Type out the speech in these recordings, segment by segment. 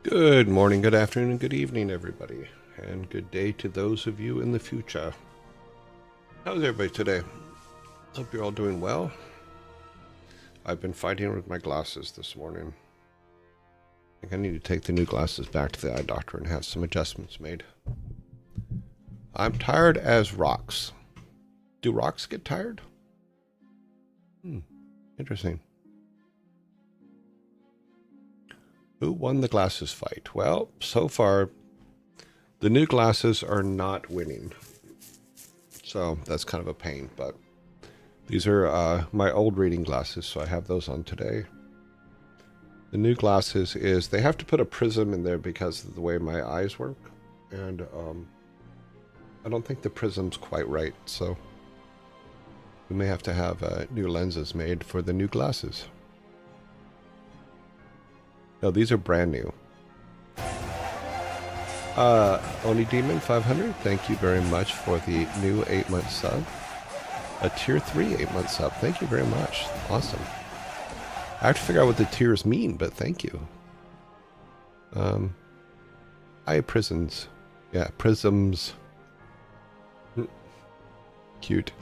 Good morning, good afternoon, and good evening, everybody. And good day to those of you in the future. How's everybody today? Hope you're all doing well. I've been fighting with my glasses this morning. I think I need to take the new glasses back to the eye doctor and have some adjustments made. I'm tired as rocks. Do rocks get tired? Interesting. Who won the glasses fight? Well, so far, the new glasses are not winning. So that's kind of a pain, but these are my old reading glasses, so I have those on today. The new glasses is, they have to put a prism in there because of the way my eyes work. And I don't think the prism's quite right, so we may have to have new lenses made for the new glasses. No, these are brand new. Oni Demon 500, thank you very much for the new 8-month sub. A tier 3 8-month sub, thank you very much. Awesome. I have to figure out what the tiers mean, but thank you. Eye prisms. Yeah, prisms. Cute.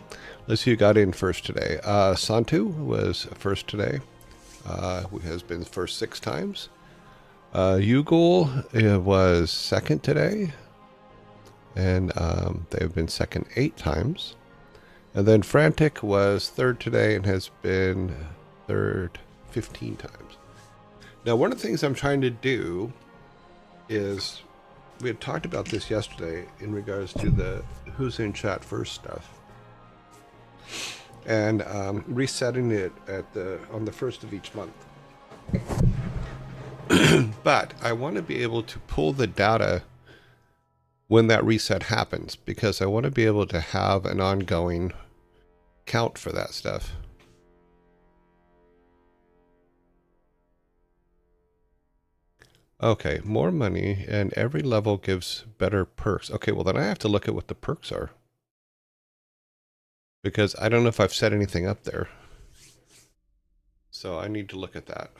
Let's see who got in first today. Santu was first today. Who has been first 6 times. Yugul was second today. And they've been second 8 times. And then Frantic was third today and has been third 15 times. Now, one of the things I'm trying to do is, we had talked about this yesterday in regards to the who's in chat first stuff. And resetting it at on the first of each month. But I want to be able to pull the data when that reset happens, because I want to be able to have an ongoing count for that stuff. Okay, more money, and every level gives better perks. Okay, well then I have to look at what the perks are, because I don't know if I've set anything up there. So I need to look at that.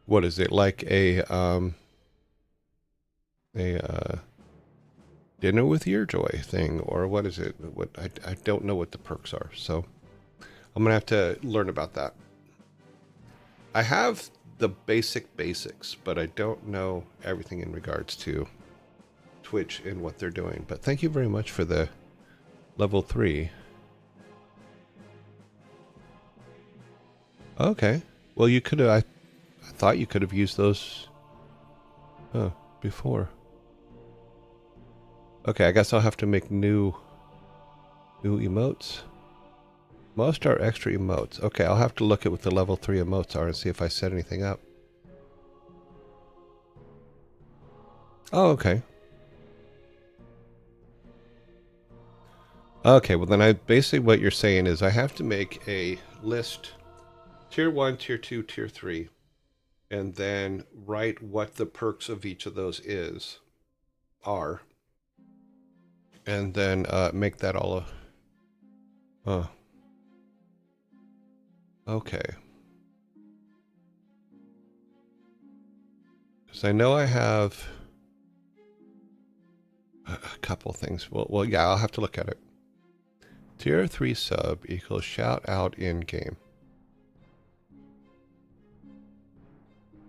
What is it, like a dinner with Yearjoy thing, or what is it? What I don't know what the perks are, so I'm gonna have to learn about that. I have the basics, but I don't know everything in regards to Twitch and what they're doing. But thank you very much for the level 3. Okay. Well, you could have, I thought you could have used those before. Okay, I guess I'll have to make new emotes. Most are extra emotes. Okay, I'll have to look at what the level 3 emotes are and see if I set anything up. Oh, okay. Okay, well then basically what you're saying is I have to make a list, tier 1, tier 2, tier 3, and then write what the perks of each of those are, and then make that all a... Okay. Because I know I have a couple things. Well, yeah, I'll have to look at it. Tier 3 sub equals shout out in game.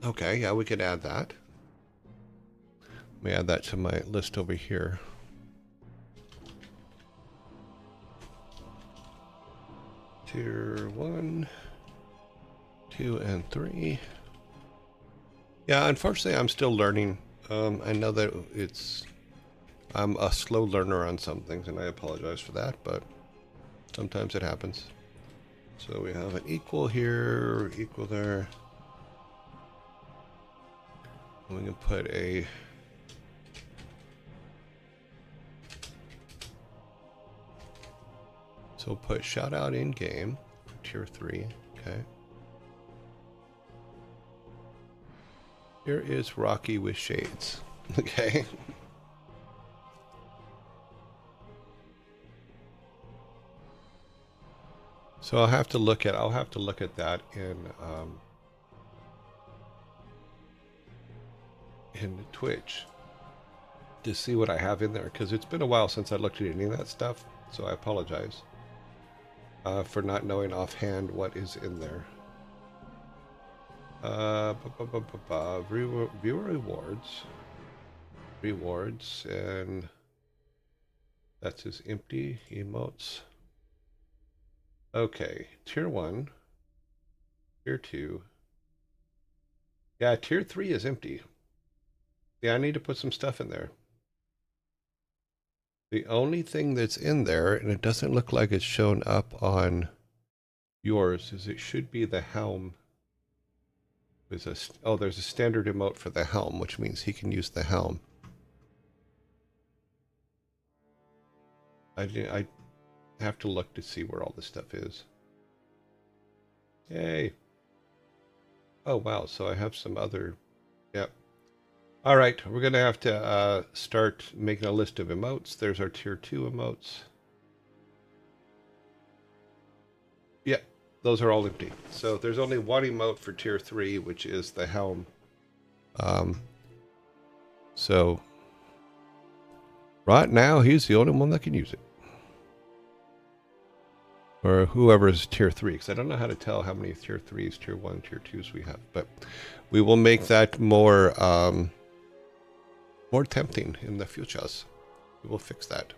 Okay, yeah, we could add that. Let me add that to my list over here. tier 1, 2, and 3. Yeah, unfortunately, I'm still learning. I know that I'm a slow learner on some things, and I apologize for that, but sometimes it happens. So we have an equal here, equal there. And we can put a... So we'll put shout out in game, tier 3, okay. Here is Rocky with shades, okay. So I'll have to look at that in Twitch to see what I have in there, because it's been a while since I looked at any of that stuff, so I apologize for not knowing offhand what is in there. Viewer rewards, and that's his empty emotes. Okay, tier 1, tier 2. Yeah, tier 3 is empty. Yeah, I need to put some stuff in there. The only thing that's in there, and it doesn't look like it's shown up on yours, is it should be the helm. There's a standard emote for the helm, which means he can use the helm. I have to look to see where all this stuff is. Yay. Oh, wow. So I have some other... Yep. All right. We're going to have to start making a list of emotes. There's our tier 2 emotes. Yep. Those are all empty. So there's only one emote for tier 3, which is the helm. So right now, he's the only one that can use it. Or whoever's tier 3, because I don't know how to tell how many tier 3s, tier 1, tier 2s we have. But we will make that more more tempting in the futures. We will fix that.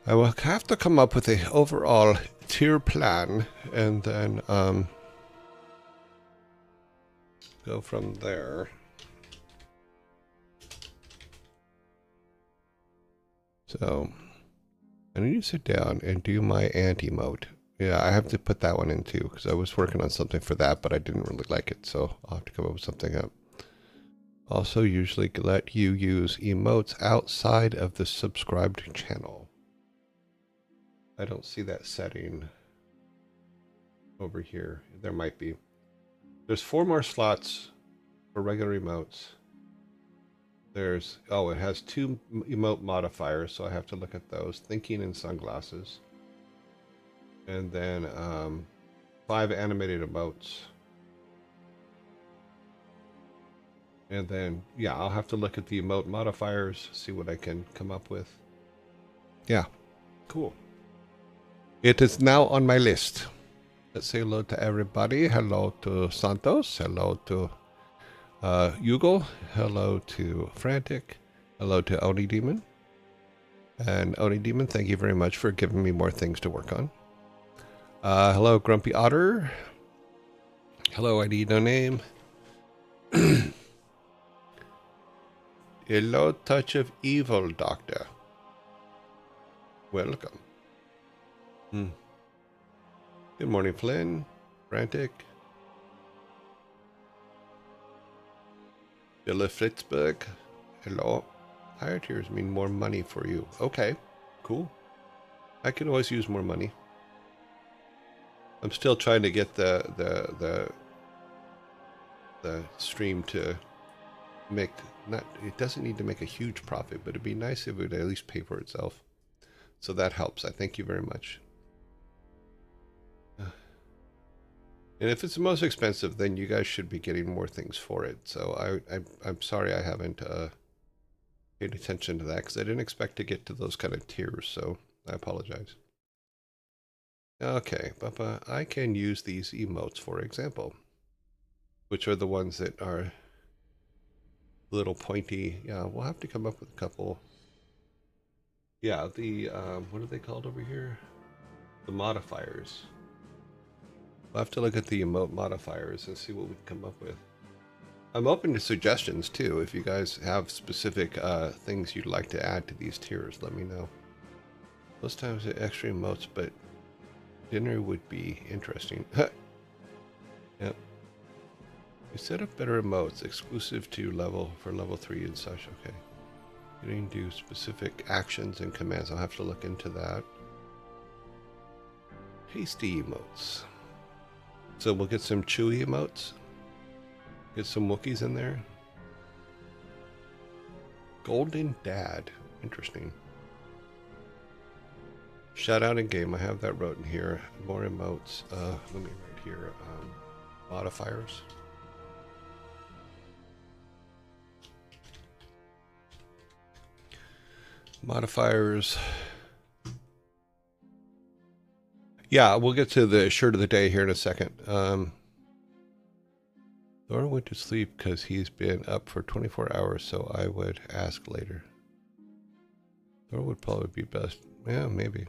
I will have to come up with an overall tier plan, and then go from there. So I need to sit down and do my anti-emote. Yeah, I have to put that one in too, because I was working on something for that, but I didn't really like it, so I'll have to come up with something up. Also usually let you use emotes outside of the subscribed channel. I don't see that setting over here. There might be. There's 4 more slots for regular emotes. There's, oh, it has 2 emote modifiers, so I have to look at those. Thinking and sunglasses. And then 5 animated emotes. And then, yeah, I'll have to look at the emote modifiers, see what I can come up with. Yeah, cool. It is now on my list. Let's say hello to everybody. Hello to Santos. Hello to Hugo. Hello to Frantic. Hello to Oni Demon. And Oni Demon, thank you very much for giving me more things to work on. Hello, Grumpy Otter. Hello, I need no name. Hello, Touch of Evil, Doctor. Welcome. Good morning, Flynn. Frantic. Billa Fritzberg. Hello. Higher tiers mean more money for you. Okay, cool. I can always use more money. I'm still trying to get the stream to make, not, it doesn't need to make a huge profit, but it'd be nice if it would at least pay for itself. So that helps. I thank you very much. And if it's the most expensive, then you guys should be getting more things for it. So I'm sorry I haven't paid attention to that, because I didn't expect to get to those kind of tiers, so I apologize. Okay, Papa, I can use these emotes, for example, which are the ones that are little pointy. Yeah, we'll have to come up with a couple. Yeah, the, what are they called over here? the modifiers. We'll have to look at the emote modifiers and see what we can come up with. I'm open to suggestions too. If you guys have specific things you'd like to add to these tiers, let me know. Most times the extra emotes, but dinner would be interesting. Yep. We set up better emotes exclusive to level 3 and such. Okay. You didn't do specific actions and commands. I'll have to look into that. Hasty emotes. So we'll get some chewy emotes. Get some Wookiees in there. Golden Dad. Interesting. Shout out in game. I have that wrote in here. More emotes. Let me write here. Modifiers. Modifiers. Yeah, we'll get to the shirt of the day here in a second. Laura went to sleep because he's been up for 24 hours, so I would ask later. Laura would probably be best. Yeah, maybe.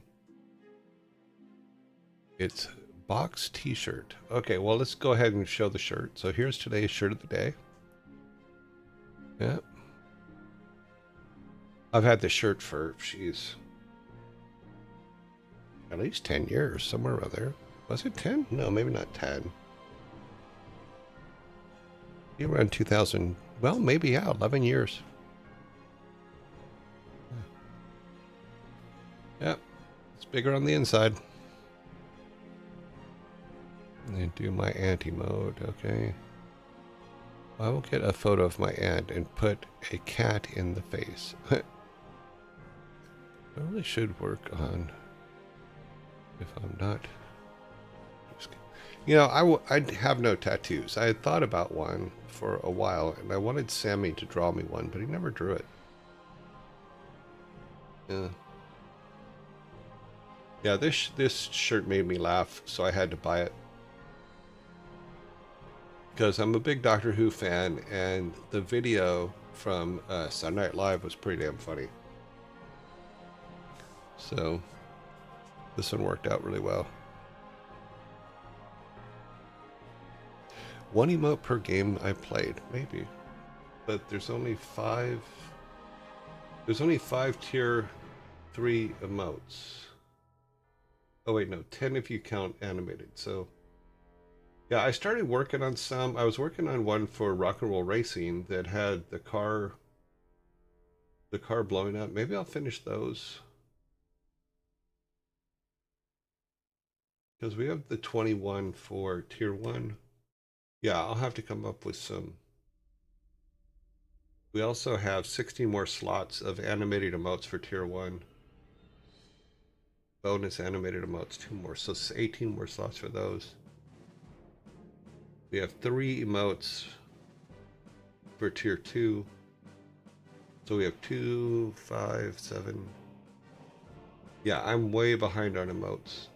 It's box t-shirt. Okay, well, let's go ahead and show the shirt. So here's today's shirt of the day. Yeah. I've had this shirt for, geez, at least 10 years, somewhere around there. Was it 10? No, maybe not 10. Maybe around 2000. Well, maybe, yeah, 11 years. Yep. It's bigger on the inside. And then do my auntie mode, okay. I will get a photo of my aunt and put a cat in the face. I really should work on, if I'm not, you know, I have no tattoos. I had thought about one for a while, and I wanted Sammy to draw me one, but he never drew it. Yeah. Yeah, this shirt made me laugh, so I had to buy it. Because I'm a big Doctor Who fan, and the video from Saturday Night Live was pretty damn funny. So this one worked out really well. One emote per game I played, maybe. But there's only 5 tier 3 emotes. Oh wait, no, 10 if you count animated. So yeah, I started working on some. I was working on one for Rock and Roll Racing that had the car blowing up. Maybe I'll finish those. Because we have the 21 for tier 1. Yeah, I'll have to come up with some. We also have 16 more slots of animated emotes for tier 1. Bonus animated emotes, 2 more. So 18 more slots for those. We have 3 emotes for tier 2. So we have 2, 5, 7. Yeah, I'm way behind on emotes.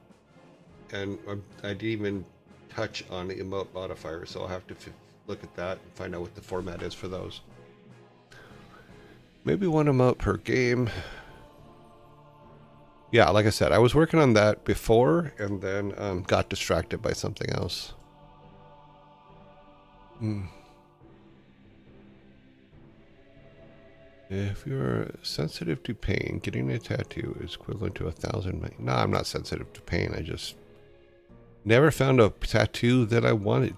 And I didn't even touch on the emote modifier, so I'll have to look at that and find out what the format is for those. Maybe 1 emote per game. Yeah, like I said, I was working on that before and then got distracted by something else. If you're sensitive to pain, getting a tattoo is equivalent to 1,000. No, I'm not sensitive to pain. I just never found a tattoo that I wanted.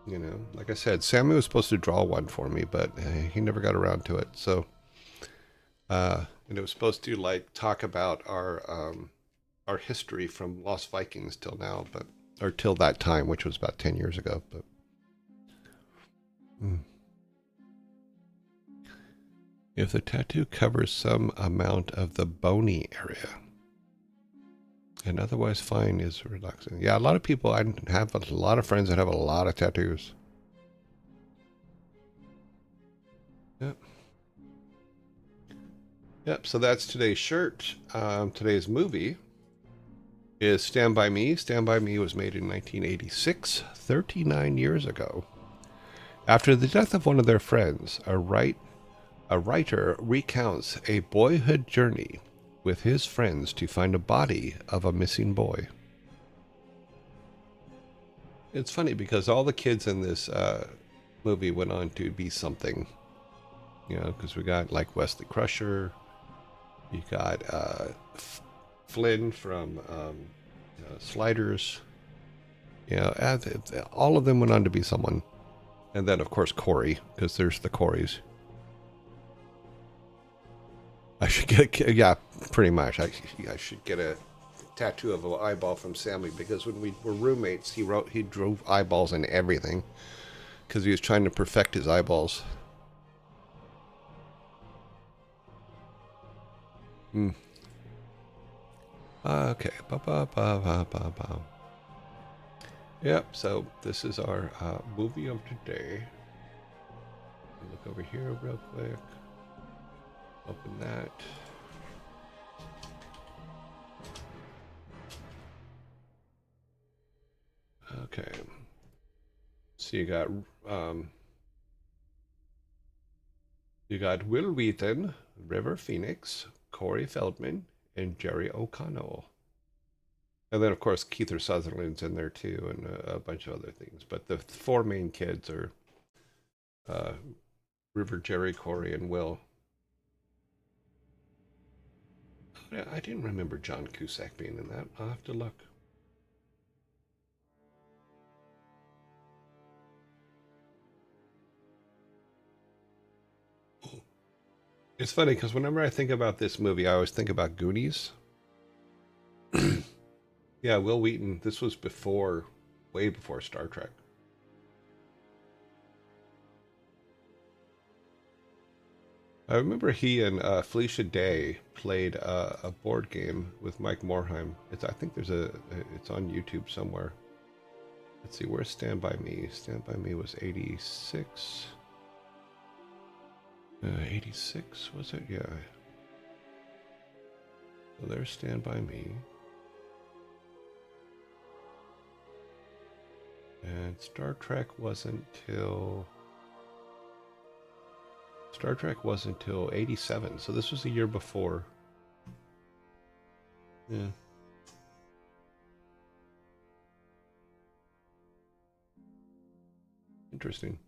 You know, like I said, Sammy was supposed to draw one for me, but he never got around to it. So, and it was supposed to like talk about our history from Lost Vikings till now, but or till that time, which was about 10 years ago. But if the tattoo covers some amount of the bony area and otherwise fine is relaxing. Yeah, a lot of people, I have a lot of friends that have a lot of tattoos. Yep. Yep, so that's today's shirt. Today's movie is Stand By Me. Stand By Me was made in 1986, 39 years ago. After the death of one of their friends, a writer recounts a boyhood journey with his friends to find a body of a missing boy. It's funny because all the kids in this movie went on to be something. You know, because we got like Wesley Crusher, you got Flynn from Sliders. You know, all of them went on to be someone. And then, of course, Corey, because there's the Coreys. I should get, yeah, pretty much. I should get a tattoo of an eyeball from Sammy, because when we were roommates, he drove eyeballs in everything because he was trying to perfect his eyeballs. Okay. Yep, so this is our movie of today. Look over here real quick. Open that. Okay. So you got Will Wheaton, River Phoenix, Corey Feldman, and Jerry O'Connell. And then, of course, Kiefer Sutherland's in there, too, and a bunch of other things. But the four main kids are River, Jerry, Corey, and Will. I didn't remember John Cusack being in that. I'll have to look. It's funny, because whenever I think about this movie, I always think about Goonies. Yeah, Will Wheaton. This was way before Star Trek. I remember he and Felicia Day played a board game with Mike Morhaime. I think it's on YouTube somewhere. Let's see, where's Stand By Me? Stand By Me was 86. 86, was it? Yeah. So there's Stand By Me. And Star Trek wasn't till 87, so this was a year before. Yeah. Interesting.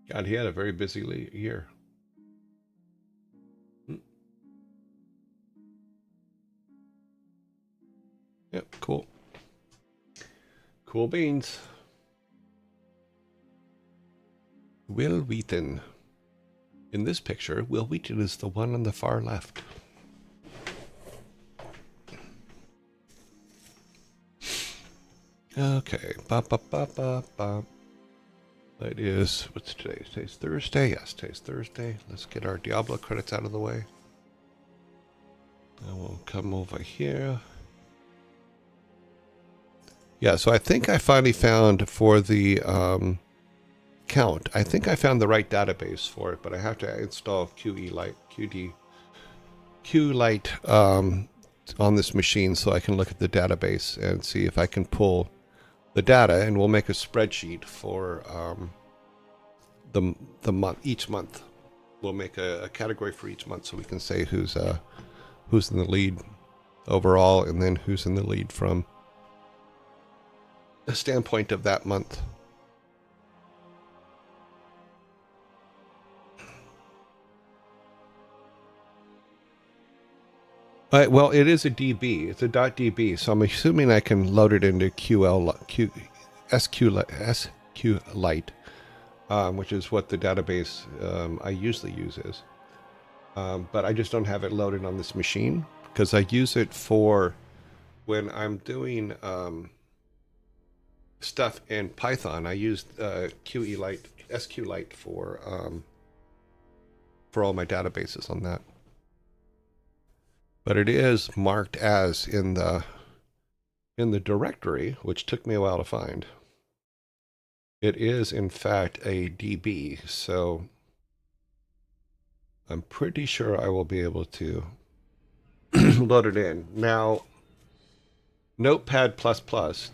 God, he had a very busy year. Yep, cool. Cool beans. Will Wheaton. In this picture, Will Wheaton is the one on the far left. Okay. It is, what's today? Today's Thursday? Yes, today's Thursday. Let's get our Diablo credits out of the way. And we'll come over here. Yeah, so I think I finally found for the count. I think I found the right database for it, but I have to install QLite on this machine so I can look at the database and see if I can pull the data, and we'll make a spreadsheet for the month. Each month, we'll make a category for each month so we can say who's in the lead overall, and then who's in the lead from the standpoint of that month. Well, it is a DB. It's a .db, so I'm assuming I can load it into SQLite, which is what the database I usually use is. But I just don't have it loaded on this machine because I use it for when I'm doing stuff in Python. I use SQLite for all my databases on that. But it is marked as in the directory, which took me a while to find. It is in fact a DB, so I'm pretty sure I will be able to load it in. Now, Notepad++,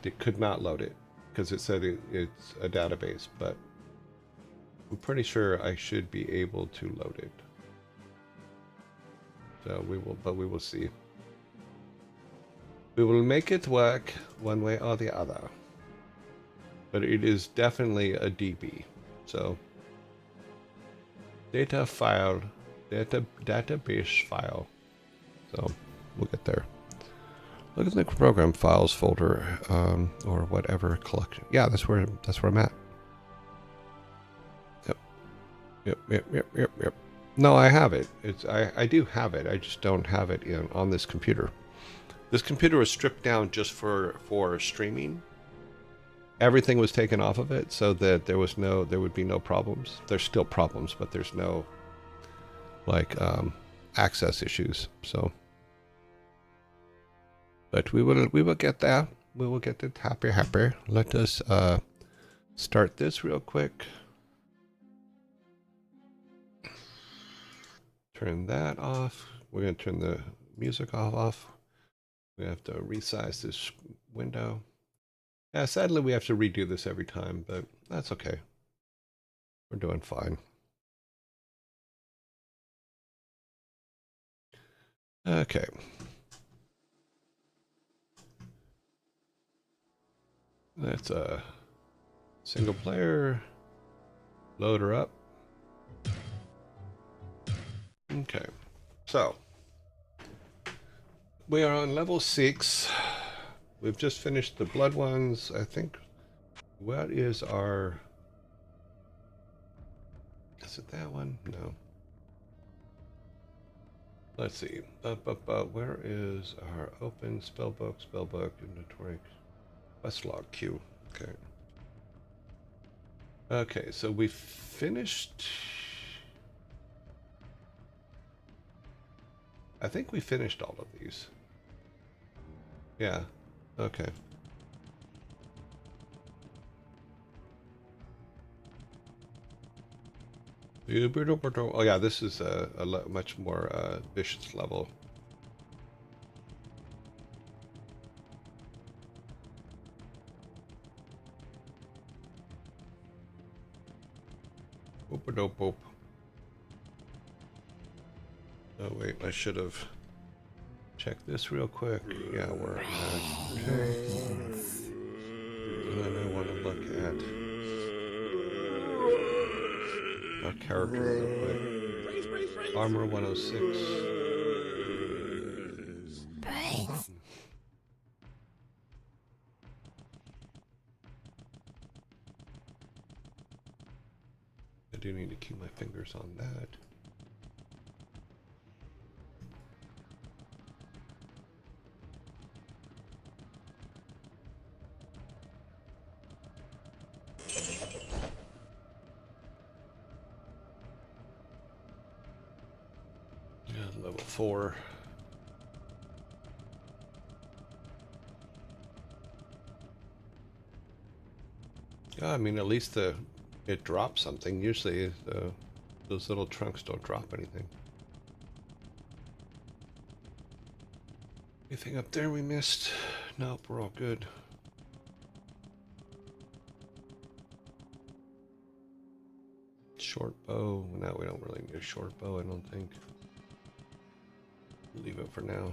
it could not load it because it said it's a database, but I'm pretty sure I should be able to load it. So we will see. We will make it work one way or the other. But it is definitely a DB. So data file, database file. So we'll get there. Look at the program files folder, or whatever collection. Yeah, that's where I'm at. Yep. No, I have it. I do have it. I just don't have it on this computer. This computer was stripped down just for streaming. Everything was taken off of it so that there would be no problems. There's still problems, but there's no like access issues. So, but we will get there. We will get it happy. Let us start this real quick. Turn that off. We're going to turn the music off. We have to resize this window. Yeah, sadly we have to redo this every time, but that's okay. We're doing fine. Okay. That's a single player. Load her up. Okay. So we are on level 6. We've just finished the blood ones. I think. What is our... Is it that one? No. Let's see. Where is our open spellbook, inventory, quest log queue? Okay. Okay, so we finished... I think we finished all of these. Yeah. Okay. Oh yeah, this is a much more vicious level. Boop. Oh wait, I should have checked this real quick. Yeah, we're okay. And then I want to look at our character real quick. Armor 106. I do need to keep my fingers on that. Yeah, level 4. Yeah, I mean, at least it drops something. Usually those little trunks don't drop anything. Anything up there we missed? Nope, we're all good. Short bow. No, we don't really need a short bow, I don't think. Leave it for now.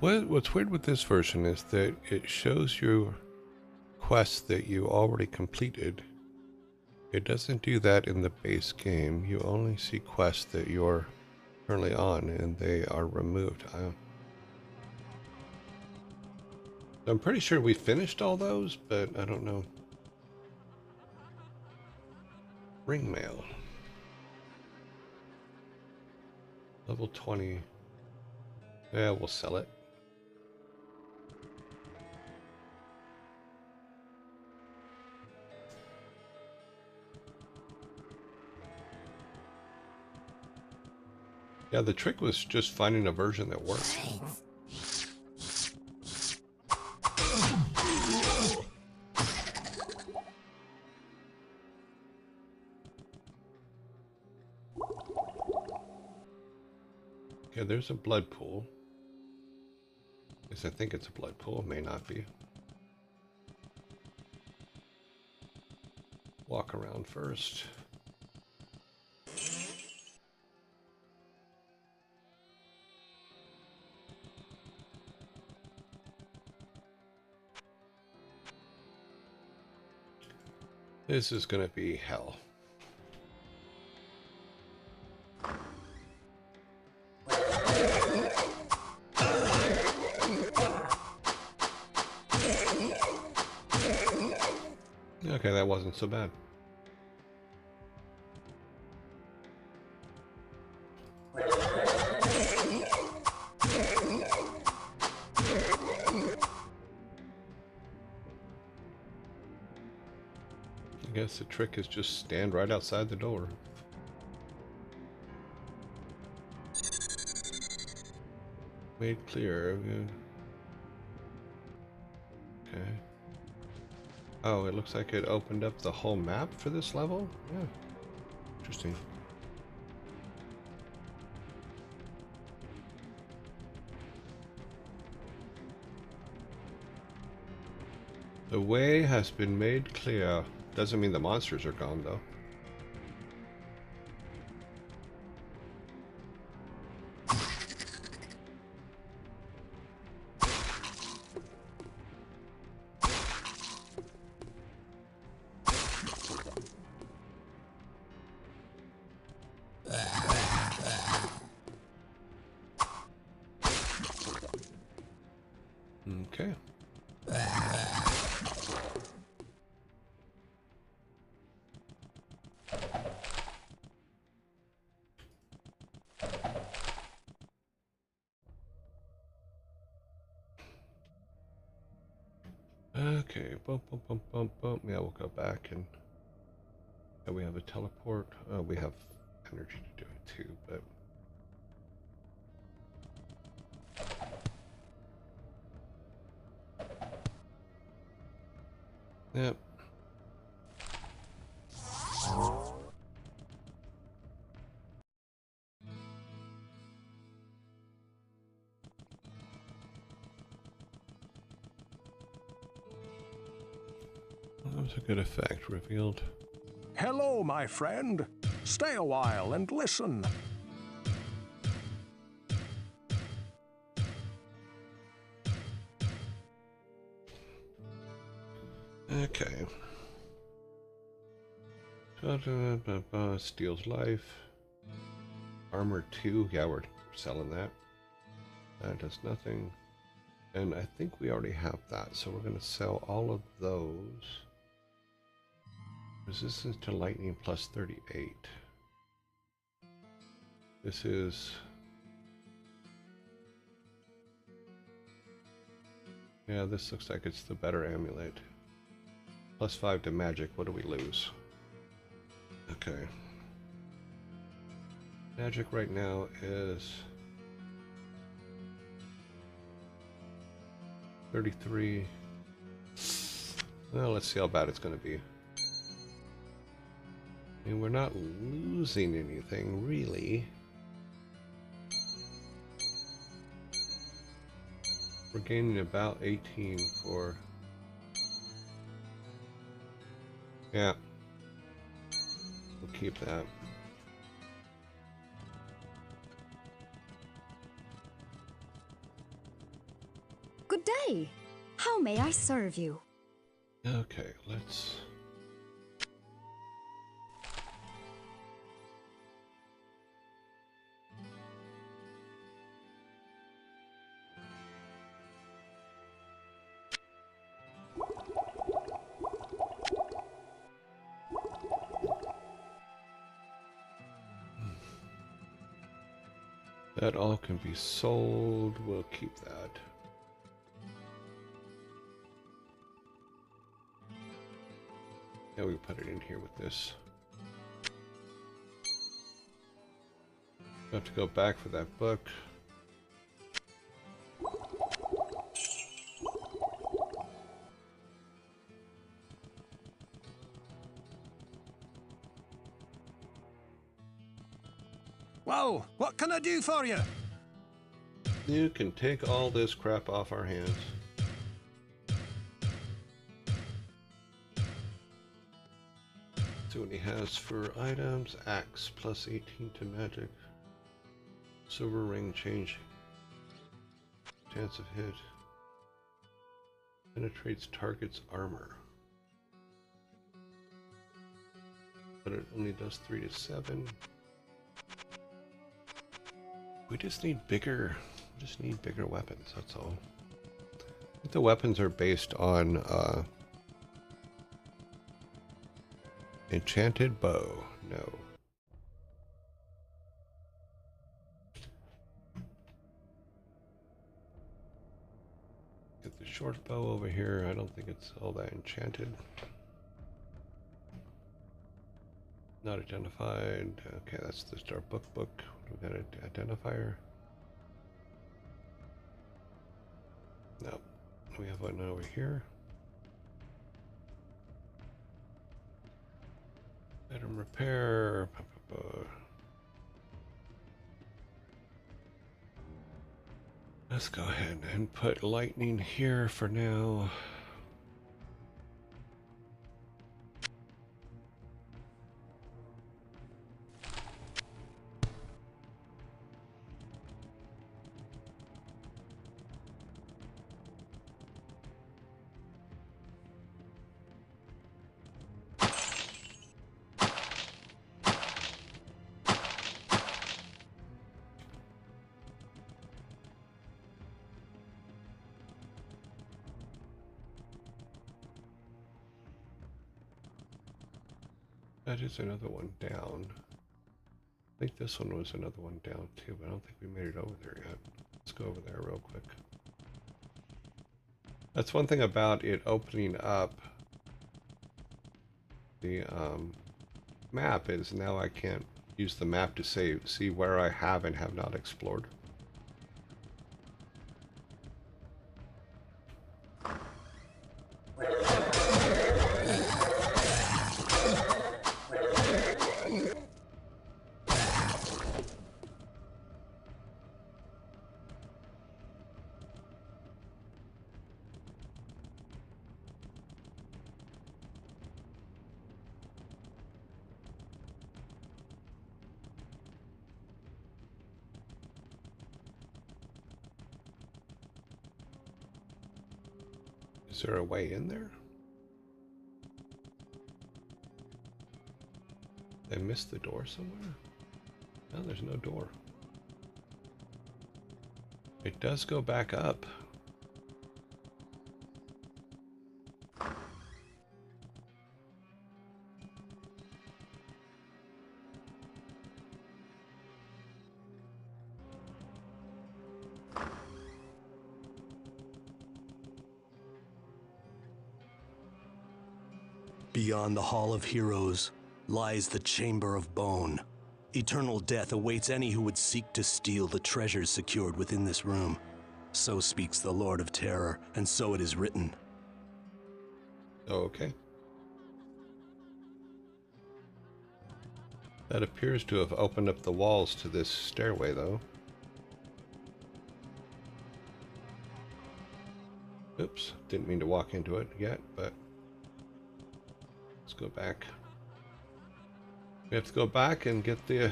What's weird with this version is that it shows you quests that you already completed. It doesn't do that in the base game. You only see quests that you're currently on, and they are removed. I'm pretty sure we finished all those, but I don't know. Ring mail. Level 20. Yeah, we'll sell it. Yeah, the trick was just finding a version that worked. Okay, there's a blood pool. Yes, I think it's a blood pool. It may not be. Walk around first. This is going to be hell. Okay, that wasn't so bad. I guess the trick is just stand right outside the door. Made clear. Okay. Oh, it looks like it opened up the whole map for this level? Yeah. Interesting. The way has been made clear. Doesn't mean the monsters are gone, though. Okay. Okay, bump, bump, bump, bump, bump. Yeah, we'll go back and we have a teleport. We have energy to do it too, but yep. That was a good effect revealed. Hello, my friend. Stay a while and listen. Okay. Steals life. Armor 2. Yeah, we're selling that. That does nothing. And I think we already have that, so we're going to sell all of those. Resistance to lightning plus 38. This is... yeah, this looks like it's the better amulet. Plus 5 to magic. What do we lose? Okay. Magic right now is 33. Well, let's see how bad it's going to be. I mean, we're not losing anything, really. We're gaining about 18 for... yeah. We'll keep that. Good day. How may I serve you? Okay, let's... that all can be sold. We'll keep that. Yeah, we put it in here with this. I have to go back for that book. Well, what can I do for you? You can take all this crap off our hands. See what he has for items. Axe plus 18 to magic. Silver ring change. Chance of hit. Penetrates target's armor. But it only does 3 to 7. We just need bigger weapons, that's all. I think the weapons are based on enchanted bow. No. Get the short bow over here. I don't think it's all that enchanted. Not identified. Okay, that's just our book. We got an identifier. No. We have one over here. Item repair. Let's go ahead and put lightning here for now. That is another one down. I think this one was another one down too, but I don't think we made it over there yet. Let's go over there real quick. That's one thing about it opening up the map is now I can't use the map to see where I have and have not explored. Is there a way in there? I missed the door somewhere? No, there's no door. It does go back up. Beyond the Hall of Heroes lies the Chamber of Bone. Eternal death awaits any who would seek to steal the treasures secured within this room. So speaks the Lord of Terror, and so it is written. Okay. That appears to have opened up the walls to this stairway, though. Oops, didn't mean to walk into it yet, but let's go back. We have to go back and get the...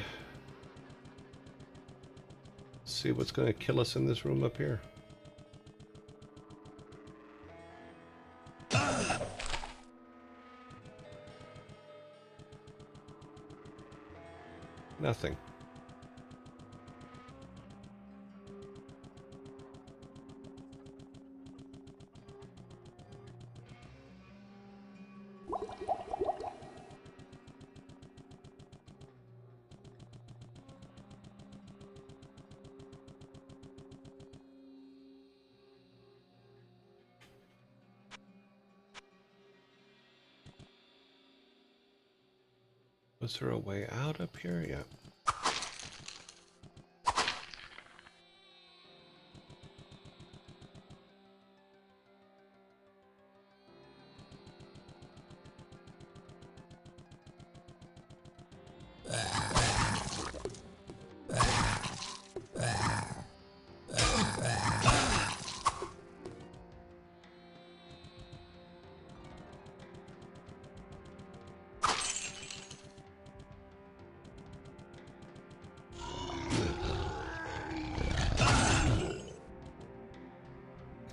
see what's going to kill us in this room up here. Nothing. Was there a way out up here? Yeah.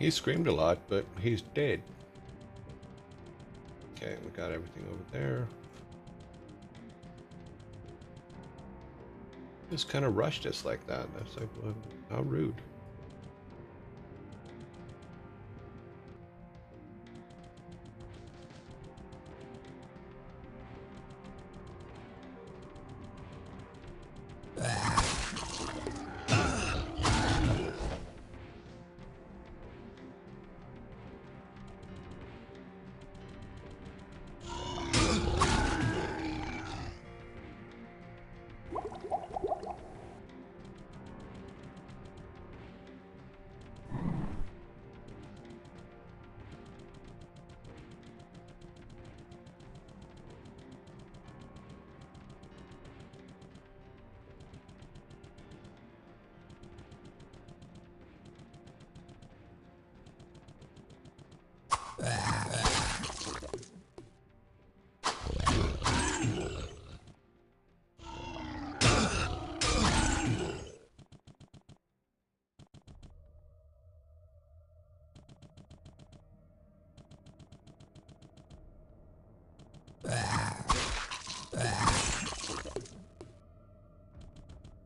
He screamed a lot, but he's dead. Okay, we got everything over there. Just kind of rushed us like that. That's like, well, how rude.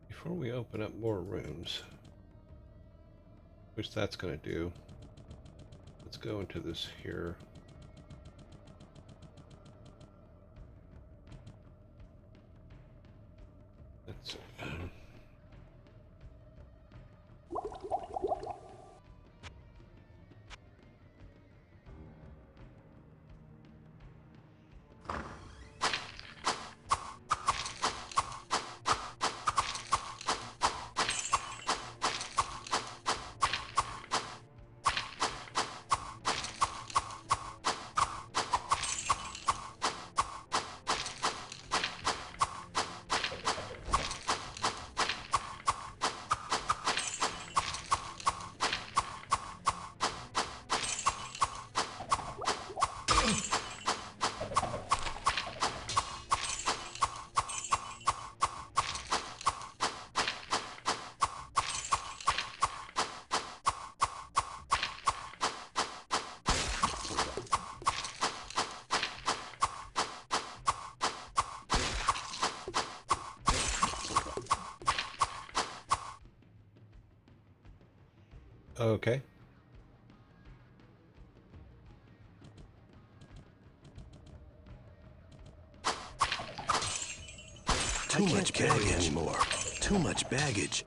Before we open up more rooms, which that's going to do, let's go into this here. Let's okay. Too much baggage anymore. Too much baggage.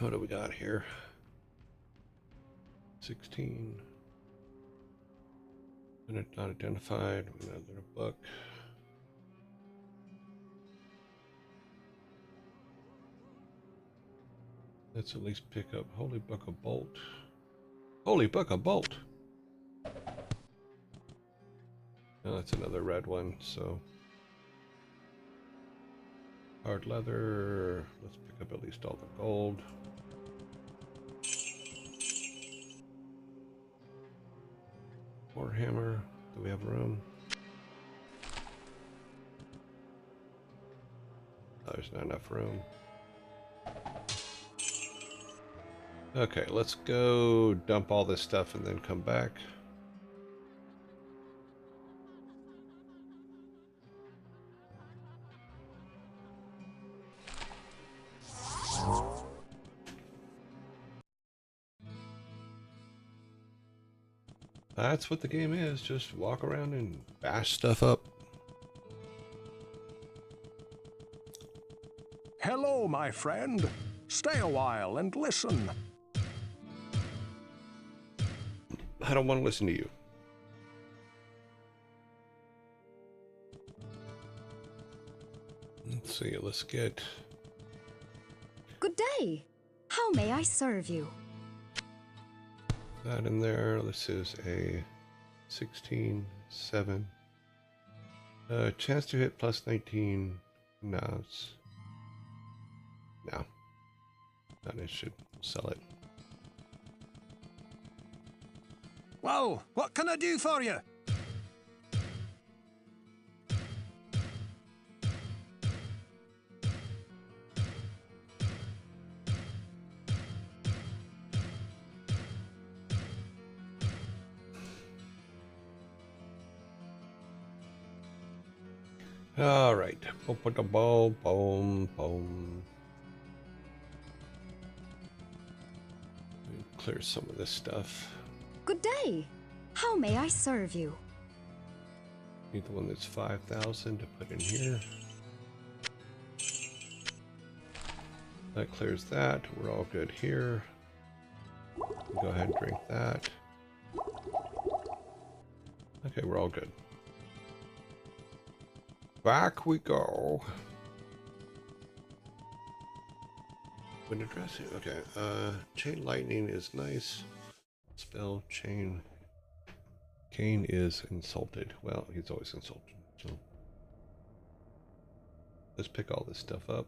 What do we got here? 16. Unit not identified. Another book. Let's at least pick up Holy Book of Bolt. Holy Book of Bolt! Oh, that's another red one, so. Hard leather. Let's pick up at least all the gold. Warhammer. Do we have room? Oh, there's not enough room. Okay, let's go dump all this stuff and then come back. That's what the game is. Just walk around and bash stuff up. Hello, my friend. Stay a while and listen. I don't want to listen to you. Let's see, let's get... Good day. How may I serve you? that in there. This is a 16-7. Chance to hit plus 19. No, it's... No. Then I should sell it. Well, what can I do for you? All right. Boom, boom, boom. Clear some of this stuff. Good day. How may I serve you? Need the one that's 5,000 to put in here. That clears that. We're all good here. Go ahead and drink that. Okay, we're all good. Back we go. Wind addressing. Okay. Chain lightning is nice. Spell chain. Kane is insulted. Well, he's always insulted. So let's pick all this stuff up.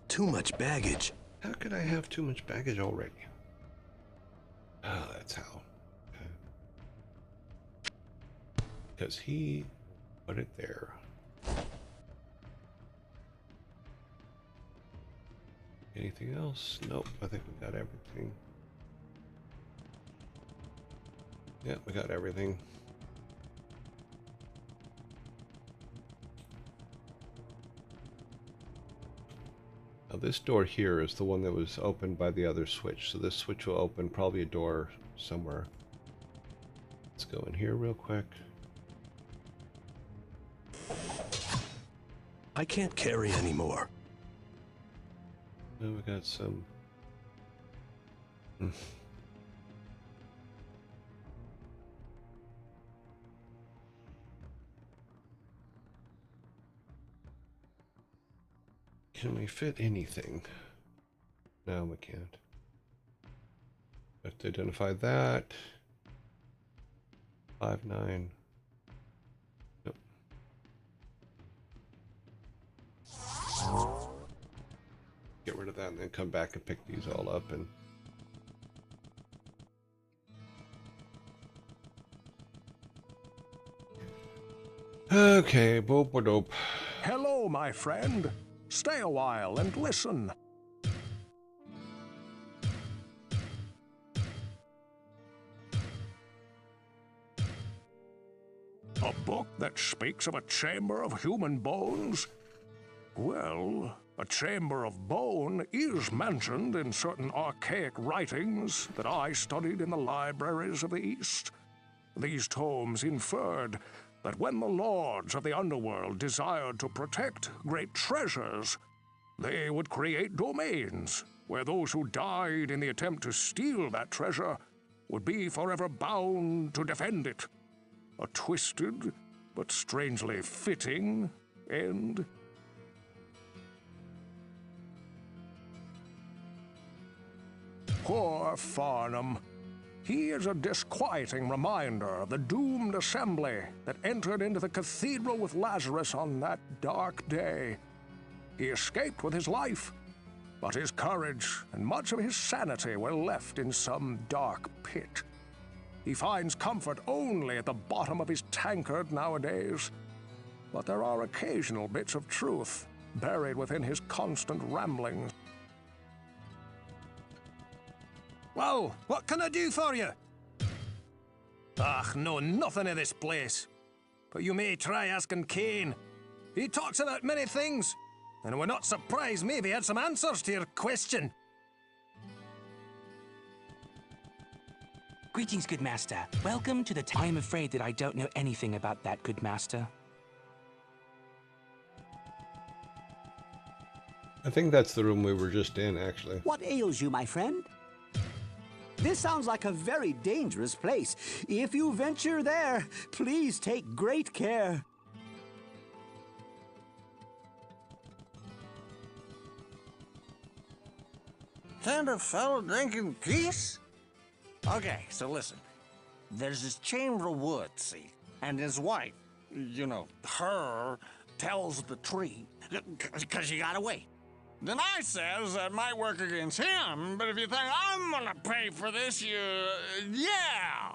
Too much baggage. How could I have too much baggage already? Oh, that's how. Okay. Because he put it there. Anything else? Nope, I think we got everything. Yeah, we got everything. Now this door here is the one that was opened by the other switch. So this switch will open probably a door somewhere. Let's go in here real quick. I can't carry anymore. Now we got some. Can we fit anything? No, we can't. We have to identify that. 5-9. Nope. Get rid of that and then come back and pick these all up and okay, boop a dope. Hello, my friend. Stay a while and listen. A book that speaks of a chamber of human bones? Well, a chamber of bone is mentioned in certain archaic writings that I studied in the libraries of the East. These tomes inferred that when the lords of the underworld desired to protect great treasures, they would create domains where those who died in the attempt to steal that treasure would be forever bound to defend it. A twisted but strangely fitting end. Poor Farnham. He is a disquieting reminder of the doomed assembly that entered into the cathedral with Lazarus on that dark day. He escaped with his life, but his courage and much of his sanity were left in some dark pit. He finds comfort only at the bottom of his tankard nowadays, but there are occasional bits of truth buried within his constant ramblings. Well, what can I do for you? Ach, no, nothing in this place. But you may try asking Kane. He talks about many things, and we're not surprised maybe he had some answers to your question. Greetings, good master. Welcome to the I'm afraid that I don't know anything about that, good master. I think that's the room we were just in, actually. What ails you, my friend? This sounds like a very dangerous place. If you venture there, please take great care. Can't a fellow drink in peace? Okay, so listen. There's this chamber of wood, see? and his wife, you know, her, tells the tree, because you gotta wait. Then I says that might work against him, but if you think I'm gonna pay for this, yeah.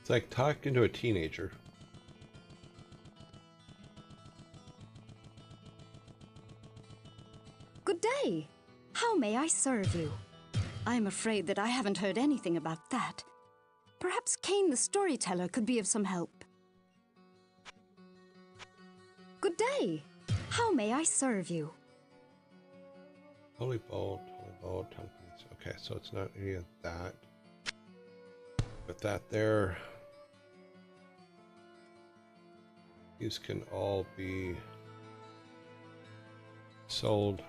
It's like talking to a teenager. Good day. How may I serve you? I'm afraid that I haven't heard anything about that. Perhaps Cain the storyteller could be of some help. Good day. How may I serve you? Holy bolt, tongue piece. Okay, so it's not any of that. Put that there. These can all be sold.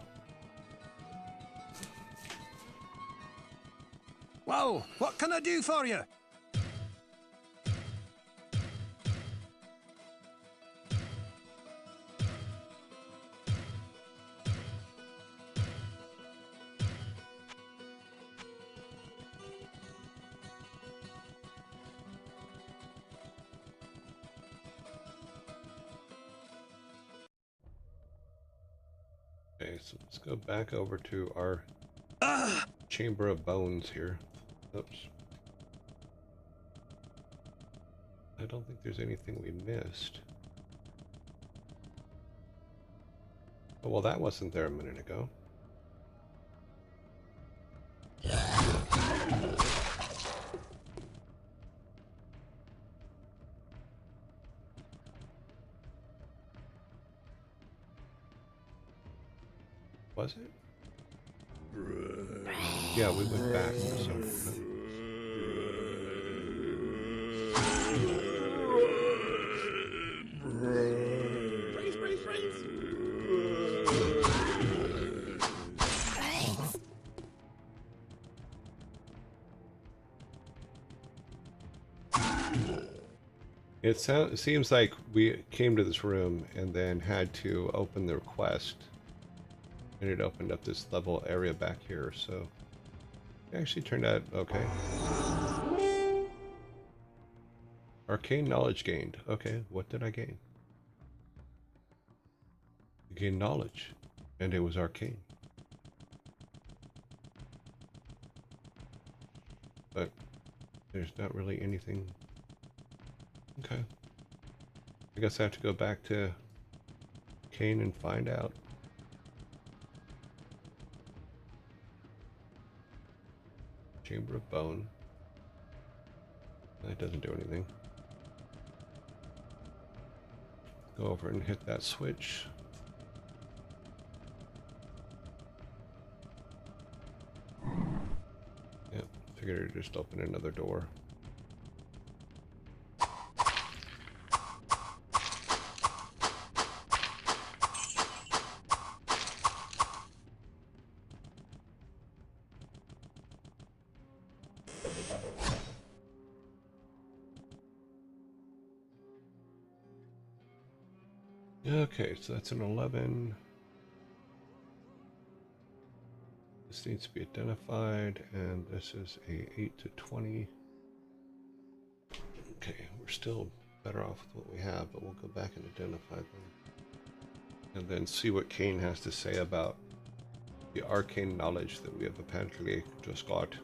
Well, what can I do for you? Okay, so let's go back over to our Chamber of Bones here. Oops. I don't think there's anything we missed. Oh, well, that wasn't there a minute ago. Was it? Yeah, we went back. So. It seems like we came to this room and then had to open the request, and it opened up this level area back here, so it actually turned out okay. Arcane knowledge gained. Okay, what did I gain? I gained knowledge, and it was arcane. But there's not really anything. Okay. I guess I have to go back to Cain and find out. Chamber of Bone. That doesn't do anything. Go over and hit that switch. Yep, figured it'd just open another door. Okay, so that's an 11. This needs to be identified, and this is a 8 to 20. Okay, we're still better off with what we have, but we'll go back and identify them. And then see what Cain has to say about the arcane knowledge that we have apparently just got.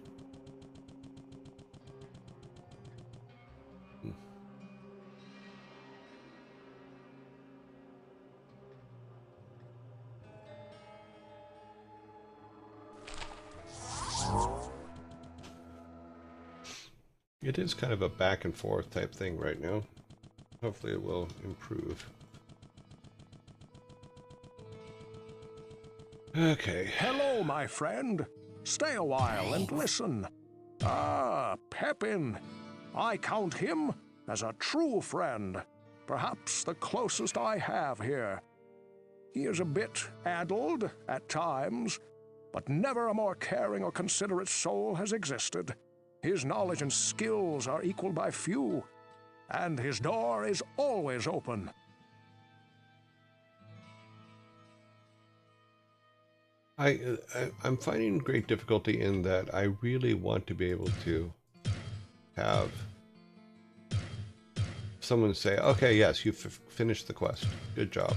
It is kind of a back and forth type thing right now. Hopefully it will improve. Okay. Hello, my friend. Stay a while and listen. Ah, Pepin. I count him as a true friend. Perhaps the closest I have here. He is a bit addled at times, but never a more caring or considerate soul has existed. His knowledge and skills are equaled by few, and his door is always open. I'm finding great difficulty in that I really want to be able to have someone say, okay, yes, you finished the quest. Good job.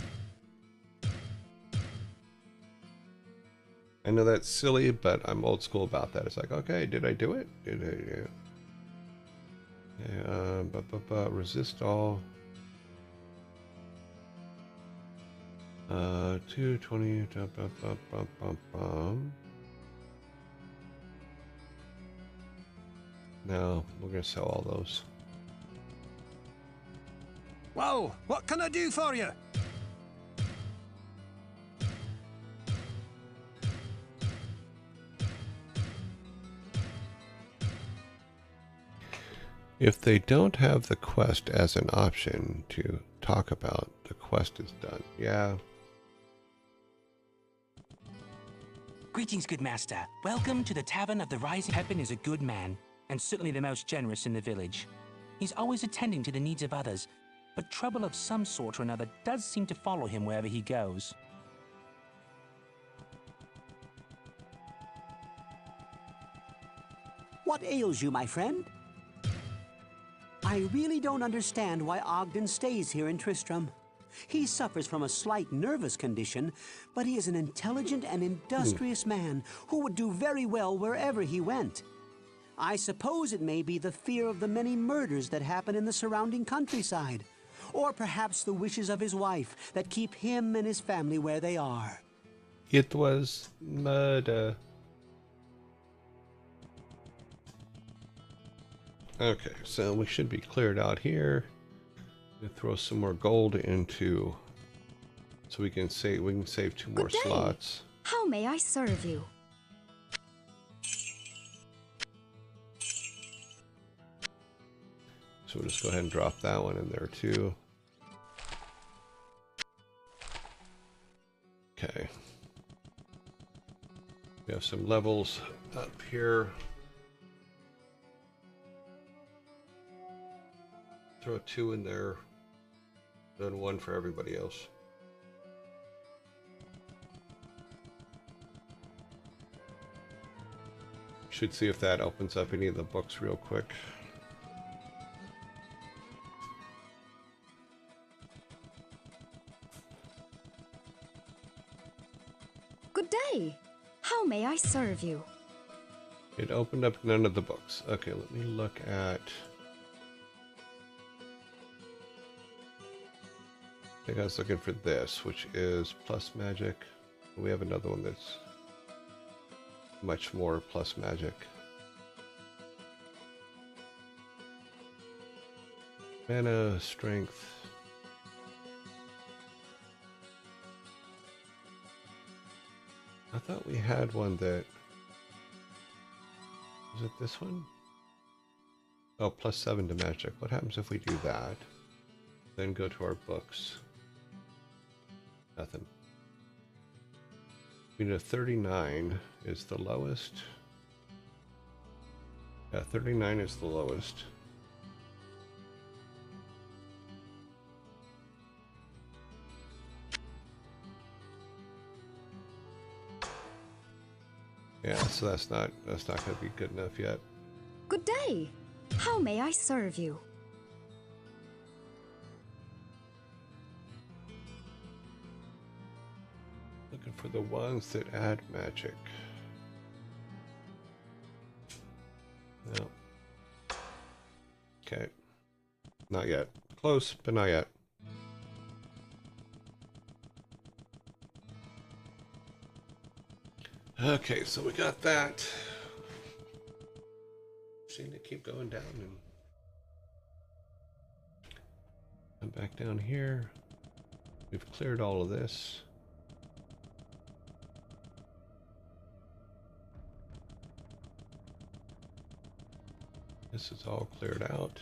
I know that's silly, but I'm old school about that. It's like, okay, did I do it? Did I do it? Resist all. 220. No, we're gonna sell all those. Well, what can I do for you? If they don't have the quest as an option to talk about, the quest is done. Yeah. Greetings, good master. Welcome to the Tavern of the Rising. Pepin is a good man, and certainly the most generous in the village. He's always attending to the needs of others, but trouble of some sort or another does seem to follow him wherever he goes. What ails you, my friend? I really don't understand why Ogden stays here in Tristram. He suffers from a slight nervous condition, but he is an intelligent and industrious man who would do very well wherever he went. I suppose it may be the fear of the many murders that happen in the surrounding countryside, or perhaps the wishes of his wife that keep him and his family where they are. It was murder. Okay, so we should be cleared out here. We'll throw some more gold into, so we can save 2 more slots. How may I serve you? So we'll just go ahead and drop that one in there too. Okay. We have some levels up here. Throw 2 in there, then 1 for everybody else. Should see if that opens up any of the books real quick. Good day. How may I serve you? It opened up none of the books. Okay, let me look at... I think I was looking for this, which is plus magic. We have another one that's much more plus magic. Mana, strength. I thought we had one that... Was it this one? Oh, plus 7 to magic. What happens if we do that? Then go to our books. Nothing. We know 39 is the lowest. Yeah, 39 is the lowest. Yeah, so that's not going to be good enough yet. Good day. How may I serve you? Looking for the ones that add magic. No. Okay. Not yet. Close, but not yet. Okay, so we got that. Seem to keep going down and come back down here. We've cleared all of this. This is all cleared out.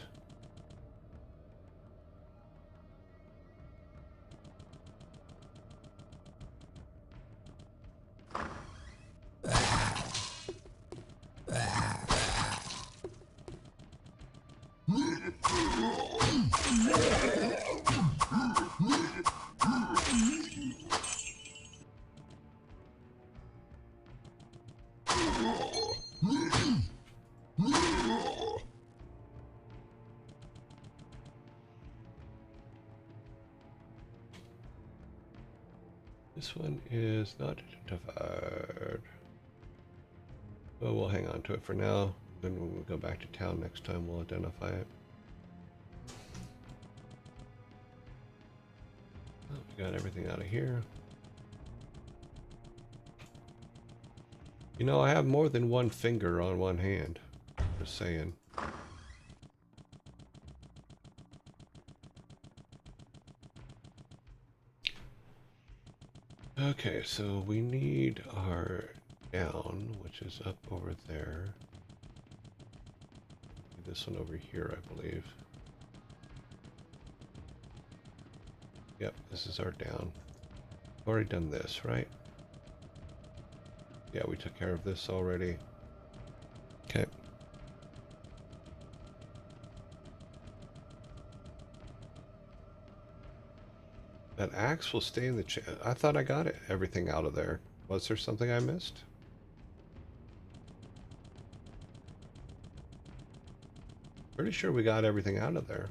This one is not identified. Well, we'll hang on to it for now. Then when we go back to town next time, we'll identify it. Oh, we got everything out of here. You know, I have more than one finger on one hand. Just saying. Okay, so we need our down, which is up over there. This one over here, I believe. Yep, this is our down. Already done this, right? Yeah, we took care of this already. Okay. That axe will stay in the chest. I thought I got it, everything out of there. Was there something I missed? Pretty sure we got everything out of there.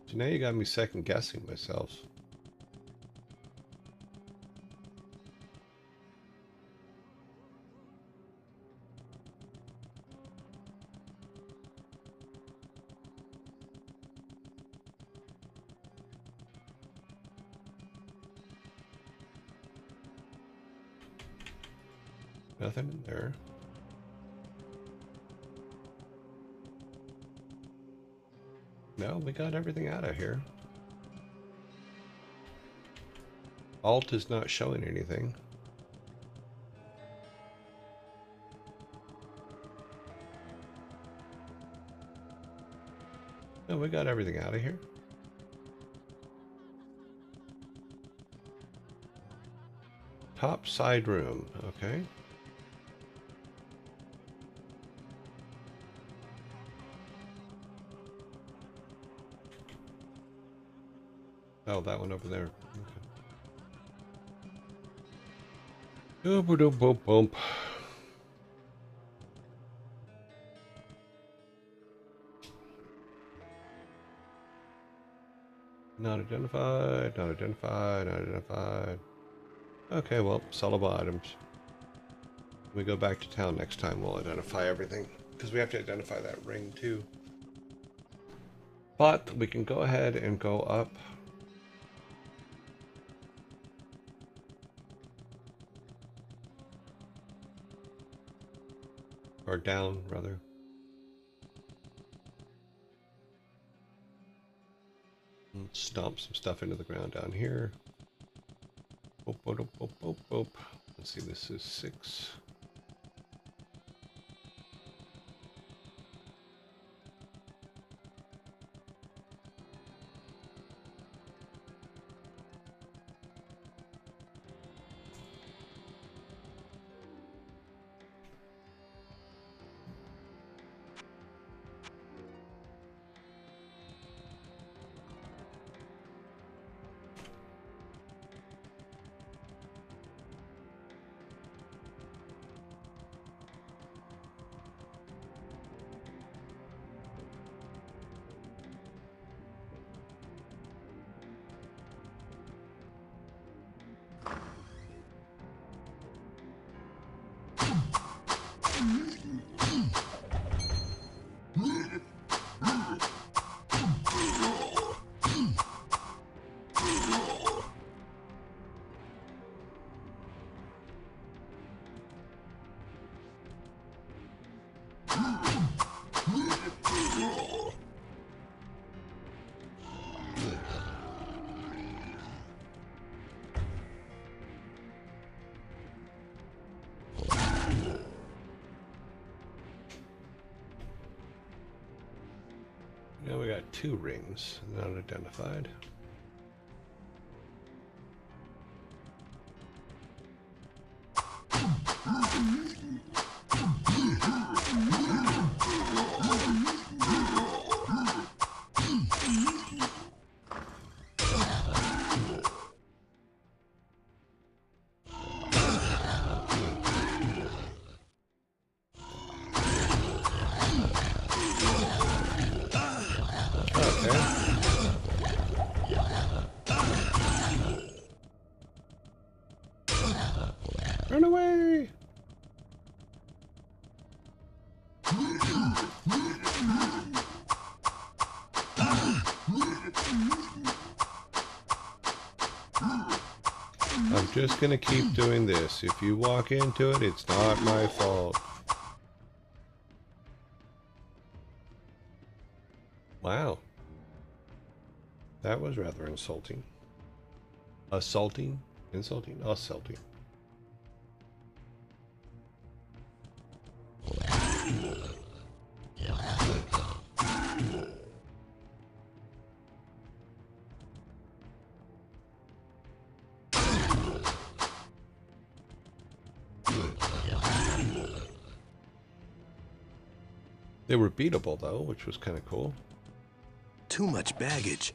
So now you got me second guessing myself. Nothing in there. No, we got everything out of here. Alt is not showing anything. No, we got everything out of here. Top side room, okay. Oh, that one over there. Okay. Boop, boop, boop. Not identified, not identified, not identified. Okay, well, sellable items. When we go back to town next time, we'll identify everything. Because we have to identify that ring, too. But we can go ahead and go up. Or down, rather. Let's stomp some stuff into the ground down here. Boop, boop, boop, boop, boop. Let's see, this is 6. Now we got 2 rings, not identified. just gonna keep doing this. If you walk into it, it's not my fault. Wow. That was rather insulting. Assaulting? Insulting? Assaulting. They were beatable though, which was kind of cool. Too much baggage.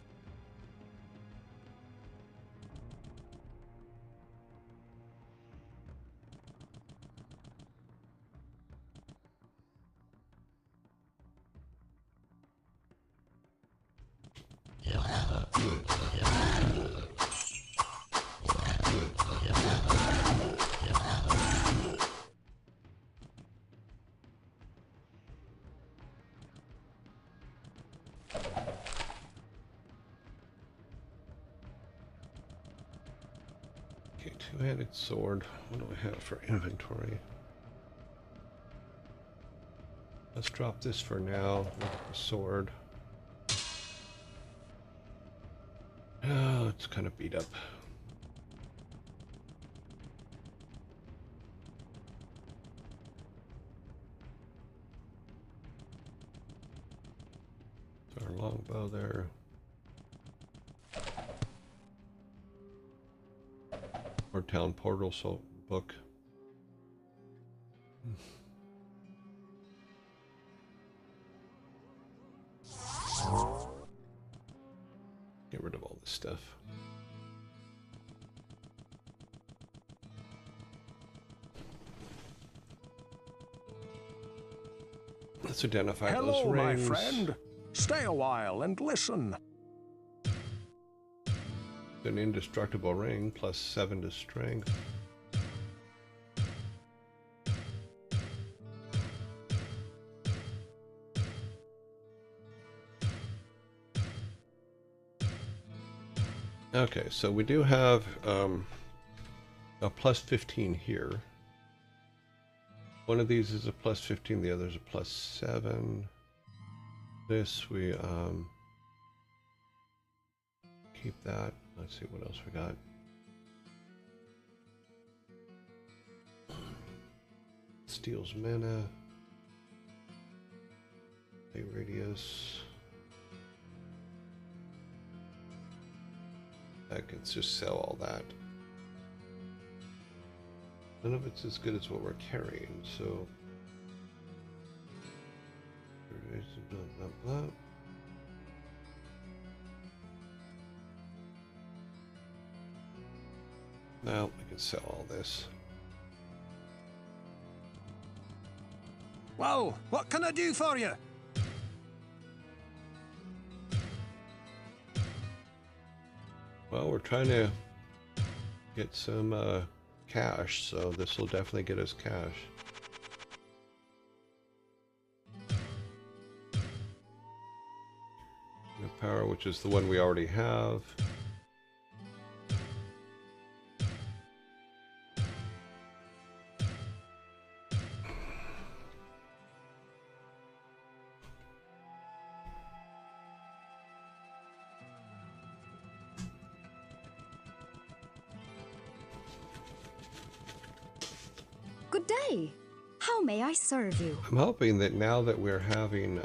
Okay, two-handed sword. What do I have for inventory? Let's drop this for now. Look at the sword. Oh, it's kind of beat up. Our longbow there. Our town portal book. Get rid of all this stuff. Let's identify those Hello, my rings. friend. Stay a while and listen. An indestructible ring, plus 7 to strength. Okay, so we do have a plus 15 here. One of these is a plus 15, the other is a plus 7. This we keep that. Let's see what else we got. Steals mana. A radius. I could just sell all that. None of it's as good as what we're carrying, so blah, blah, blah. Now I can sell all this. Well, what can I do for you? Well, we're trying to get some cash, so this will definitely get us cash. The power, which is the one we already have. Good day. How may I serve you? I'm hoping that now that we're having,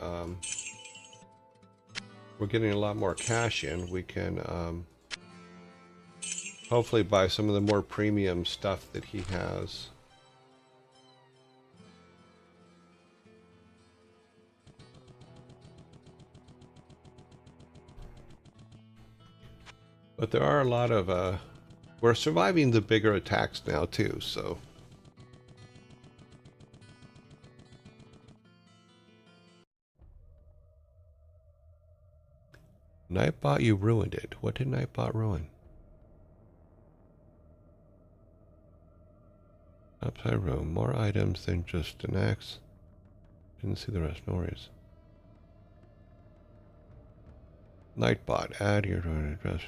we're getting a lot more cash in, we can hopefully buy some of the more premium stuff that he has. But there are a lot of, we're surviving the bigger attacks now too, so. Nightbot, you ruined it. What did Nightbot ruin? Upside room. More items than just an axe. Didn't see the rest. No worries. Nightbot, add your address.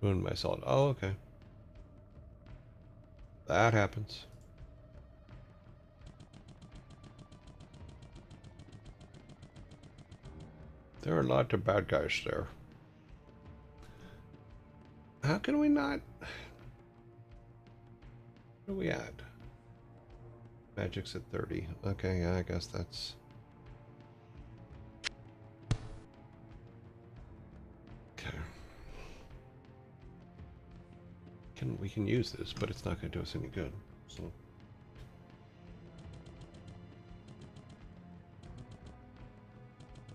Ruined my salt. Oh, okay. That happens. There are a lot of bad guys there. How can we not? Where are we at? Magic's at 30. Okay, yeah, I guess that's... Okay. We can use this, but it's not going to do us any good. So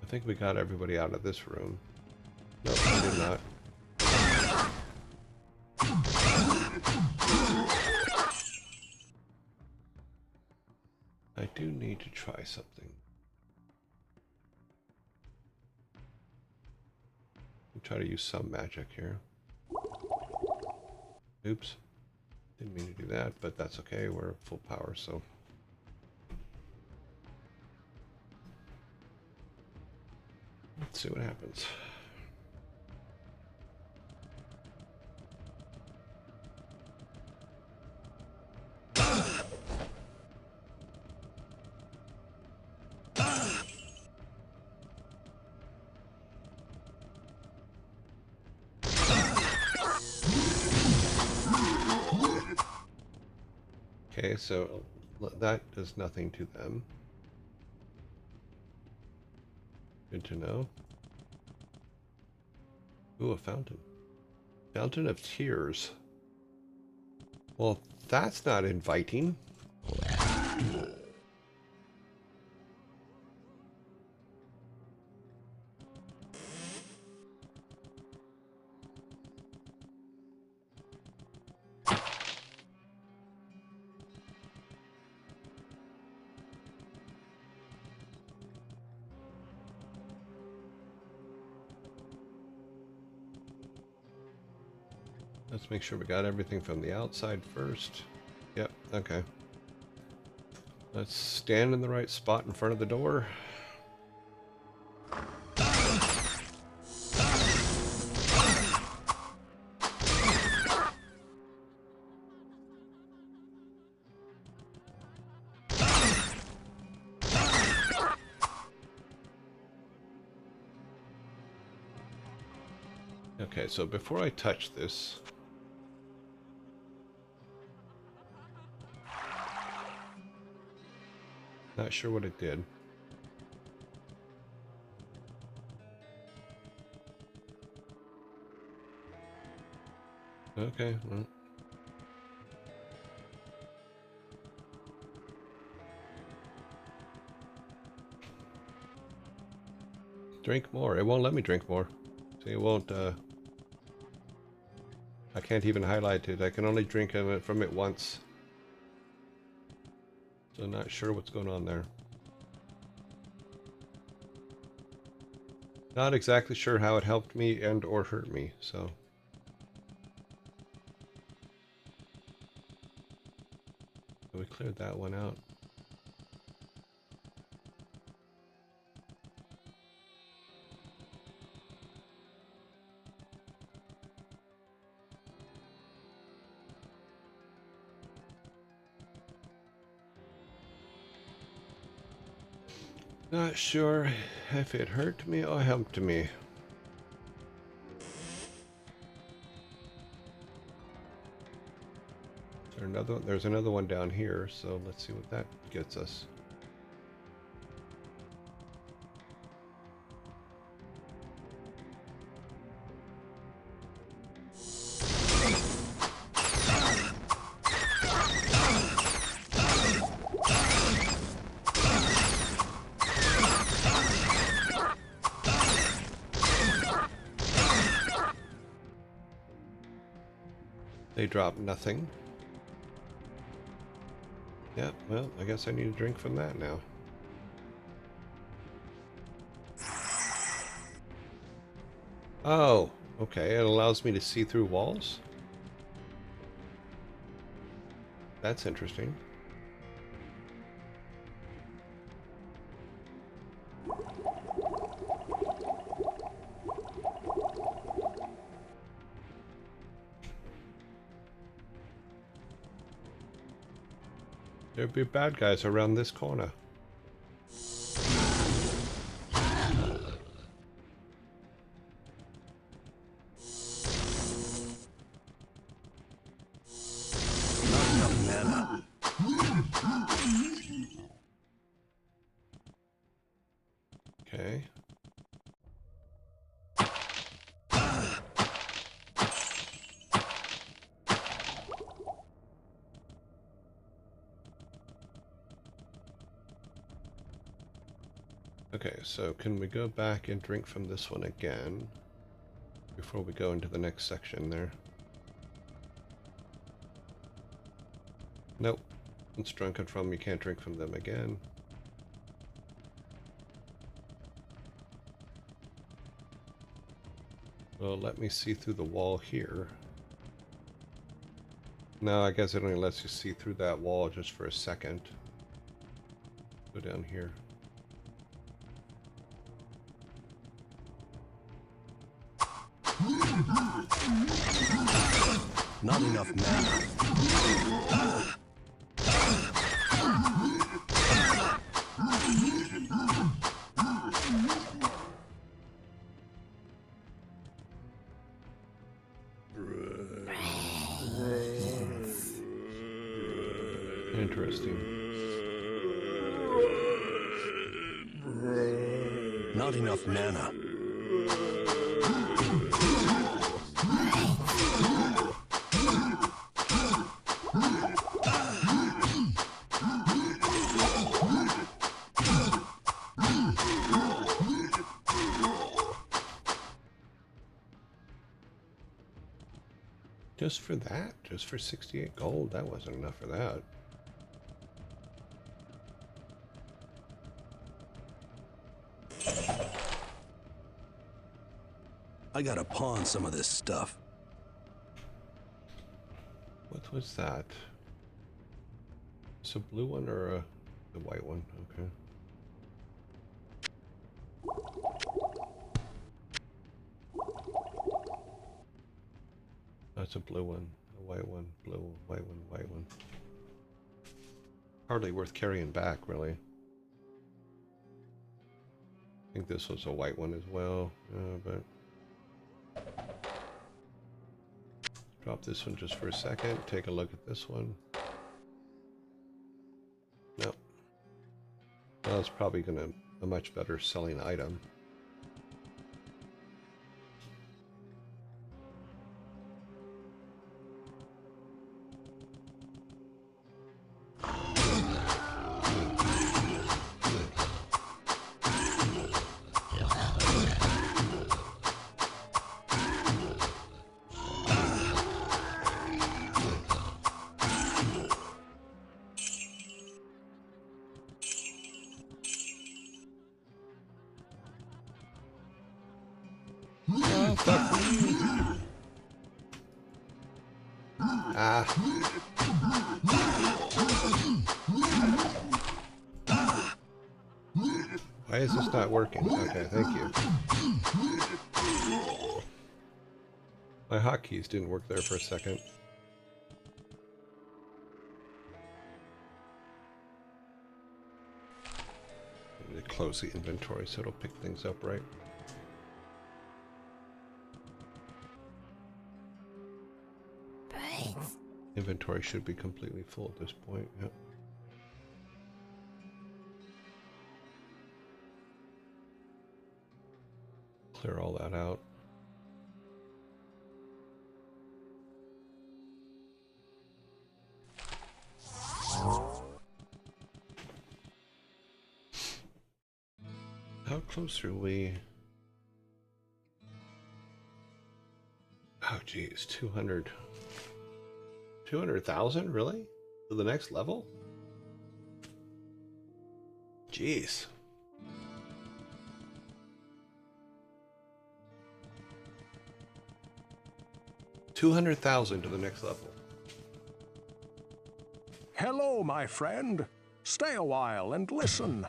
I think we got everybody out of this room. No, we did not. I do need to try something. Try to use some magic here. Oops. Didn't mean to do that, but that's okay. We're at full power, so. Let's see what happens. Okay, so that does nothing to them. Good to know. Ooh, a fountain. Fountain of Tears. Well, that's not inviting. Let's make sure we got everything from the outside first. Yep, okay. Let's stand in the right spot in front of the door. Okay, so before I touch this, not sure what it did. Okay, well. Drink more. It won't let me drink more. See, it won't, I can't even highlight it. I can only drink from it once. So not sure what's going on there. Not exactly sure how it helped me and or hurt me, so. We cleared that one out. Not sure if it hurt me or helped me. There's another one down here, so let's see what that gets us. They drop nothing. Yeah, well, I guess I need a drink from that now. Oh, okay, it allows me to see through walls? That's interesting. There'd be bad guys around this corner. Okay. Okay, so can we go back and drink from this one again before we go into the next section there? Nope. It's drunken from, you can't drink from them again. Well, let me see through the wall here. No, I guess it only lets you see through that wall just for a second. Go down here. Not enough mana. Interesting. Not enough mana. Just for that? Just for 68 gold? That wasn't enough for that. I gotta pawn some of this stuff. What was that? It's a blue one or the white one? Okay. That's a blue one, a white one, blue, white one, white one. Hardly worth carrying back, really. I think this was a white one as well, but... Drop this one just for a second, take a look at this one. Nope. Well, it's probably a much better selling item. Why is this not working? Okay, thank you. My hotkeys didn't work there for a second. I'm going to close the inventory so it'll pick things up right. Inventory should be completely full at this point, yep. Clear all that out. How close are we? Oh geez, 200,000 really? To the next level? Jeez. $200,000 to the next level. Hello, my friend. Stay a while and listen.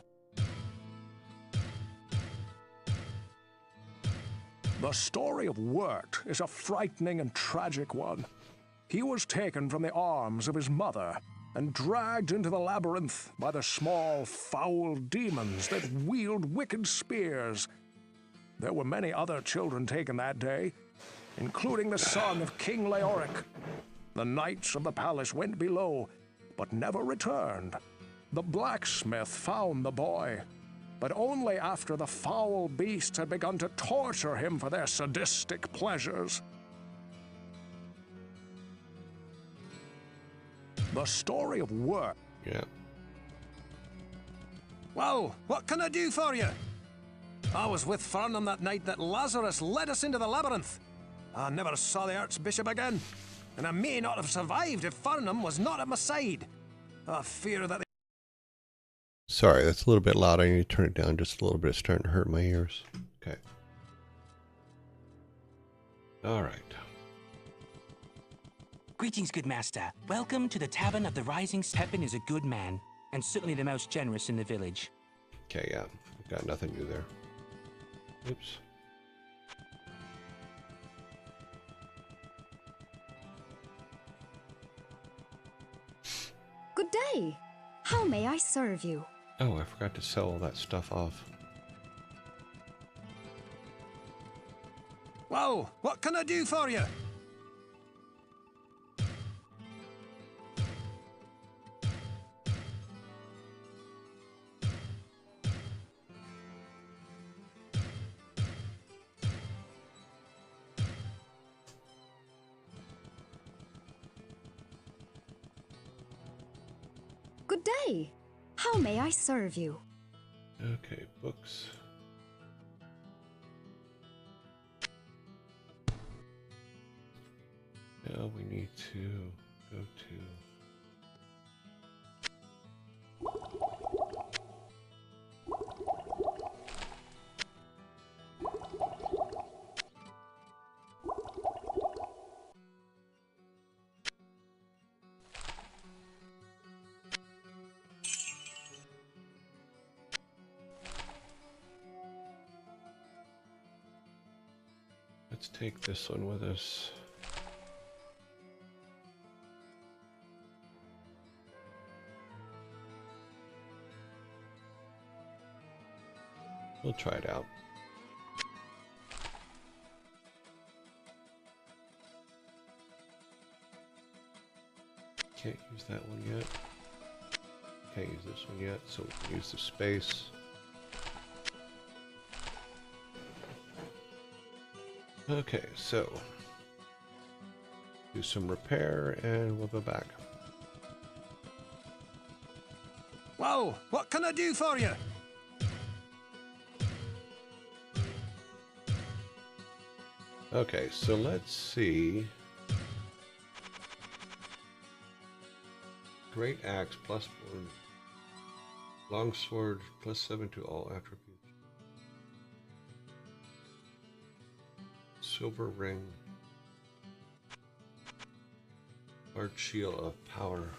The story of Wirt is a frightening and tragic one. He was taken from the arms of his mother and dragged into the labyrinth by the small, foul demons that wield wicked spears. There were many other children taken that day, including the son of King Leoric. The knights of the palace went below, but never returned. The blacksmith found the boy, but only after the foul beasts had begun to torture him for their sadistic pleasures. The story of work. Yeah. Well, what can I do for you? I was with Farnham that night that Lazarus led us into the labyrinth. I never saw the Archbishop again, and I may not have survived if Farnham was not at my side. I fear that... Sorry, that's a little bit loud. I need to turn it down just a little bit. It's starting to hurt my ears. Okay. All right. Greetings, good master. Welcome to the Tavern of the Rising. Pepin is a good man, and certainly the most generous in the village. Okay, yeah. Got nothing new there. Oops. Good day. How may I serve you? Oh, I forgot to sell all that stuff off. Well, what can I do for you? Good day. How may I serve you? Okay, books. Now we need to go to... Let's take this one with us. We'll try it out. Can't use that one yet. Can't use this one yet, so we can use the space. Okay, so do some repair and we'll go back. Well, what can I do for you? Okay, so let's see. Great axe +1. Longsword +7 to all attributes. Silver ring. Large shield of power.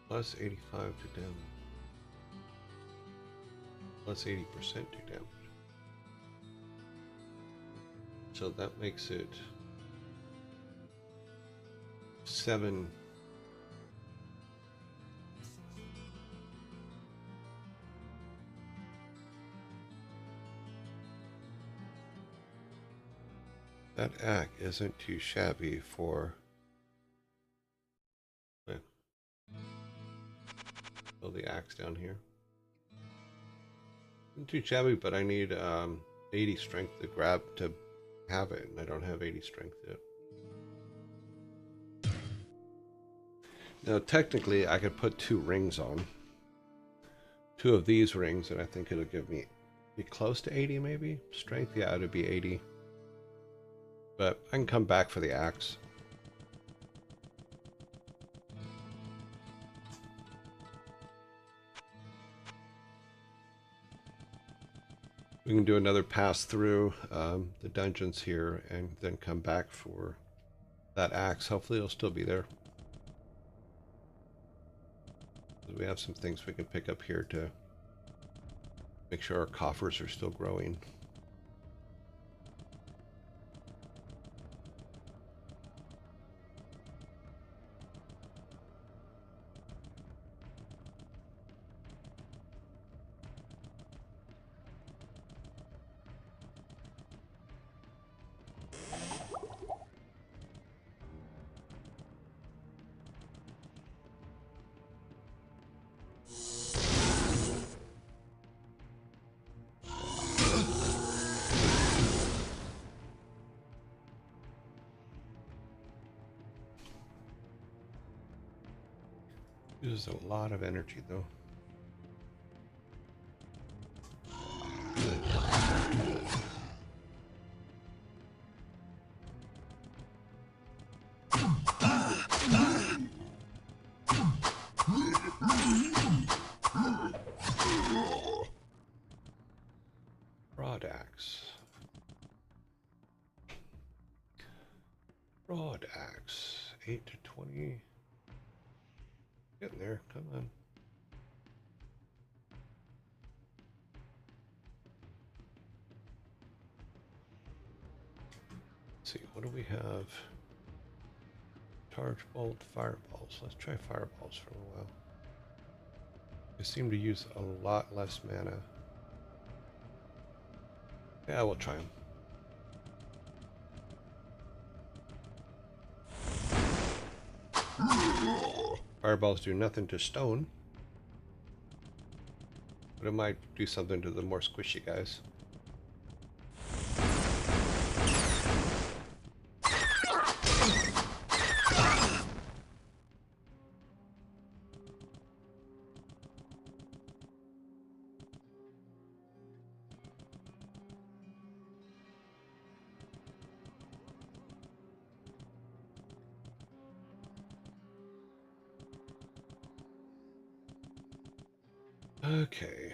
+85 to damage. +80% to damage. So that makes it 7. That axe isn't too shabby for... Build the axe down here. Not too shabby, but I need 80 strength to grab to have it, and I don't have 80 strength yet. Now, technically, I could put 2 rings on. 2 of these rings, and I think it'll give me be close to 80, maybe strength. Yeah, it'll be 80. But I can come back for the axe. We can do another pass through the dungeons here and then come back for that axe. Hopefully it'll still be there. We have some things we can pick up here to Make sure our coffers are still growing. Uses a lot of energy, though. Broad axe. Broad axe. 8 to 20. Getting there, come on. Let's see, what do we have? Charge bolt, fireballs. Let's try fireballs for a while. They seem to use a lot less mana. Yeah, we'll try them. Fireballs do nothing to stone, but it might do something to the more squishy guys. Okay.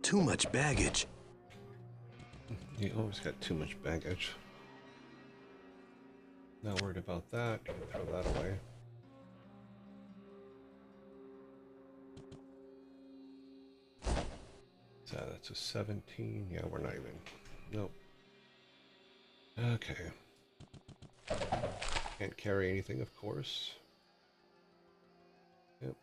Too much baggage. You always got too much baggage. Not worried about that. You can throw that away. So that's a 17. Yeah, we're not even. Nope. Okay. Can't carry anything, of course. Yep.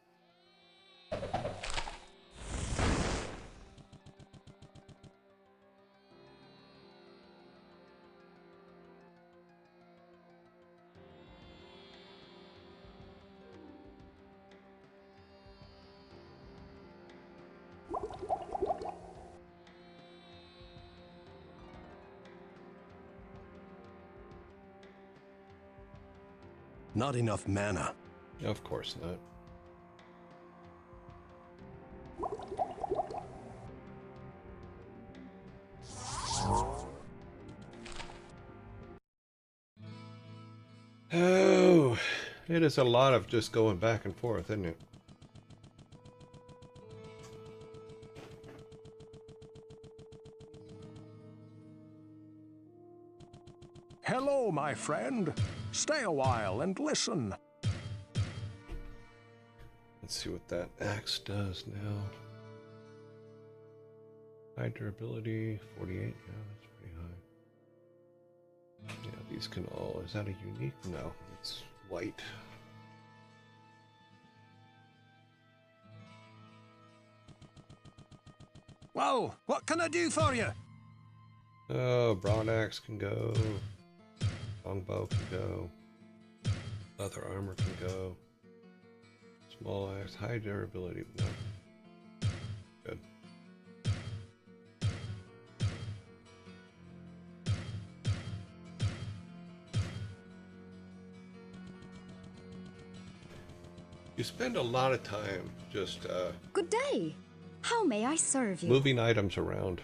Not enough mana. Of course not. Oh, it is a lot of just going back and forth, isn't it? Hello, my friend. Stay a while and listen. Let's see what that axe does now. High durability, 48. Yeah, that's pretty high. These can all, is that a unique? No, it's white. Well, what can I do for you? Oh, broad axe can go. Longbow can go. Leather armor can go. Small axe, high durability. No. Good. You spend a lot of time just Good day. How may I serve you? moving items around.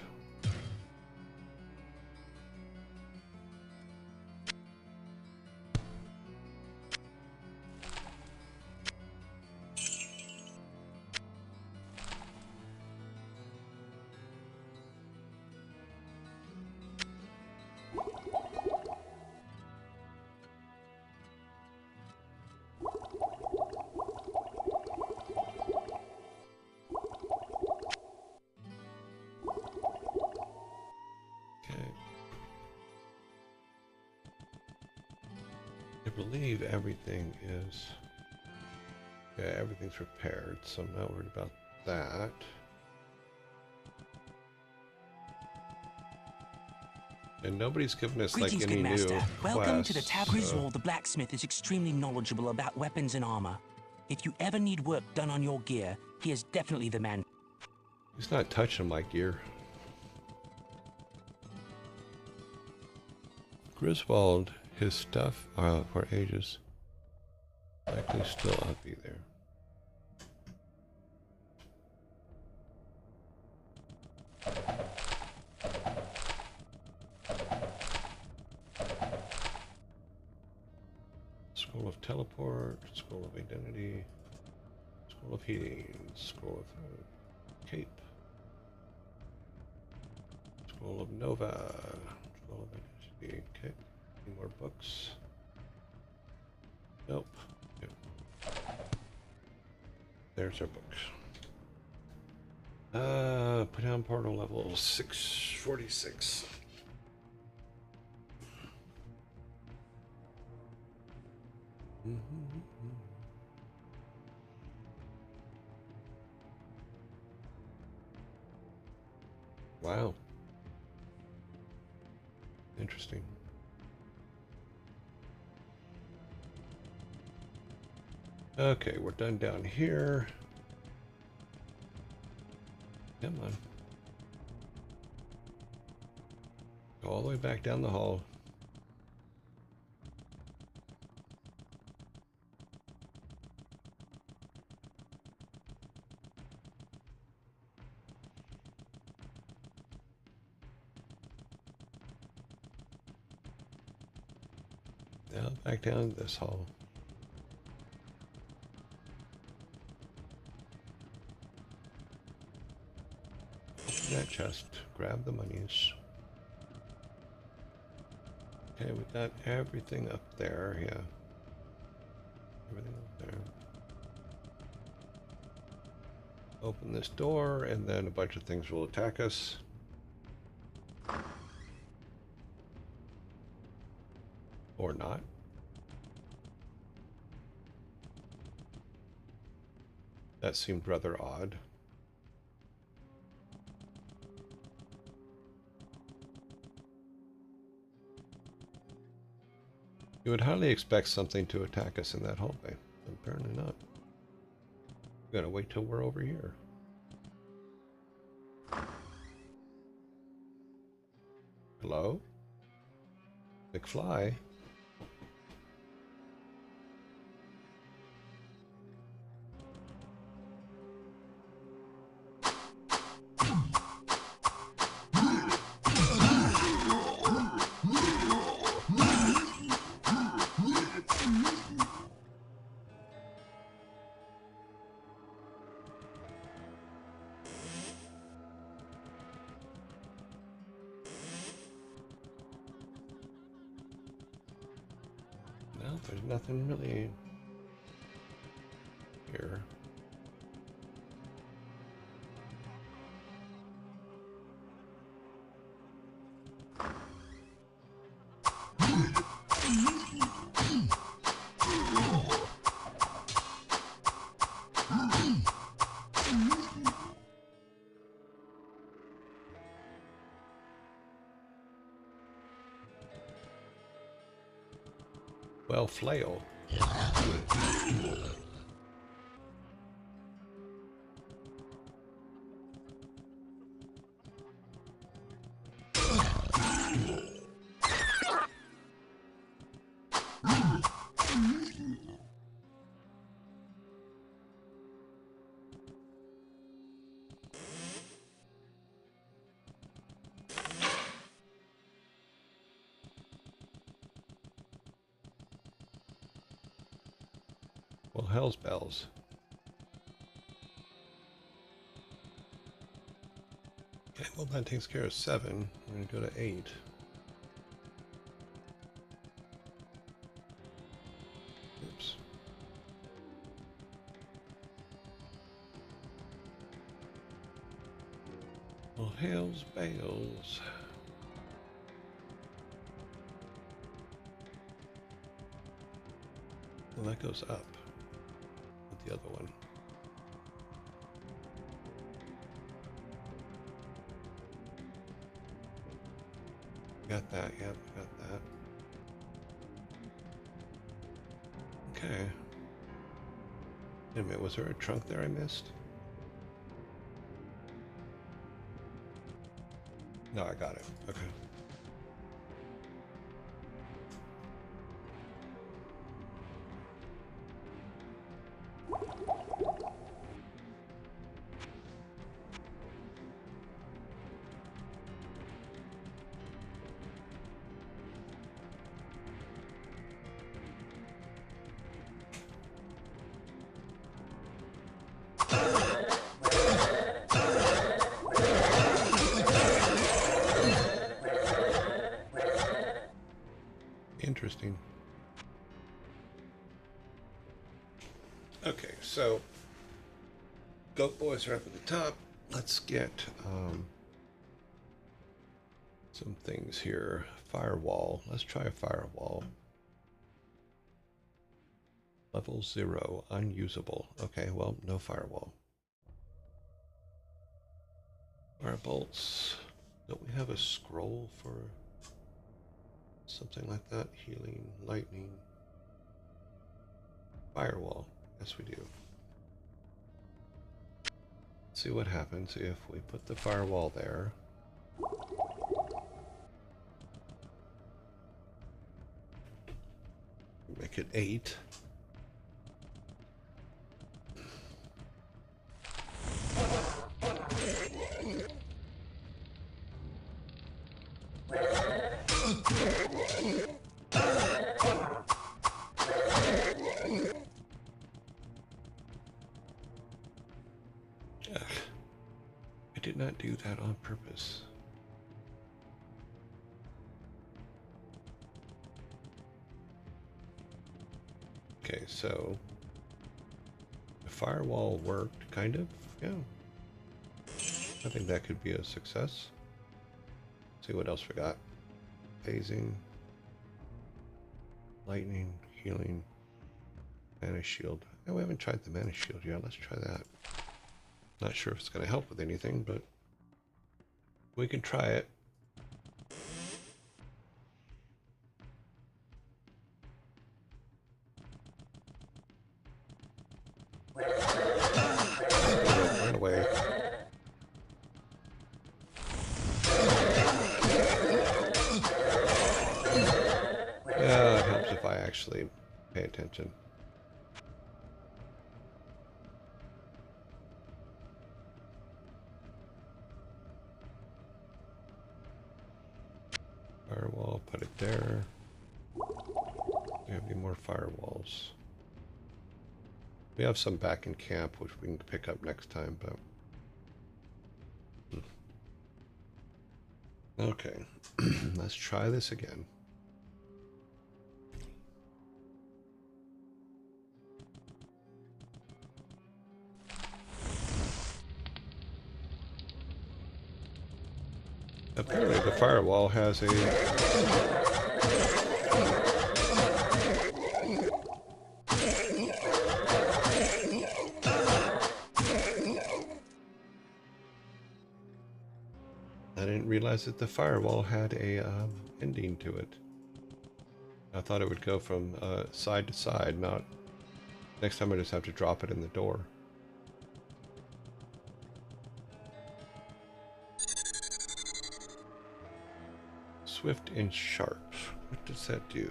I believe everything is... Yeah, everything's repaired, so I'm not worried about that. And nobody's given us Greetings, like any good new master. Welcome to the quests, tavern. Griswold, the blacksmith, is extremely knowledgeable about weapons and armor. If you ever need work done on your gear, he is definitely the man. He's not touching my gear. Griswold, his stuff for ages. Likely still out be there. Scroll of teleport, scroll of identity, scroll of healing, scroll of cape, scroll of nova, scroll of identity. Okay, any more books? Nope. Yep. There's our books. Put down portal level 646. Wow. Interesting. Okay, we're done down here. Come on. Go all the way back down the hall. Now back down this hall. Open that chest. Grab the monies. Okay, we got everything up there. Yeah. Everything up there. Open this door, and then a bunch of things will attack us. Or not. That seemed rather odd. You would hardly expect something to attack us in that hallway. Apparently not. We gotta wait till we're over here. Hello? McFly? No, there's nothing really here. Oh, flail. Well, hell's bells. Okay, well that takes care of 7. We're gonna go to 8. Oops. Well, hell's bells. Well, that goes up with the other one. Got that, yep, got that. Okay. Wait a minute, was there a trunk there I missed? No, I got it. Okay. Interesting. Okay, so goat boys are up at the top. Let's get some things here. Firewall. Let's try a firewall. Level 0, unusable. Okay, well, no firewall. Fire bolts. Don't we have a scroll for something like that? Healing, lightning, firewall. Yes, we do. Let's see what happens if we put the firewall there. Make it 8. I did not do that on purpose. Okay, so the firewall worked, kind of, yeah. I think that could be a success. See what else we got. Phasing, lightning, healing, mana shield. Oh, we haven't tried the mana shield yet. Let's try that. Not sure if it's going to help with anything, but we can try it. Run away. Yeah, it helps if I actually pay attention. Firewall, put it there. We have any more firewalls? We have some back in camp, which we can pick up next time, but... Okay, let's try this again. Apparently the firewall has a... I didn't realize that the firewall had a ending to it. I thought it would go from side to side, not... Next time I just have to drop it in the door. Swift and sharp. What does that do?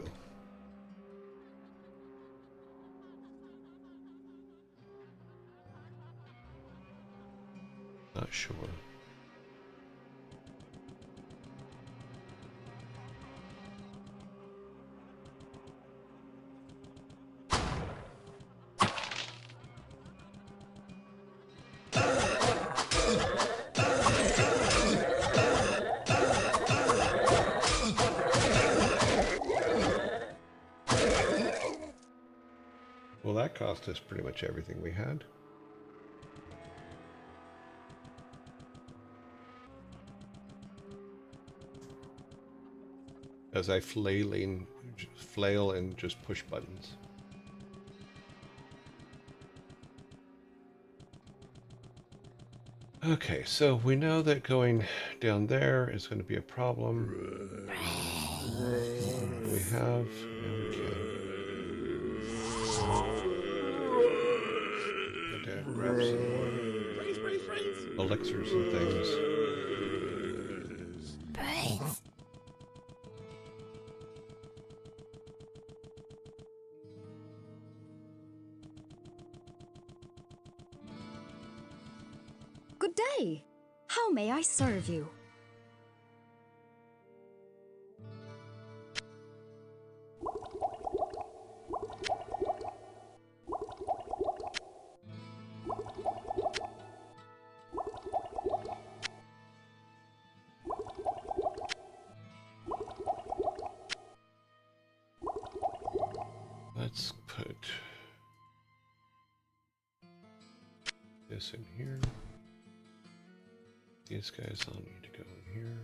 Not sure. Well, that cost us pretty much everything we had. As I flail and just push buttons. Okay, so we know that going down there is going to be a problem. We have... Okay, grab some more elixirs and things. Good day. How may I serve you? Let's put this in here. These guys all need to go in here.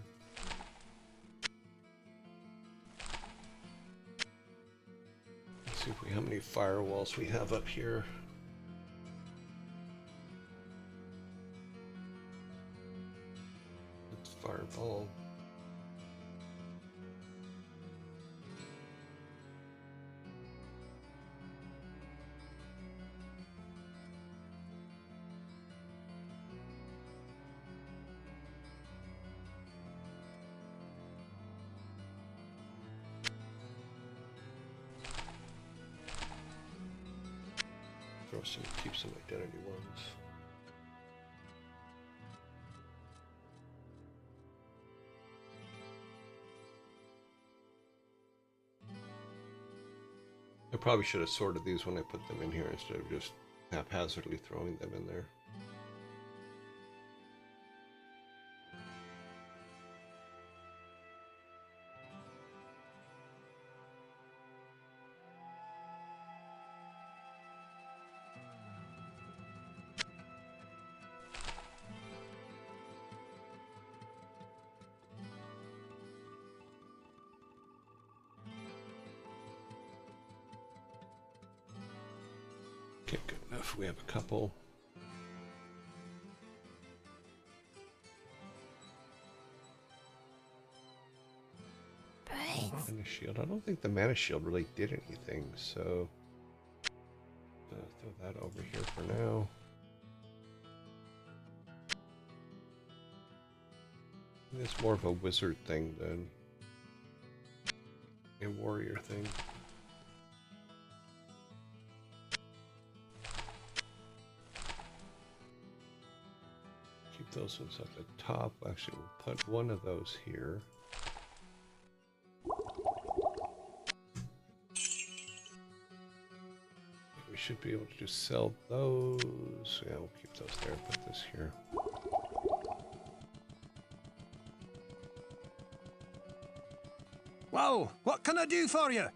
Let's see how many firewalls we have up here. Let's fireball. Keep some identity ones. I probably should have sorted these when I put them in here instead of just haphazardly throwing them in there. Okay, good enough. We have a couple. Mana shield. I don't think the mana shield really did anything, so throw that over here for now. It's more of a wizard thing than a warrior thing. Keep those ones up at the top. Actually, we'll put one of those here. We should be able to just sell those. Yeah, we'll keep those there. Put this here. Well, what can I do for you?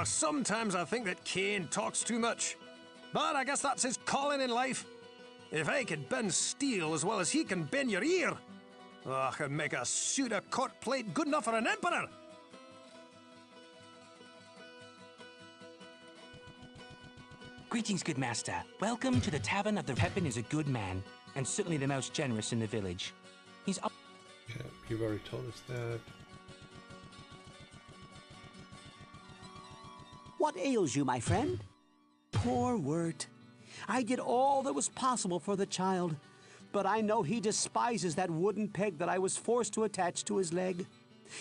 Sometimes I think that Kane talks too much. But I guess that's his calling in life. If I could bend steel as well as he can bend your ear, Oh, I could make a suit of court plate good enough for an emperor. Greetings, good master. Welcome to the Tavern of the Pepin is a good man, and certainly the most generous in the village. He's up. Yeah, you've already told us that. What ails you, my friend? Poor Wirt. I did all that was possible for the child, but I know he despises that wooden peg that I was forced to attach to his leg.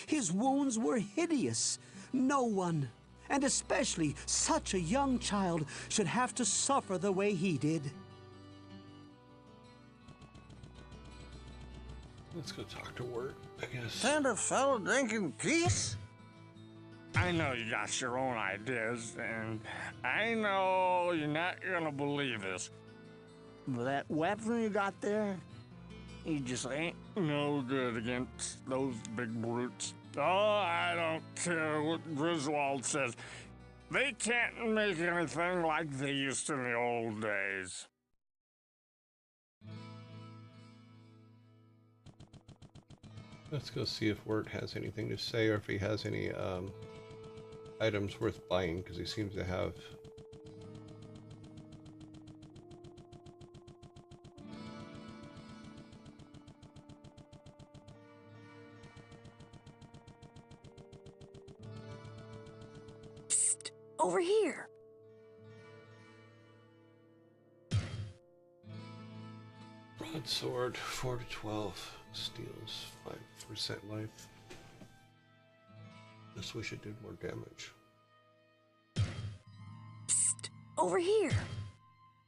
His wounds were hideous. No one, and especially such a young child, should have to suffer the way he did. Let's go talk to Wirt, I guess. Can't a fellow drink in peace? I know you got your own ideas, and I know you're not gonna believe this. But that weapon you got there, he just ain't no good against those big brutes. Oh, I don't care what Griswold says. They can't make anything like they used to in the old days. Let's go see if Wirt has anything to say, or if he has any items worth buying, because he seems to have. Psst, over here. Broadsword, 4 to 12, steals 5% life. This wish it did more damage. Psst, over here.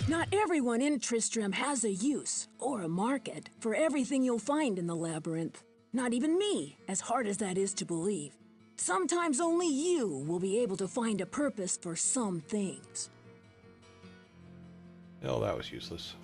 Not everyone in Tristram has a use or a market for everything you'll find in the labyrinth. Not even me, as hard as that is to believe. Sometimes only you will be able to find a purpose for some things. Oh, that was useless.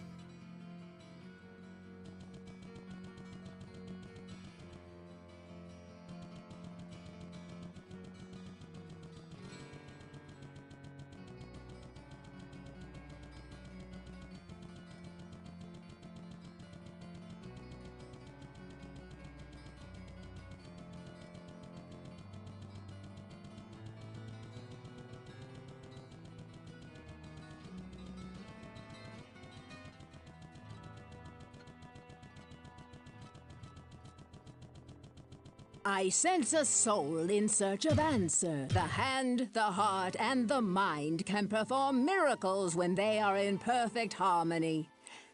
I sense a soul in search of answer. The hand, the heart, and the mind can perform miracles when they are in perfect harmony.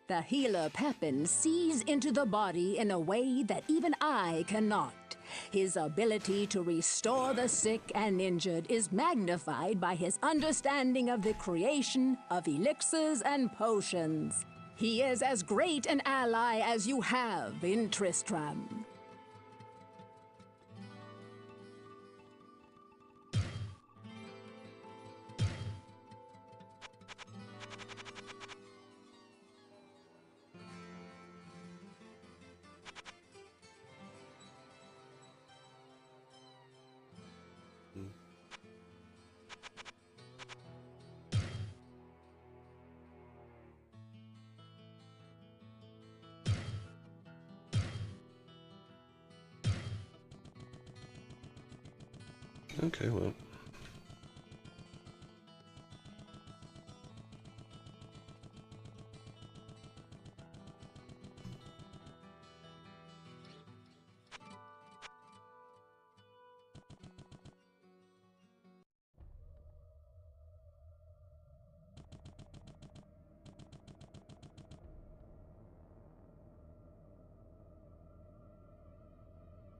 The healer Pepin sees into the body in a way that even I cannot. His ability to restore the sick and injured is magnified by his understanding of the creation of elixirs and potions. He is as great an ally as you have in Tristram. Okay, well.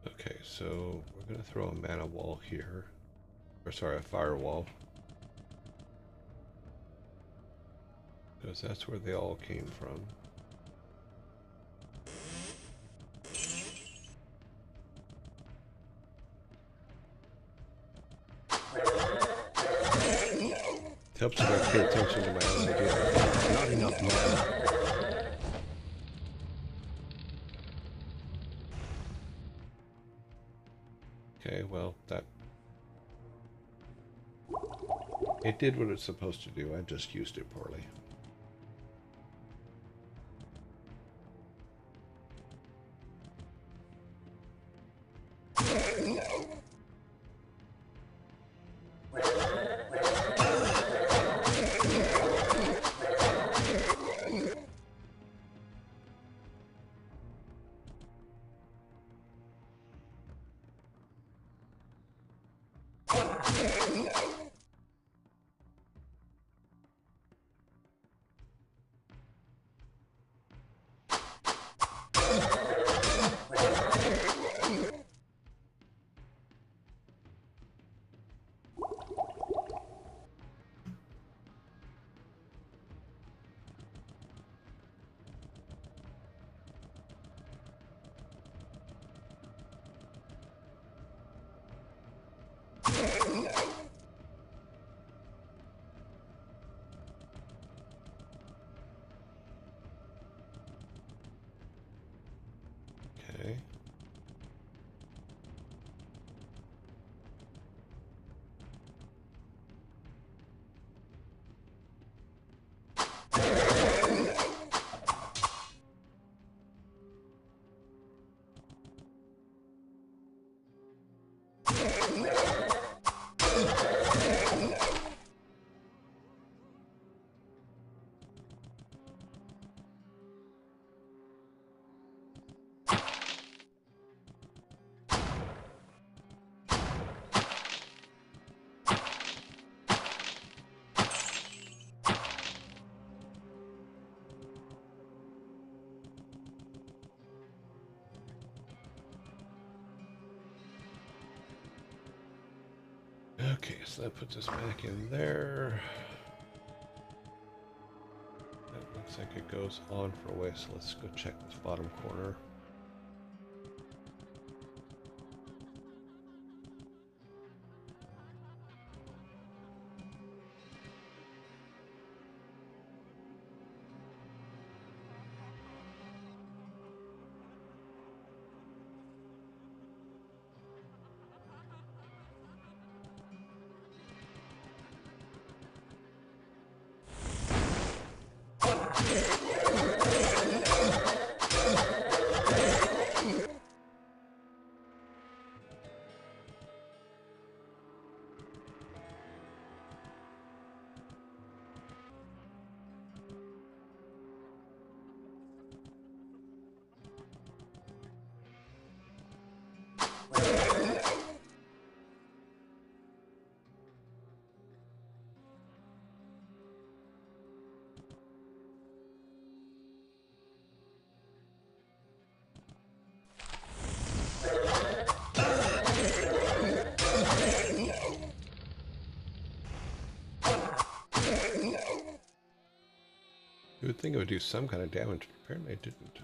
Okay, so we're gonna throw a mana wall here. Or sorry, a firewall. Because that's where they all came from. It helps if I pay attention to my own idea. Not enough mana. Okay, well, that... It did what it's supposed to do, I just used it poorly. Okay. Okay, so that puts us back in there. That looks like it goes on for a way, so let's go check this bottom corner. You would think it would do some kind of damage, but apparently it didn't.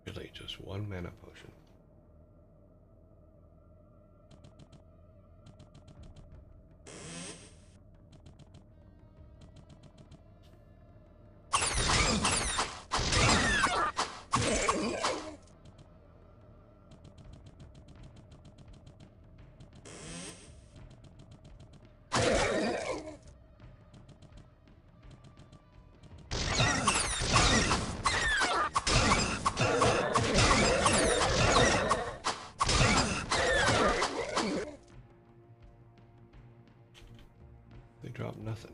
Really, just one mana potion. They drop nothing.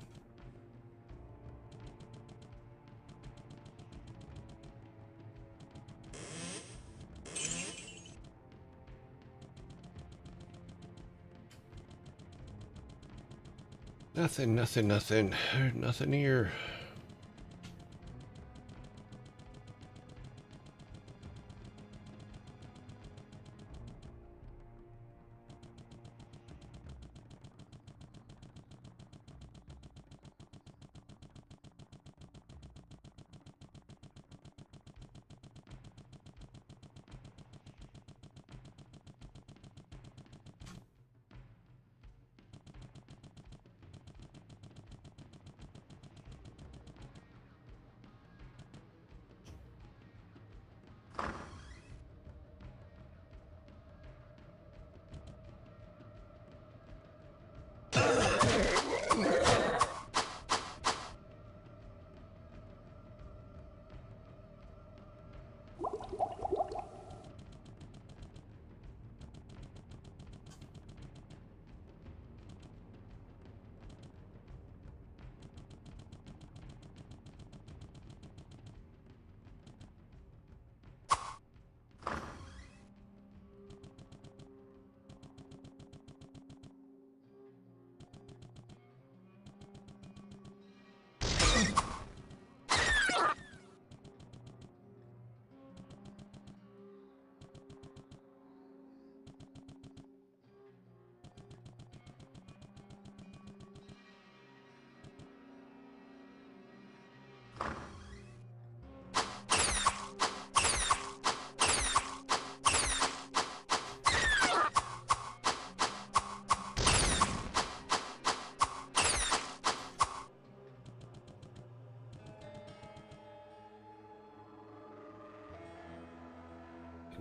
Nothing, nothing, nothing. Nothing here.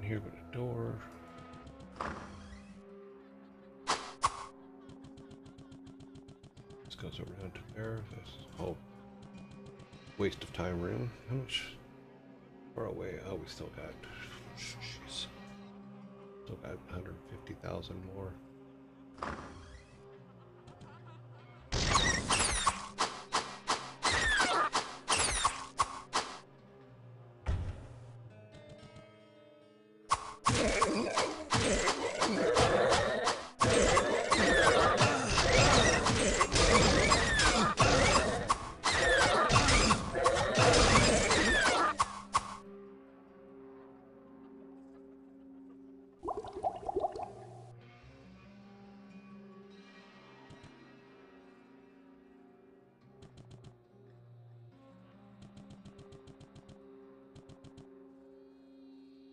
here but a door. This goes around to there. This whole waste of time room. How much far away? Oh, we still got. Jeez. Still got 150,000 more.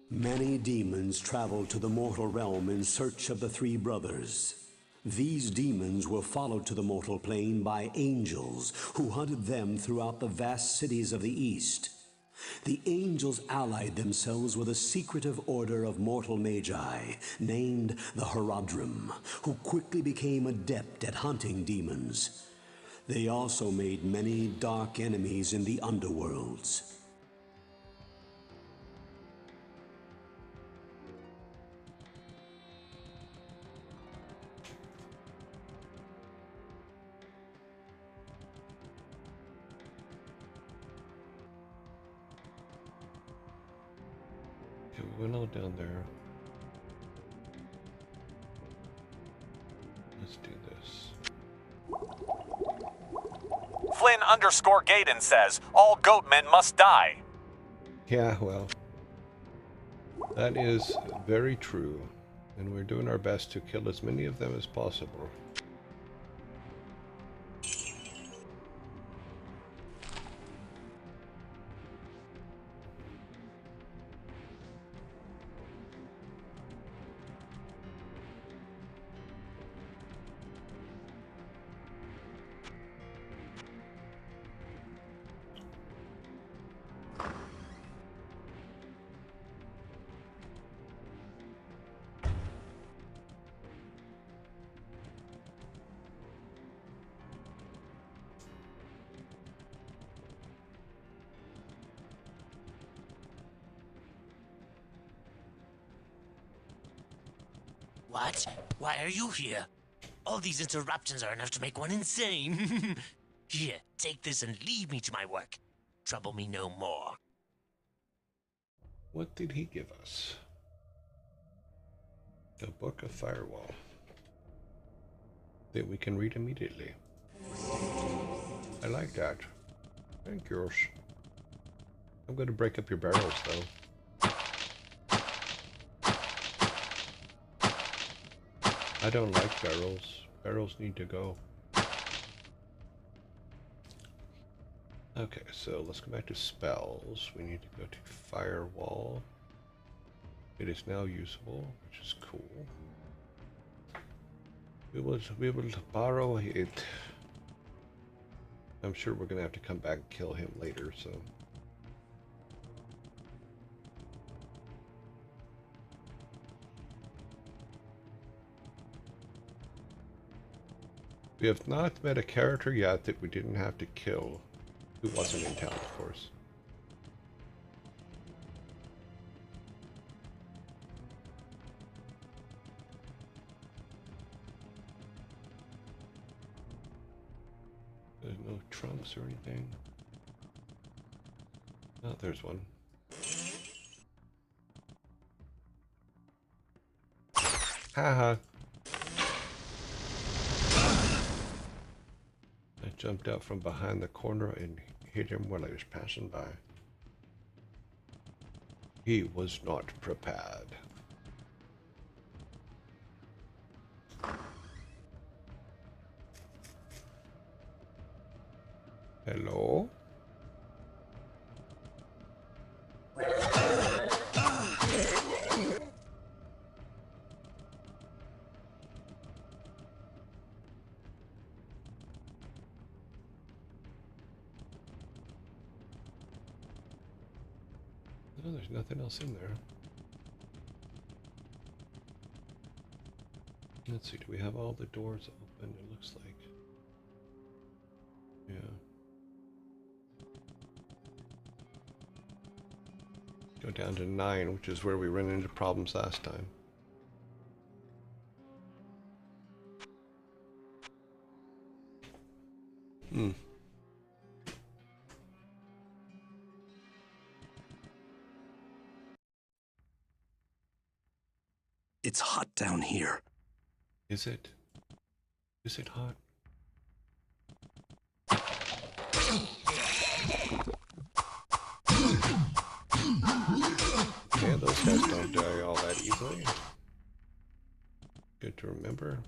Many demons traveled to the mortal realm in search of the three brothers. These demons were followed to the mortal plane by angels who hunted them throughout the vast cities of the East. The angels allied themselves with a secretive order of mortal magi named the Herodrim, who quickly became adept at hunting demons. They also made many dark enemies in the underworlds. We went all down there. Let's do this. Flynn_Gaiden says, all goatmen must die. Yeah, well, that is very true. And we're doing our best to kill as many of them as possible. What? Why are you here? All these interruptions are enough to make one insane. Here, take this and leave me to my work. Trouble me no more. What did he give us? A book of Firewall that we can read immediately. I like that. Thank you. I'm going to break up your barrels, though. I don't like barrels. Barrels need to go. Okay, so let's go back to spells. We need to go to Firewall. It is now usable, which is cool. We will be able to borrow it. I'm sure we're going to have to come back and kill him later, so... We have not met a character yet that we didn't have to kill, who wasn't in town, of course. There's no trunks or anything. Oh, there's one. Haha. I jumped out from behind the corner and hit him when I was passing by. He was not prepared. Hello? No, there's nothing else in there. Let's see, do we have all the doors open? It looks like. Yeah. Go down to 9, which is where we ran into problems last time. It's hot down here. Is it? Is it hot? Yeah, those guys don't die all that easily. Good to remember.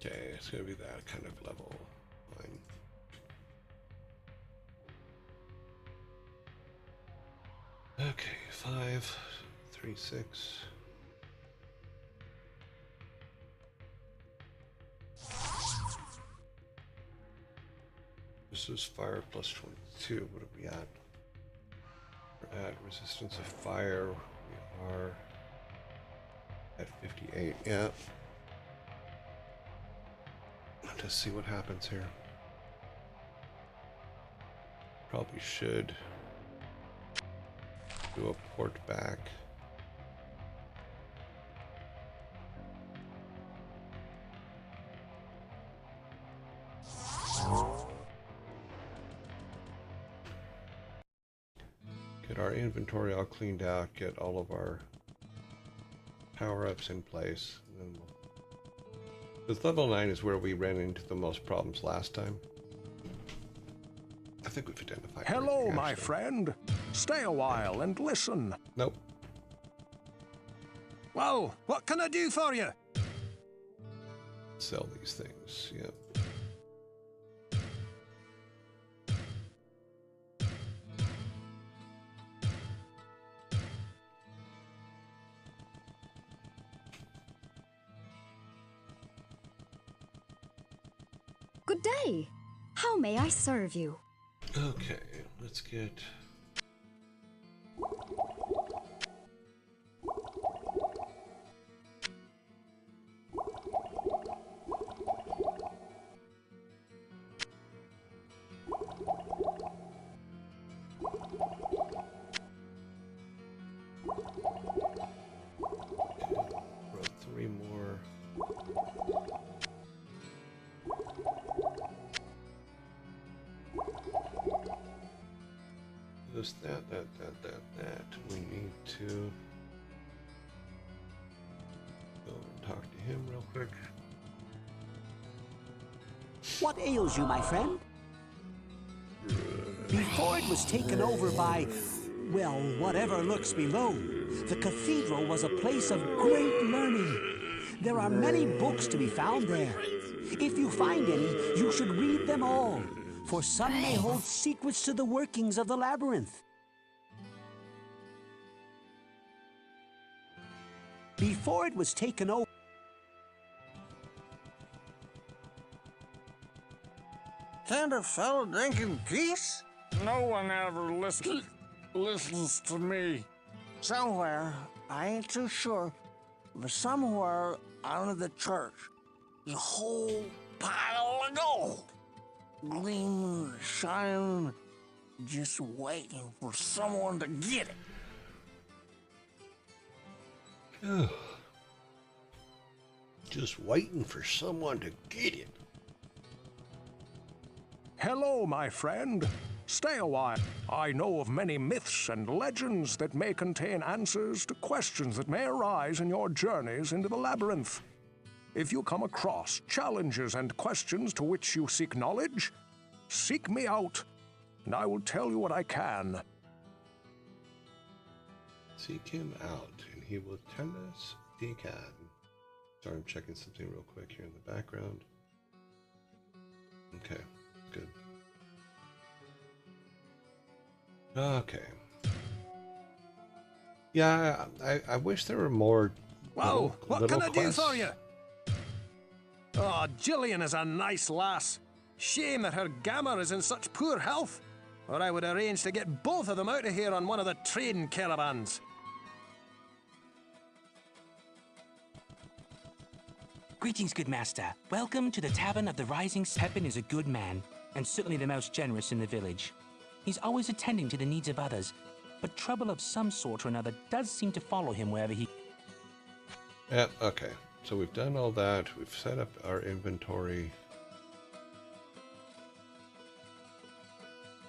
Okay, it's gonna be that kind of level. Fine. Okay, 5, 3, 6. This is fire plus 22. What are we at? We're at resistance of fire. We are at 58. Yeah. Let's see what happens here. Probably should do a port back. Get our inventory all cleaned out, get all of our power-ups in place, and then we'll... This level 9 is where we ran into the most problems last time. I think we've identified Hello, everything, my actually. friend. Stay a while and listen. Nope. Well, what can I do for you? Sell these things, yep. Good day. How may I serve you? Okay, let's get... Row 3 more. This, that. We need to go and talk to him real quick. What ails you, my friend? Before it was taken over by, well, whatever lurks below, the cathedral was a place of great learning. There are many books to be found there. If you find any, you should read them all, for some may hold secrets to the workings of the labyrinth. Before it was taken over... Can't a fellow drinking geese? No one ever listens to me. Somewhere, I ain't too sure, but somewhere under the church, there's a whole pile of gold. Gleaming, shining, just waiting for someone to get it. Just waiting for someone to get it. Hello, my friend. Stay a while. I know of many myths and legends that may contain answers to questions that may arise in your journeys into the labyrinth. If you come across challenges and questions to which you seek knowledge, seek me out, and I will tell you what I can. Seek him out, and he will tell us what he can. Sorry, I'm checking something real quick here in the background. Okay, good. Okay. Yeah, I wish there were more. Whoa, what can I quests. do for you? Oh, Gillian is a nice lass. Shame that her Gamma is in such poor health, or I would arrange to get both of them out of here on one of the trading caravans. Greetings, good master. Welcome to the Tavern of the Rising. Pepin is a good man, and certainly the most generous in the village. He's always attending to the needs of others, but trouble of some sort or another does seem to follow him wherever he... Yeah, okay. So we've done all that. We've set up our inventory.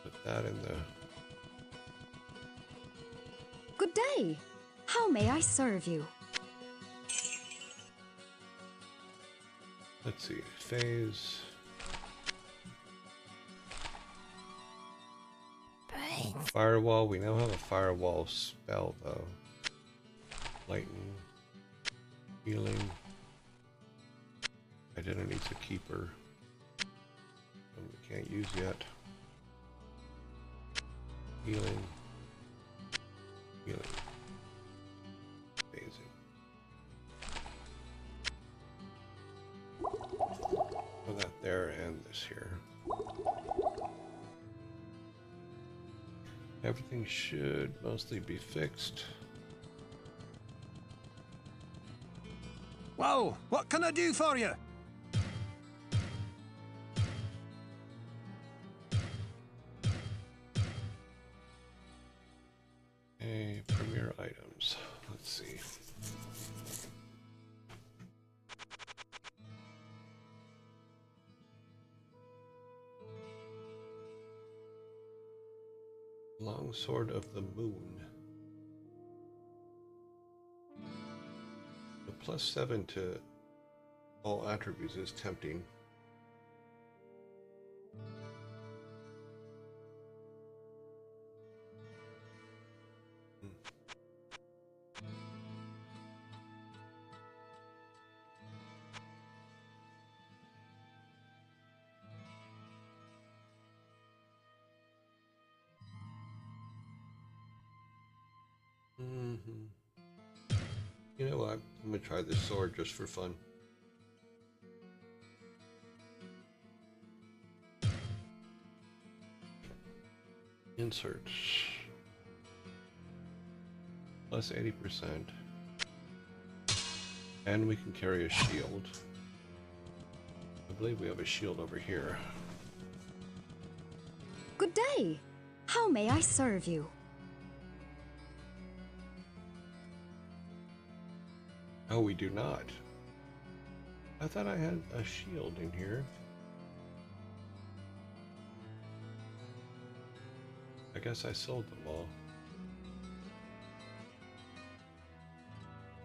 Put that in the... Good day. How may I serve you? Let's see. Phase. Firewall. We now have a firewall spell, though. Lightning. Healing. Identity's a keeper. One we can't use yet. Healing. Healing. Phasing. Put that there and this here. Everything should mostly be fixed. Whoa, what can I do for you? Okay, premier items. Let's see. Longsword of the Moon. The +7 to all attributes is tempting. You know what? I'm gonna try this sword just for fun. Inserts. Plus 80%. And we can carry a shield. I believe we have a shield over here. Good day. How may I serve you? Oh, we do not. I thought I had a shield in here. I guess I sold them all.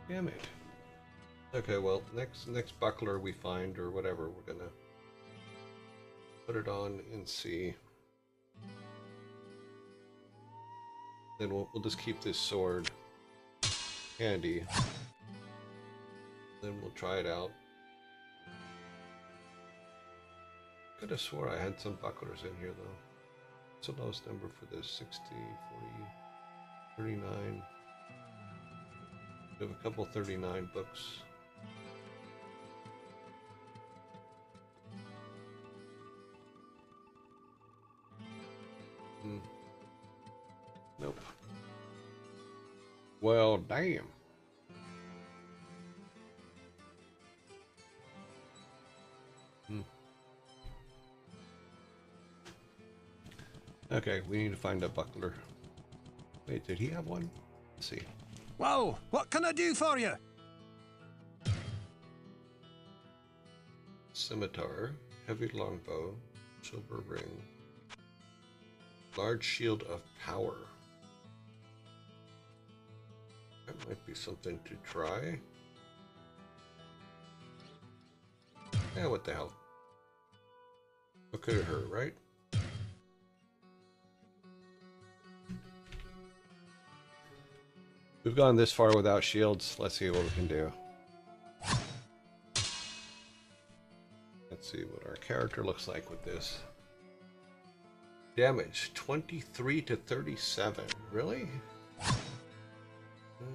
Damn it. Okay, well, next buckler we find or whatever, we're gonna put it on and see. Then we'll just keep this sword handy. Then we'll try it out. Could have swore I had some bucklers in here though. What's the lowest number for this? 60, 40, 39. We have a couple 39 books. Nope. Well, damn. Okay, we need to find a buckler. Wait, did he have one? Let's see. Whoa, what can I do for you? Scimitar, heavy longbow, silver ring, large shield of power. That might be something to try. Yeah, what the hell? What could it hurt, right? We've gone this far without shields. Let's see what we can do. Let's see what our character looks like with this. Damage 23 to 37. Really?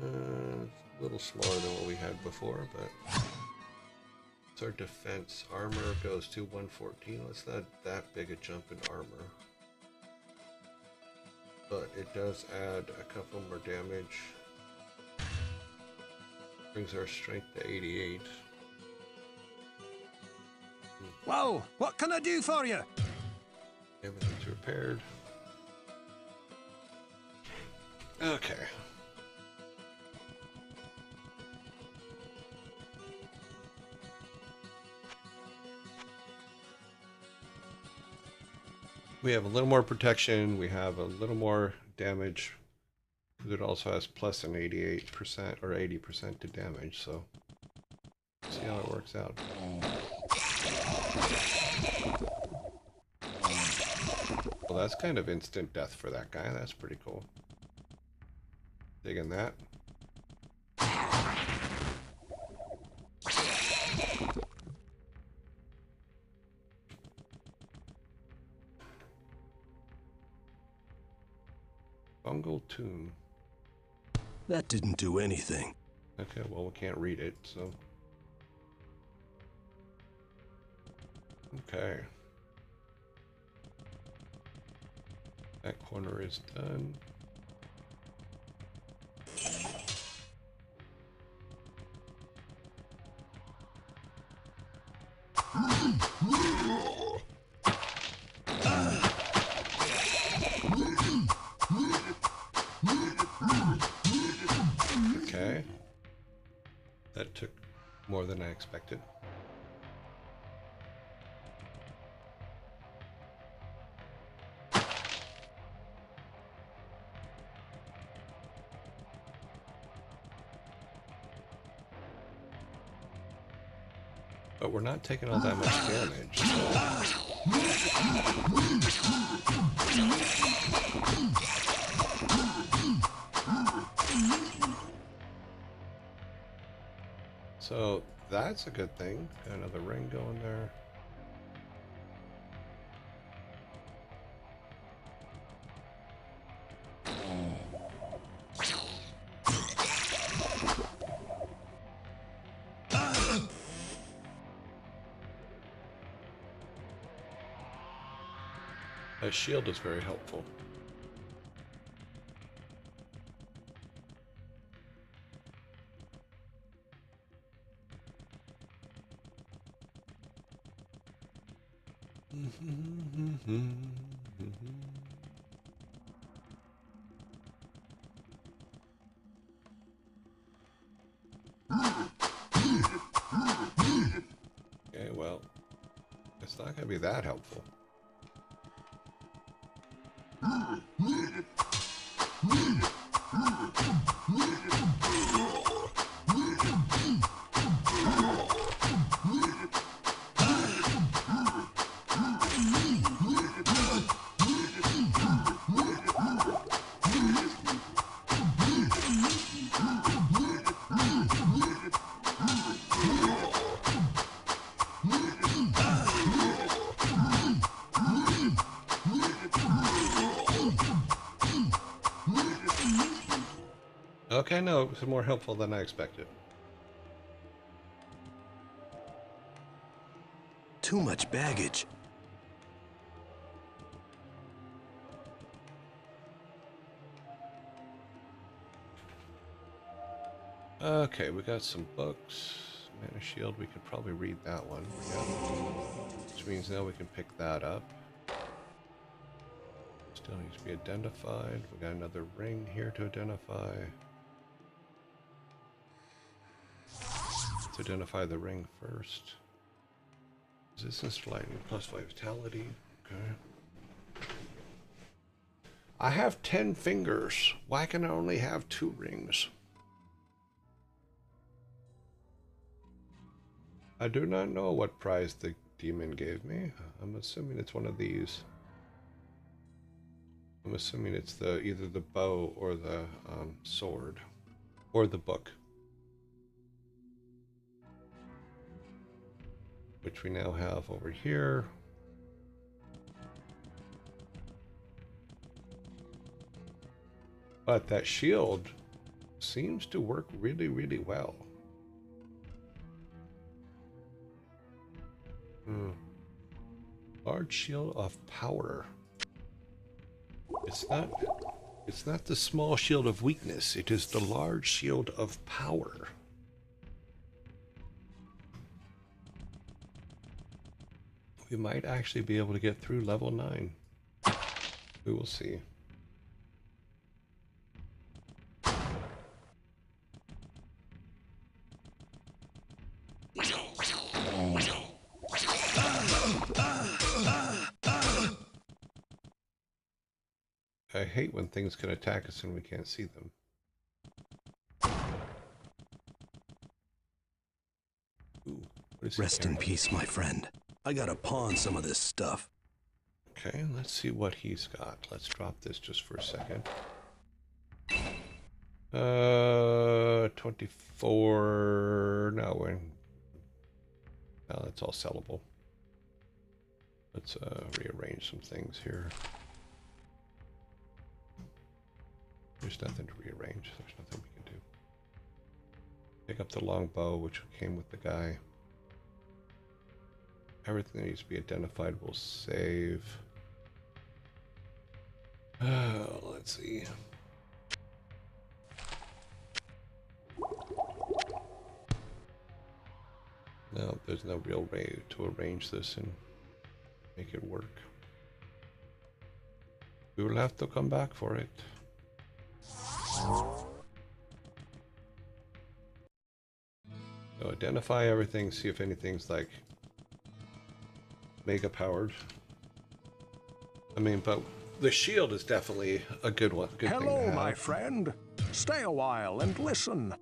A little smaller than what we had before, but it's our defense. Armor goes to 114. That's not that big a jump in armor. But it does add a couple more damage. Brings our strength to 88. Whoa! What can I do for you? Everything's repaired. Okay. We have a little more protection. We have a little more damage. It also has plus an 88% or 80% to damage, so see how it works out. Well, that's kind of instant death for that guy. That's pretty cool. Digging that. Fungal Tomb. That didn't do anything. Okay, well, we can't read it, so. Okay. That corner is done. Okay. That took more than I expected. But we're not taking all that much damage. So that's a good thing. Got another ring going there. A shield is very helpful. Okay, well, it's not going to be that helpful. Okay, no, it was more helpful than I expected. Too much baggage. Okay, we got some books. Mana Shield, we could probably read that one. Yeah. Which means now we can pick that up. Still needs to be identified. We got another ring here to identify. Let's identify the ring first. Resistance to lightning plus vitality. Okay. I have 10 fingers. Why can I only have 2 rings? I do not know what prize the demon gave me. I'm assuming it's one of these. I'm assuming it's either the bow or the sword. Or the book. Which we now have over here. But that shield seems to work really, really well. Large shield of power. It's not the small shield of weakness. It is the large shield of power. We might actually be able to get through level 9. We will see. I hate when things can attack us and we can't see them. Ooh, Rest in peace, my friend. I gotta pawn some of this stuff. Okay, let's see what he's got. Let's drop this just for a second. 24. No, that's all sellable. Let's rearrange some things here. There's nothing to rearrange. There's nothing we can do. Pick up the long bow, which came with the guy. Everything that needs to be identified will save. Let's see. No, there's no real way to arrange this and make it work. We will have to come back for it. So identify everything, see if anything's like mega powered. I mean, but the shield is definitely a good one. Good thing to Hello, have. my friend. Stay a while and listen.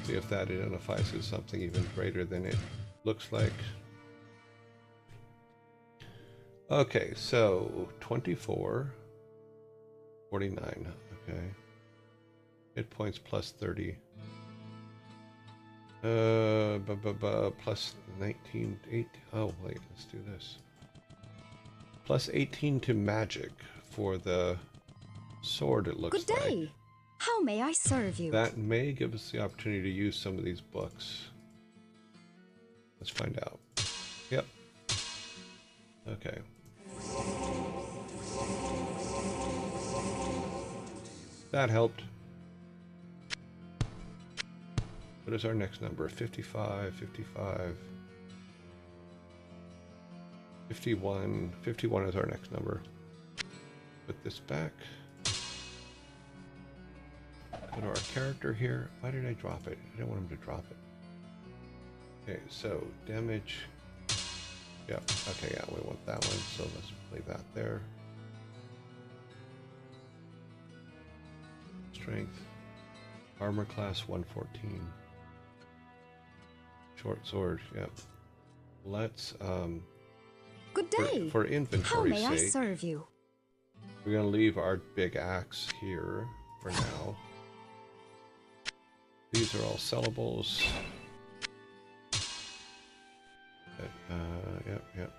See if that identifies as something even greater than it looks like. Okay, so 24, 49. Okay. Hit points plus 30. Plus 19, 8. Oh, wait, let's do this. Plus 18 to magic for the sword, it looks Good day. like. How may I serve you? That may give us the opportunity to use some of these books. Let's find out. Yep. Okay. That helped. What is our next number? 55, 55, 51. 51 is our next number. Put this back. Go to our character here. Why did I drop it? I didn't want him to drop it. Okay, so damage. Yep. Okay, yeah, we want that one. So let's play that there. Strength. Armor class 114. Short sword. Yep. Let's Good day. for inventory's How may I sake, serve you? we're gonna leave our big axe here for now. These are all sellables. Yep.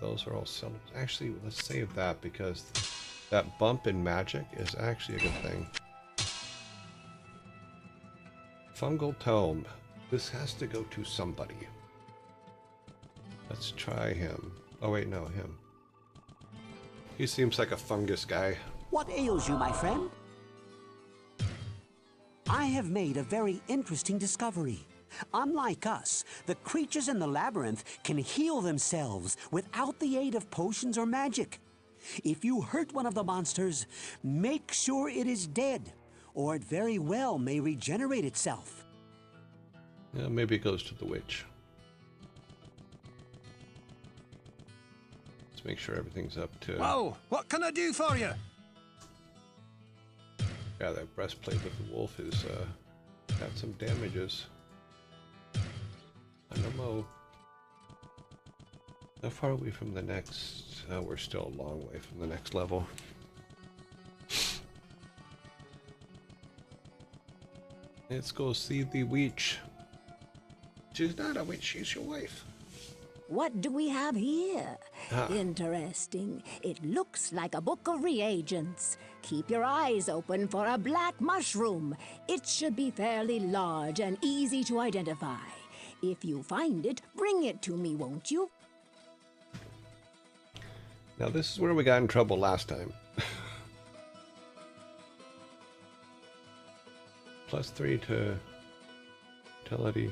Those are all sellables. Actually, let's save that because that bump in magic is actually a good thing. Fungal tome. This has to go to somebody. Let's try him. Oh wait, no, him. He seems like a fungus guy. What ails you, my friend? I have made a very interesting discovery. Unlike us, the creatures in the labyrinth can heal themselves without the aid of potions or magic. If you hurt one of the monsters, make sure it is dead, or it very well may regenerate itself. Yeah, maybe it goes to the witch. Let's make sure everything's up to... Whoa, what can I do for you? Yeah, that breastplate with the wolf is got some damages. I don't know. How far are we from the next? We're still a long way from the next level. Let's go see the witch. She's not a witch, she's your wife. What do we have here? Interesting. It looks like a book of reagents. Keep your eyes open for a black mushroom. It should be fairly large and easy to identify. If you find it, bring it to me, won't you? Now this is where we got in trouble last time. +3 to vitality.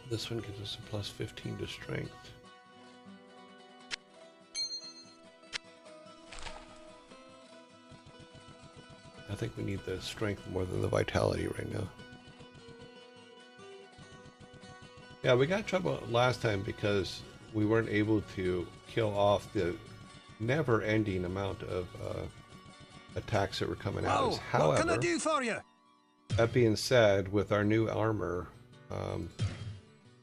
This one gives us a +15 to strength. I think we need the strength more than the vitality right now. Yeah, we got in trouble last time because we weren't able to kill off the never-ending amount of attacks that were coming at us. However, what can I do for you? That being said, with our new armor,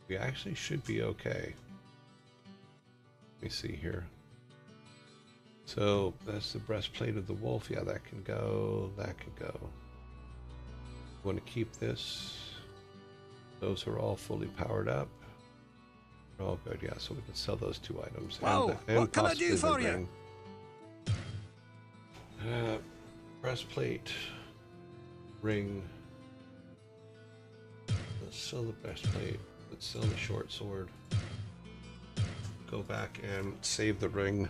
we actually should be okay. Let me see here. So that's the breastplate of the wolf. Yeah, that can go. That can go. Want to keep this. Those are all fully powered up. They're all good. Yeah, so we can sell those 2 items. And what can I do for you? Breastplate, ring. Let's sell the breastplate. Let's sell the short sword. Go back and save the ring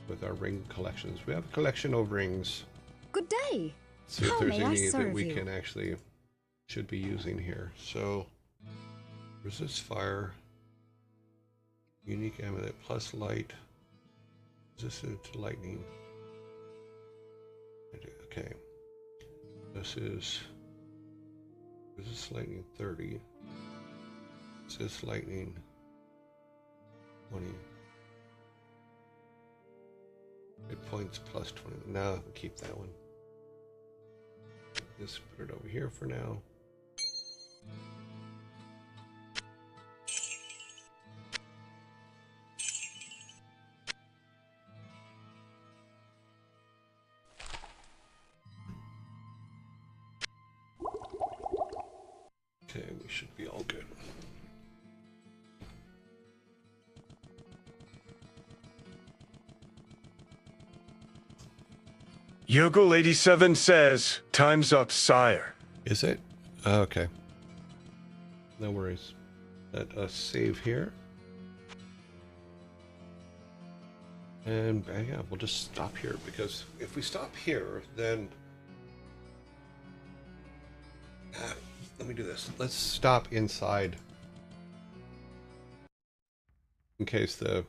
with our ring collections. We have a collection of rings. Good day. See if How there's may I any that serve we you? can actually should be using here. So resist fire, unique amulet plus light, resistant to lightning. Okay, this is lightning 30, resist lightning 20. Hit points plus 20. Now we'll keep that one. Just put it over here for now. Okay, we should be all good. Yogle 87 says, time's up, sire. Is it? Okay. No worries. Let us save here. And yeah, we'll just stop here, because if we stop here, then... let me do this. Let's stop inside. In case it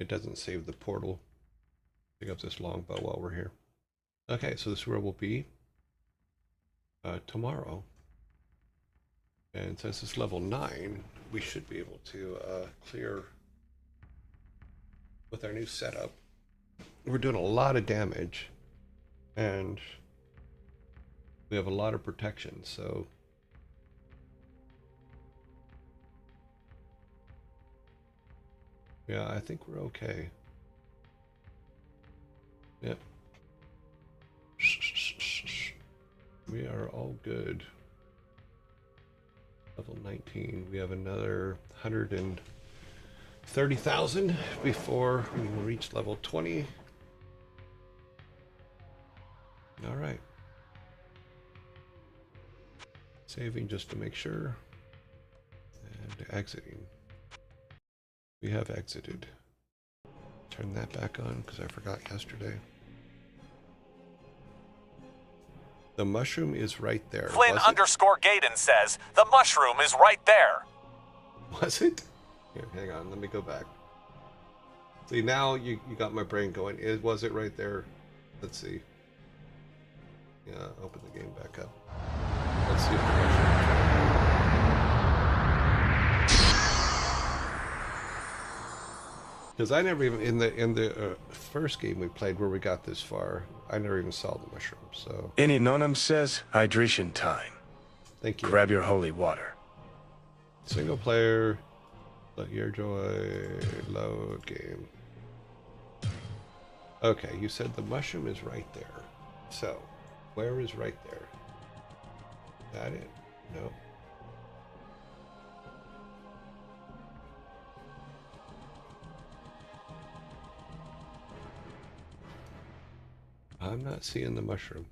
doesn't save the portal. Pick up this longbow while we're here. Okay, so this is where we'll be tomorrow. And since it's level 9, we should be able to clear with our new setup. We're doing a lot of damage, and we have a lot of protection, so yeah, I think we're okay. Yep. We are all good. Level 19. We have another 130,000 before we will reach level 20. All right. Saving just to make sure. And exiting. We have exited. Turn that back on because I forgot yesterday. The mushroom is right there. Flynn _Gaydon says, the mushroom is right there. Was it? Here, hang on, let me go back. See, now you got my brain going. Was it right there? Let's see. Yeah, open the game back up. Let's see if the mushroom... Because I never even, in the first game we played where we got this far, I never even saw the mushroom, so... Any Nonum says, hydration time. Thank you. Grab your holy water. Single player, let your joy, load game. Okay, you said the mushroom is right there. So, where is right there? Is that it? No. I'm not seeing the mushroom.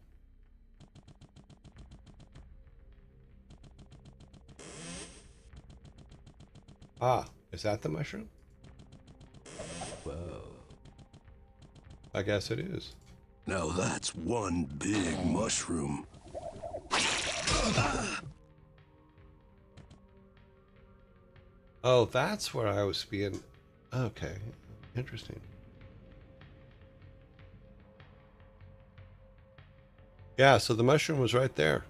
Ah, is that the mushroom? Whoa. I guess it is. Now that's one big mushroom. Oh, that's where I was being... Okay, interesting. Yeah, so the mushroom was right there.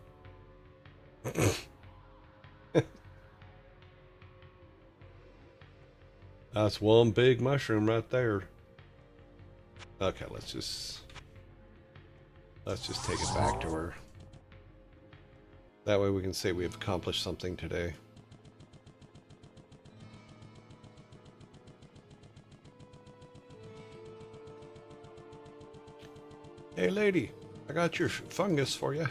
That's one big mushroom right there. Okay, let's just take it back to her. That way we can say we've accomplished something today. Hey lady, I got your fungus for you.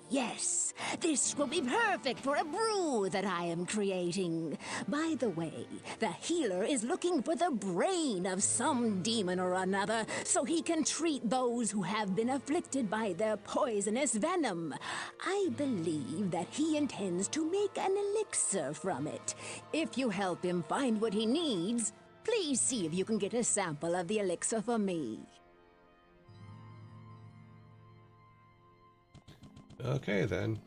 Yes, this will be perfect for a brew that I am creating. By the way, the healer is looking for the brain of some demon or another so he can treat those who have been afflicted by their poisonous venom. I believe that he intends to make an elixir from it. If you help him find what he needs, please see if you can get a sample of the elixir for me. Okay then.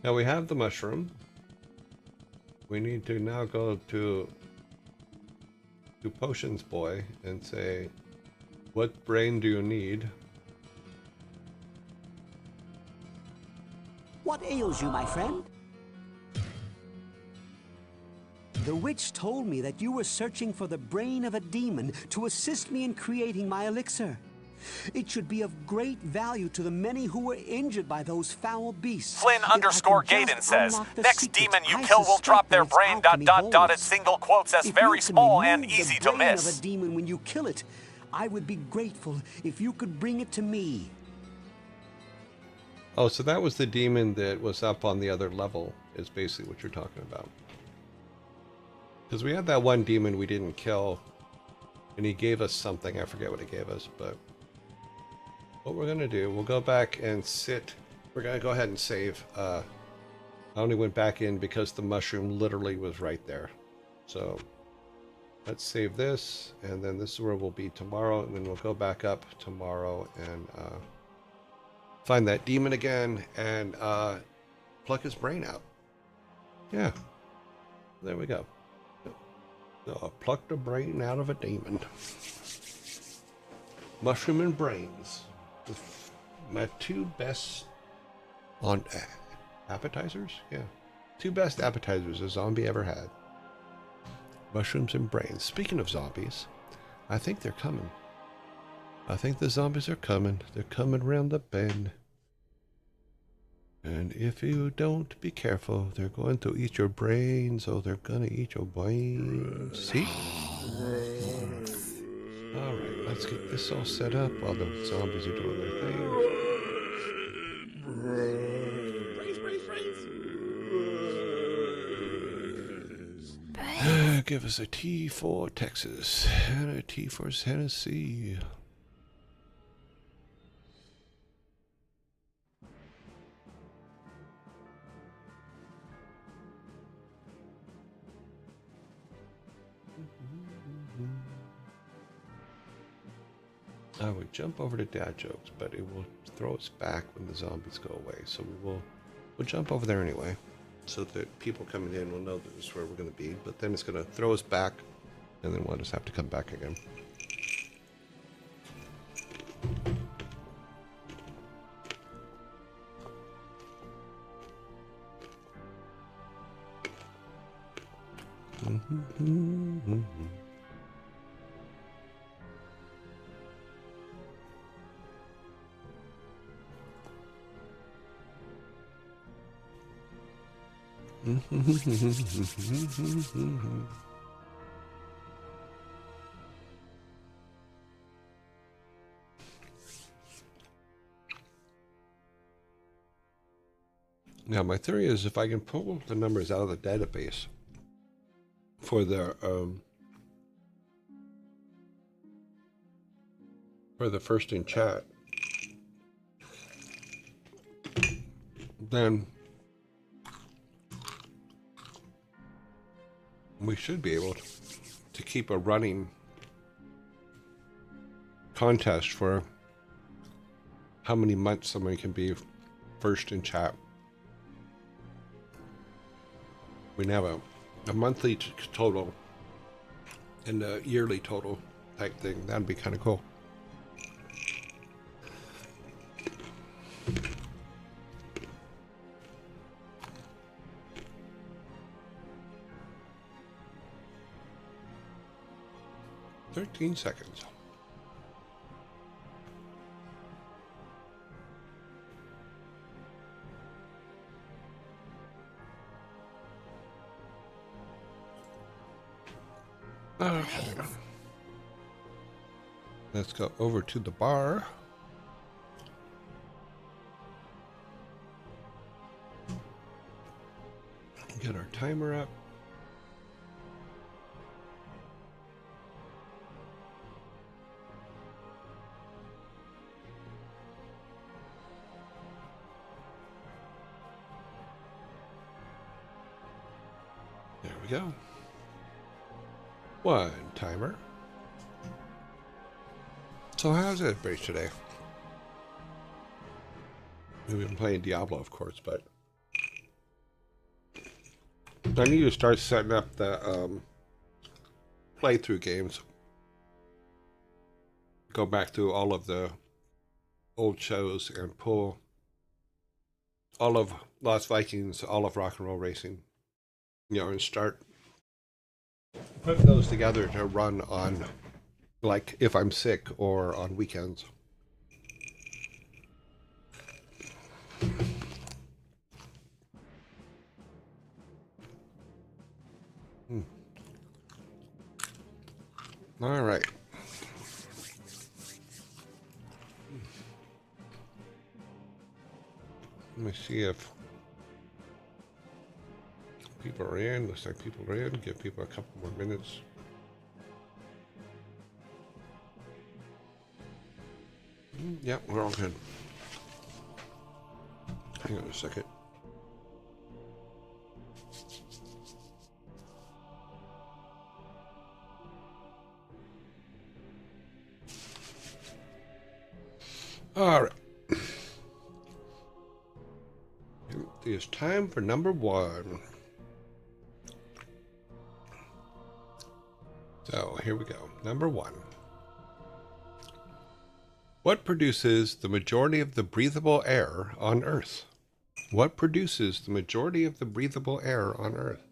Now we have the mushroom. We need to now go to Potions Boy and say, what brain do you need? What ails you, my friend? The witch told me that you were searching for the brain of a demon to assist me in creating my elixir. It should be of great value to the many who were injured by those foul beasts. Flynn If I underscore can Gaiden just says, unlock the next secret, demon you I kill will suspect drop their that it's brain ... alchemy dotted holds. single quotes as If very you can small and remove easy the to brain miss. of a demon when you kill it, I would be grateful if you could bring it to me. Oh, so that was the demon that was up on the other level, is basically what you're talking about. Because we had that one demon we didn't kill, and he gave us something. I forget what he gave us, but what we're going to do, we'll go back and sit. We're going to go ahead and save. I only went back in because the mushroom literally was right there. So let's save this, and then this is where we'll be tomorrow, and then we'll go back up tomorrow and find that demon again and pluck his brain out. Yeah, there we go. So I plucked a brain out of a demon. Mushroom and brains. My two best on appetizers? Yeah. Two best appetizers a zombie ever had. Mushrooms and brains. Speaking of zombies, I think they're coming. I think the zombies are coming. They're coming around the bend. And if you don't be careful, they're going to eat your brains. Oh, they're going to eat your brains. See? Alright, let's get this all set up while the zombies are doing their thing. Give us a T for Texas and a T for Tennessee. I would jump over to dad jokes, but it will throw us back when the zombies go away. So we'll jump over there anyway, so that people coming in will know that this is where we're going to be. But then it's going to throw us back, and then we'll just have to come back again. Now, my theory is if I can pull the numbers out of the database for the for the first in chat, then we should be able to keep a running contest for how many months somebody can be first in chat. We have a monthly total and a yearly total type thing. That'd be kind of cool. "13 seconds. Okay. Let's go over to the bar. Get our timer up. There we go. One timer. So how's everybody today? We've been playing Diablo, of course, but I need to start setting up the playthrough games. Go back through all of the old shows and pull all of Lost Vikings, all of Rock and Roll Racing, you know, and start putting those together to run on, like, if I'm sick or on weekends. All right. Let me see if people are in. Looks like people are in. Give people a couple more minutes. Yep, we're all good. Hang on a second. All right. It's time for number one. So here we go. Number one. What produces the majority of the breathable air on Earth? What produces the majority of the breathable air on Earth?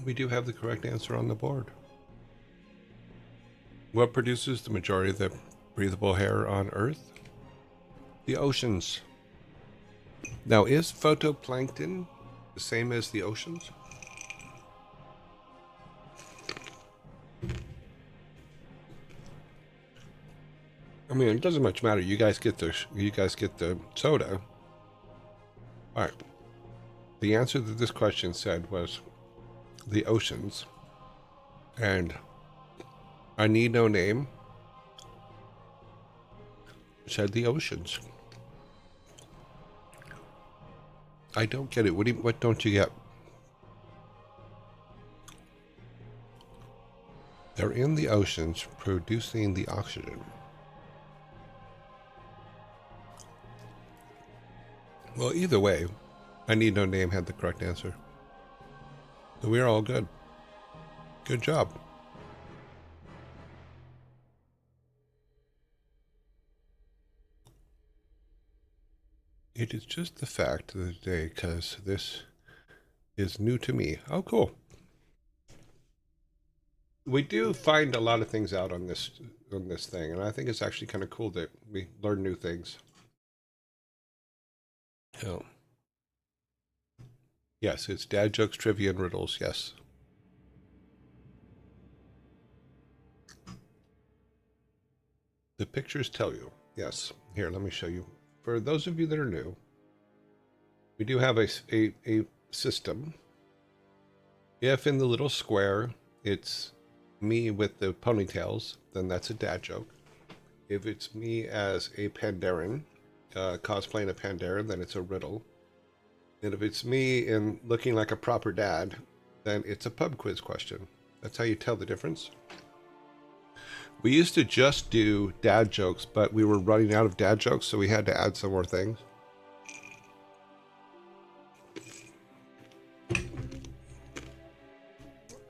We do have the correct answer on the board. What produces the majority of the breathable air on Earth? The oceans. Now, is phytoplankton the same as the oceans? I mean, it doesn't much matter. You guys get the soda. All right. The answer that this question said was the oceans, and I Need No Name said the oceans. I don't get it. What don't you get? They're in the oceans producing the oxygen. Well, either way, I Need No Name had the correct answer. So we're all good. Good job. It is just the fact of the day, because this is new to me. Oh, cool. We do find a lot of things out on this thing, and I think it's actually kind of cool that we learn new things. Oh. Yes, it's dad jokes, trivia, and riddles. Yes. The pictures tell you. Yes. Here, let me show you. For those of you that are new, we do have a system. If in the little square it's me with the ponytails, then that's a dad joke. If it's me as a Pandaren, cosplaying a Pandaren, then it's a riddle. And if it's me in looking like a proper dad, then it's a pub quiz question. That's how you tell the difference. We used to just do dad jokes, but we were running out of dad jokes, so we had to add some more things.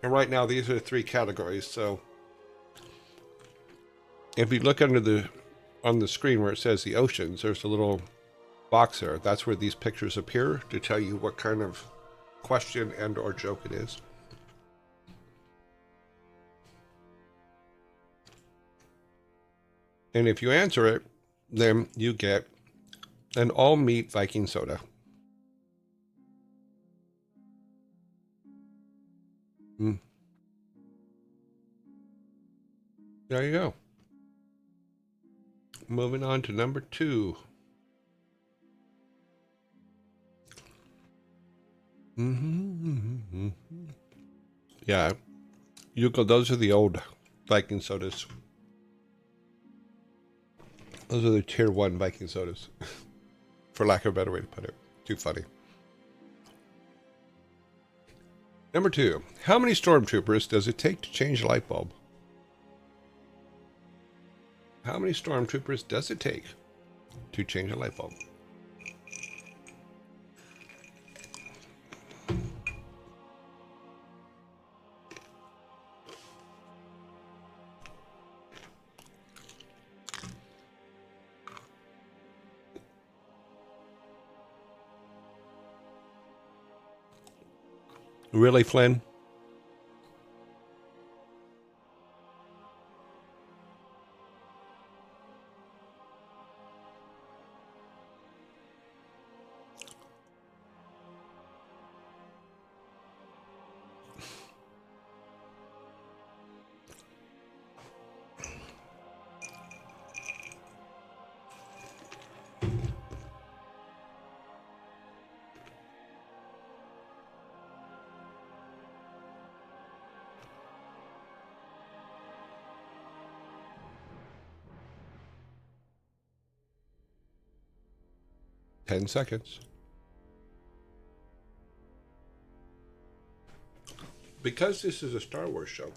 And right now, these are the 3 categories. So if you look on the screen where it says the oceans, there's a little box there. That's where these pictures appear to tell you what kind of question and or joke it is. And if you answer it, then you get an all-meat Viking soda. There you go. Moving on to number 2. Yeah, Yuko, those are the old Viking sodas. Those are the tier 1 Viking sodas. For lack of a better way to put it. Too funny. Number 2. How many stormtroopers does it take to change a light bulb? How many stormtroopers does it take to change a light bulb? Really, Flynn? Ten seconds. Because this is a Star Wars show,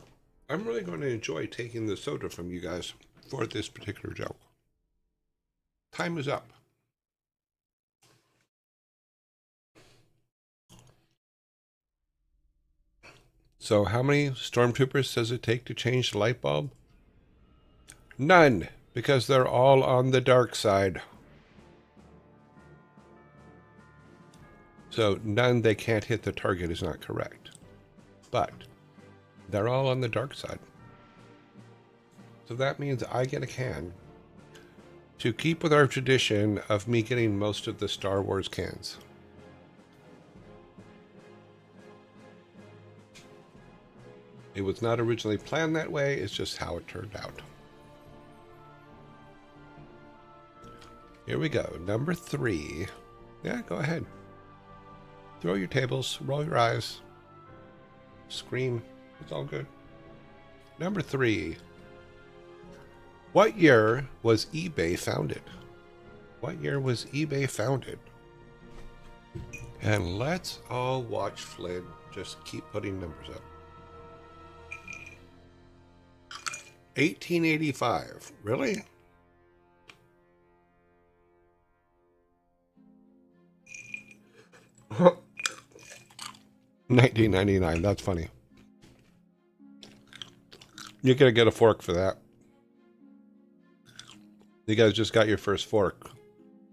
I'm really going to enjoy taking the soda from you guys for this particular joke. Time is up. So how many stormtroopers does it take to change the light bulb? None, because they're all on the dark side. So none, they can't hit the target is not correct. But they're all on the dark side. So that means I get a can to keep with our tradition of me getting most of the Star Wars cans. It was not originally planned that way, it's just how it turned out. Here we go, number 3. Yeah, go ahead. Throw your tables, roll your eyes, scream, it's all good. Number 3. What year was eBay founded? What year was eBay founded? And let's all watch Flynn just keep putting numbers up. 1885. Really? $19.99. That's funny. You're going to get a fork for that. You guys just got your first fork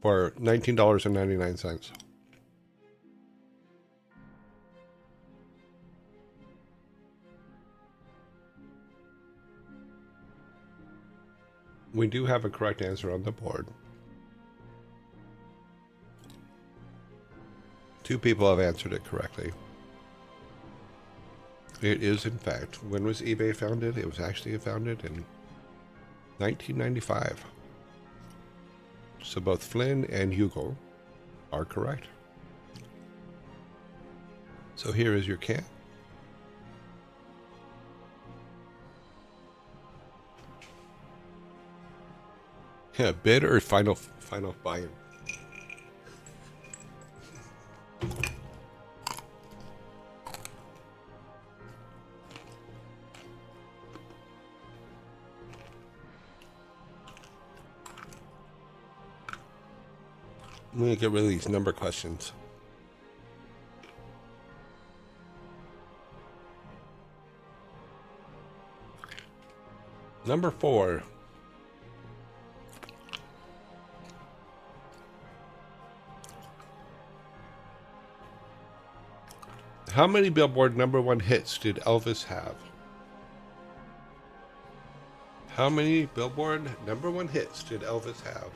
for $19.99. We do have a correct answer on the board. 2 people have answered it correctly. It is, in fact, when was eBay founded? It was actually founded in 1995. So both Flynn and Hugo are correct. So here is your can. Yeah, bid or final buy-in? I'm going to get rid of these number questions. Number 4. How many Billboard #1 hits did Elvis have? How many Billboard #1 hits did Elvis have?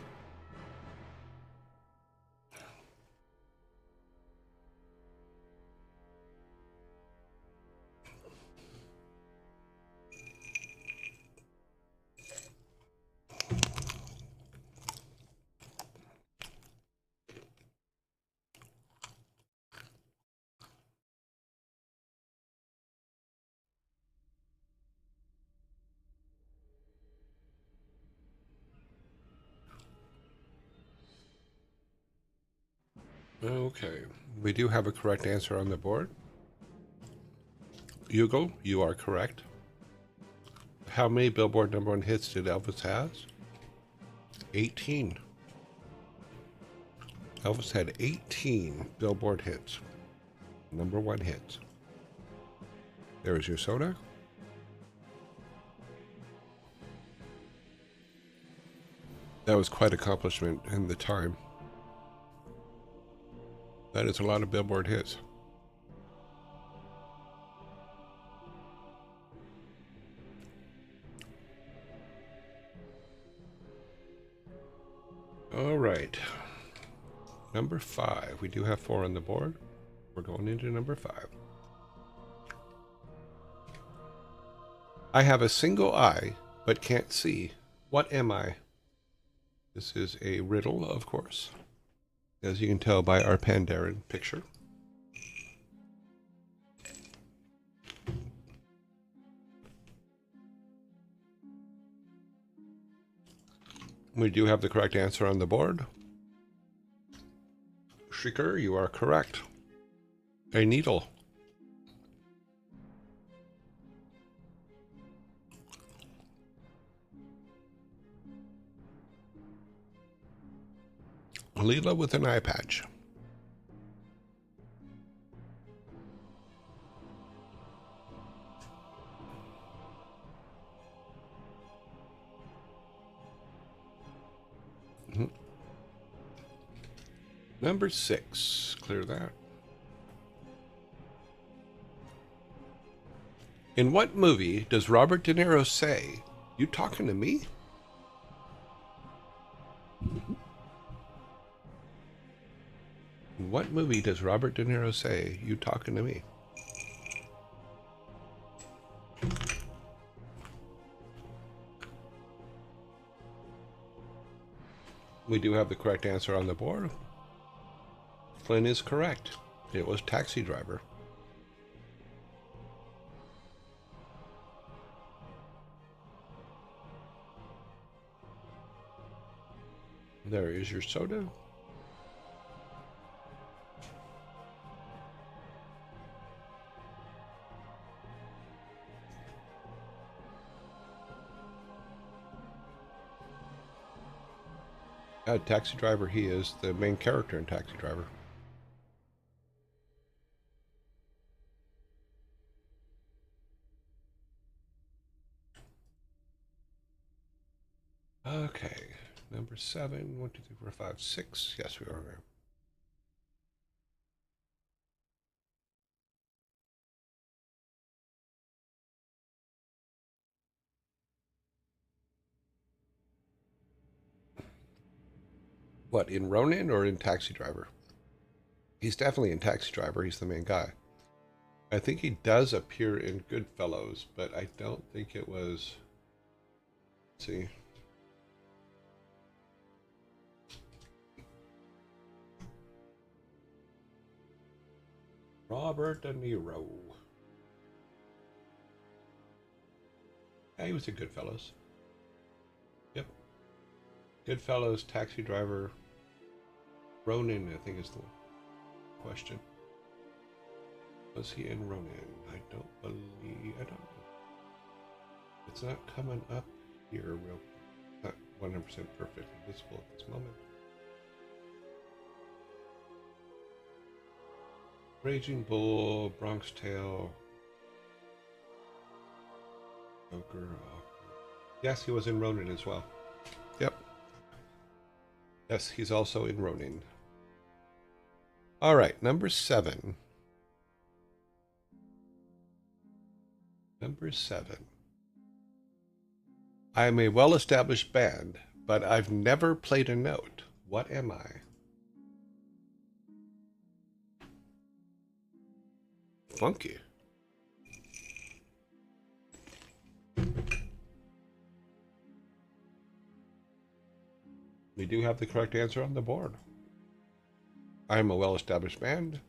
Okay, we do have a correct answer on the board. Hugo, you are correct. How many Billboard #1 hits did Elvis have? 18. Elvis had 18 Billboard hits. #1 hits. There is your soda. That was quite an accomplishment in the time. That is a lot of Billboard hits. All right. Number 5. We do have 4 on the board. We're going into number 5. I have a single eye, but can't see. What am I? This is a riddle, of course, as you can tell by our Pandaren picture. We do have the correct answer on the board. Shrieker, you are correct. A needle. Leela with an eye patch. Number 6. Clear that. In what movie does Robert De Niro say, "You talking to me"? In what movie does Robert De Niro say, "You talking to me"? We do have the correct answer on the board. Flynn is correct. It was Taxi Driver. There is your soda. Taxi Driver, he is the main character in Taxi Driver. Okay, number 7. 1, 2, 3, 4, 5, 6. Yes, we are there. What, in Ronin or in Taxi Driver? He's definitely in Taxi Driver. He's the main guy. I think he does appear in Goodfellas, but I don't think it was... Let's see. Robert De Niro. Yeah, he was in Goodfellas. Yep. Goodfellas, Taxi Driver, Ronin, I think is the question. Was he in Ronin? I don't believe. I don't know. It's not coming up here real. Not 100% perfectly visible at this moment. Raging Bull, Bronx Tale, Joker. Yes, he was in Ronin as well. Yep. Yes, he's also in Ronin. All right, number 7. Number 7. I am a well-established band, but I've never played a note. What am I? Funky. We do have the correct answer on the board. I am a well-established band.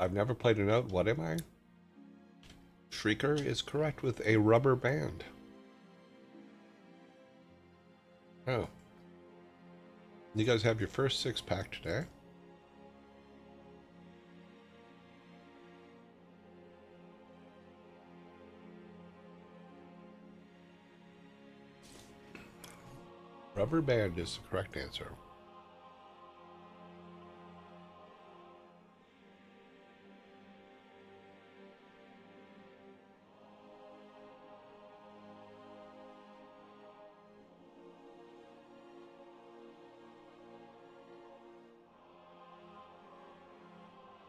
I've never played a note. What am I? Shrieker is correct with a rubber band. Oh. You guys have your first 6-pack today. Rubber band is the correct answer.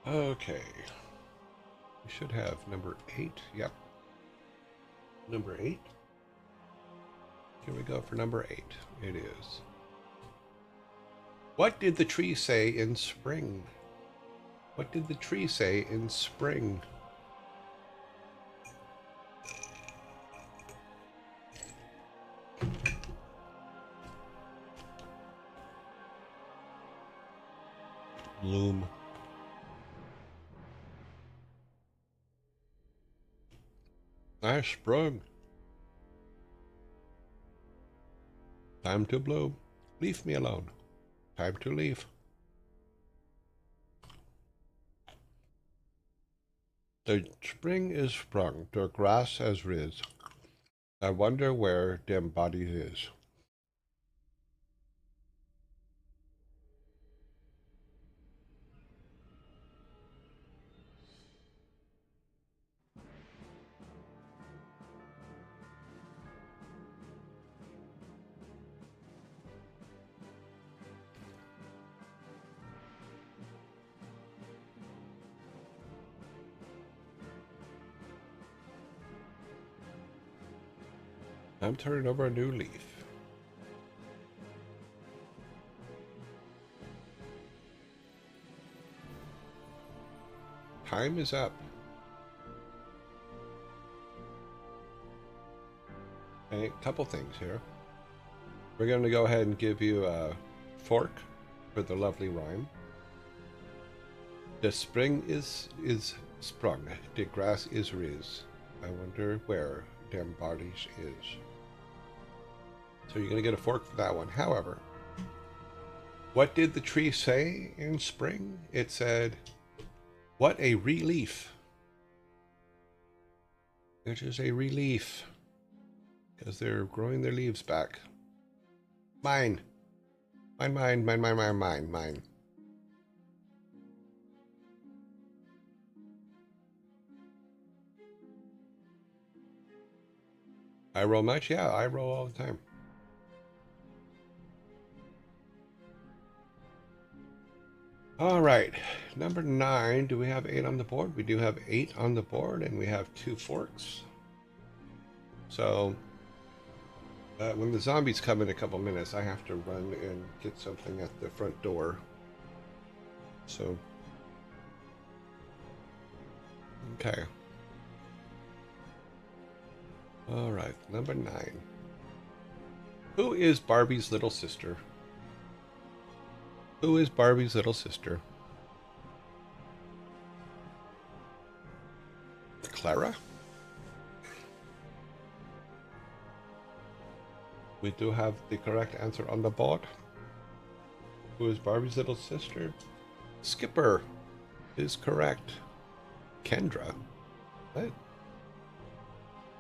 Okay. We should have number 8. Yep. Number 8. Here we go for number 8. It is. What did the tree say in spring? What did the tree say in spring? Bloom. I sprung. Time to bloom. Leave me alone. Time to leave. The spring is sprung, the grass has riz. I wonder where dem bodies is. I'm turning over a new leaf. Time is up. Okay, a couple things here. We're going to go ahead and give you a fork for the lovely rhyme. The spring is sprung, the grass is riz. I wonder where dem bodies is. So you're going to get a fork for that one. However, what did the tree say in spring? It said, what a relief. It is a relief. Because they're growing their leaves back. Mine. Mine. I roll much? Yeah, I roll all the time. All right, number 9. Do we have 8 on the board? We do have 8 on the board, and we have 2 forks. So When the zombies come in a couple minutes, I have to run and get something at the front door. So, okay. All right, number 9. Who is Barbie's little sister? Who is Barbie's little sister? Clara? We do have the correct answer on the board. Who is Barbie's little sister? Skipper is correct. Kendra. What?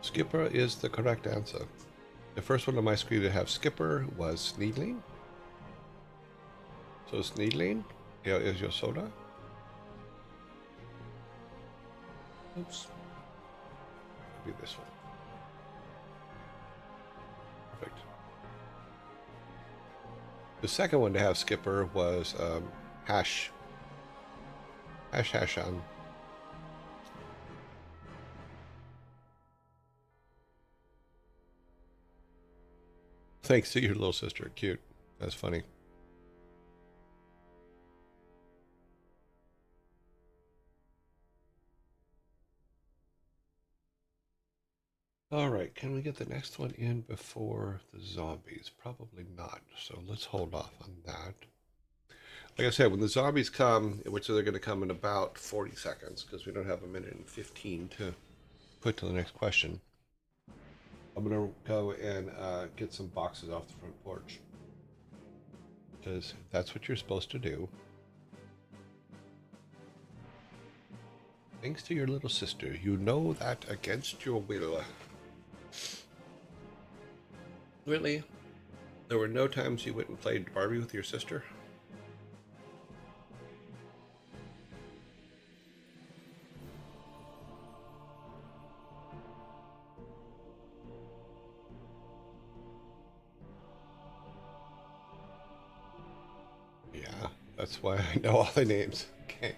Skipper is the correct answer. The first one on my screen to have Skipper was Sneedling. So Sneedling, here is your soda. Oops. It'll be this one. Perfect. The second one to have Skipper was Hash. Hashan. Thanks to your little sister. Cute. That's funny. All right, can we get the next one in before the zombies? Probably not, so let's hold off on that. Like I said, when the zombies come, which they're going to come in about 40 seconds, because we don't have a minute and 15 to put to the next question, I'm going to go and get some boxes off the front porch. Because that's what you're supposed to do. Thanks to your little sister, you know that against your will. Really? There were no times you went and played Barbie with your sister? Yeah, that's why I know all the names. Okay.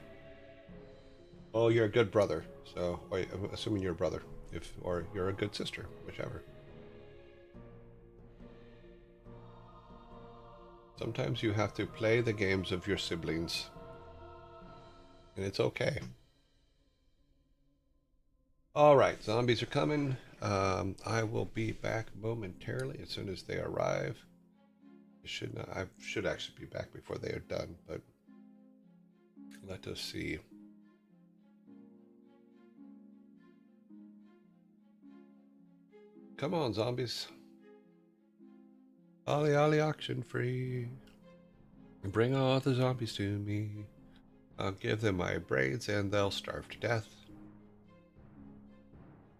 Oh, you're a good brother. So, wait, I'm assuming you're a brother. Or you're a good sister, whichever. Sometimes you have to play the games of your siblings. And it's okay. All right, zombies are coming. I will be back momentarily as soon as they arrive. I should actually be back before they are done, but let us see. Come on, zombies. Ollie Ollie auction free. Bring all the zombies to me. I'll give them my brains and they'll starve to death.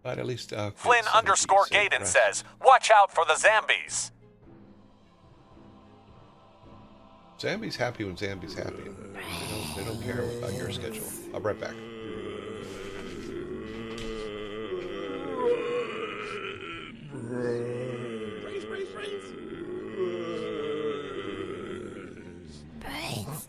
But at least I'll Flynn underscore Gaiden says, watch out for the zombies. Zambi's happy when Zambi's happy. They don't care about your schedule. I'll be right back. Brains.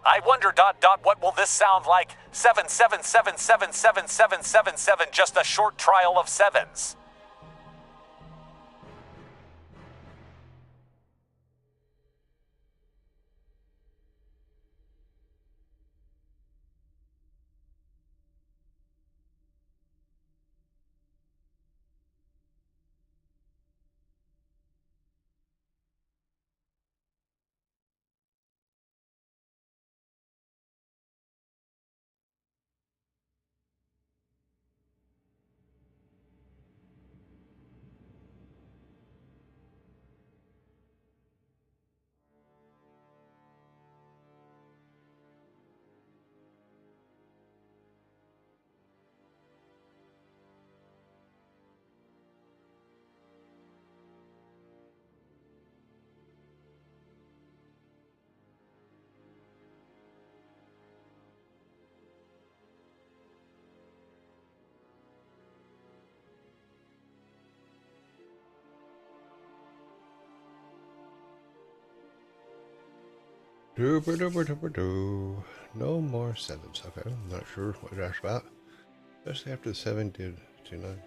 I wonder, what will this sound like? 777777777, just a short trial of sevens. No more sevens. Okay, I'm not sure what that's about. Especially after the 7 did 2-9.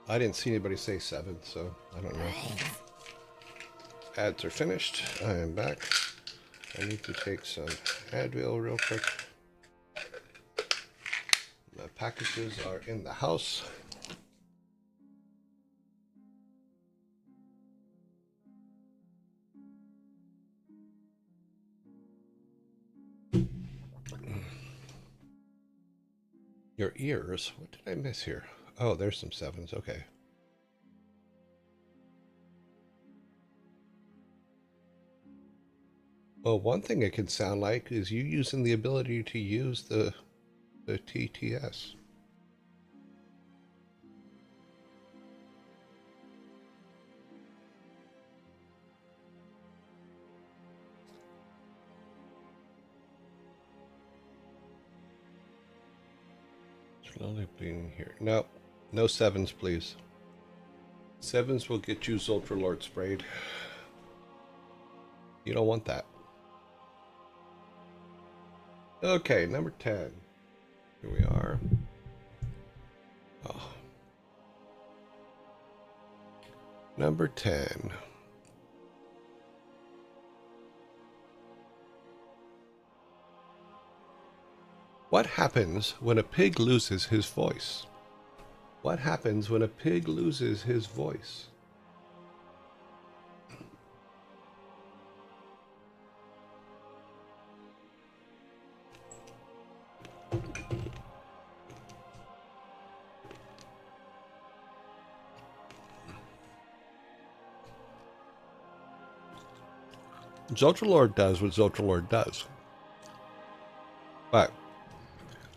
I didn't see anybody say 7, so I don't know. Ads are finished. I am back. I need to take some Advil real quick. My packages are in the house. Your ears? What did I miss here? Oh, there's some 7s. Okay. Well, one thing it could sound like is you using the ability to use the TTS. Slowly bleeding here. No, no 7s, please. 7s will get you Ultra Lord sprayed. You don't want that. Okay, number 10. Here we are. Oh. Number 10. What happens when a pig loses his voice? What happens when a pig loses his voice? Zoltralord does what Zoltralord does. But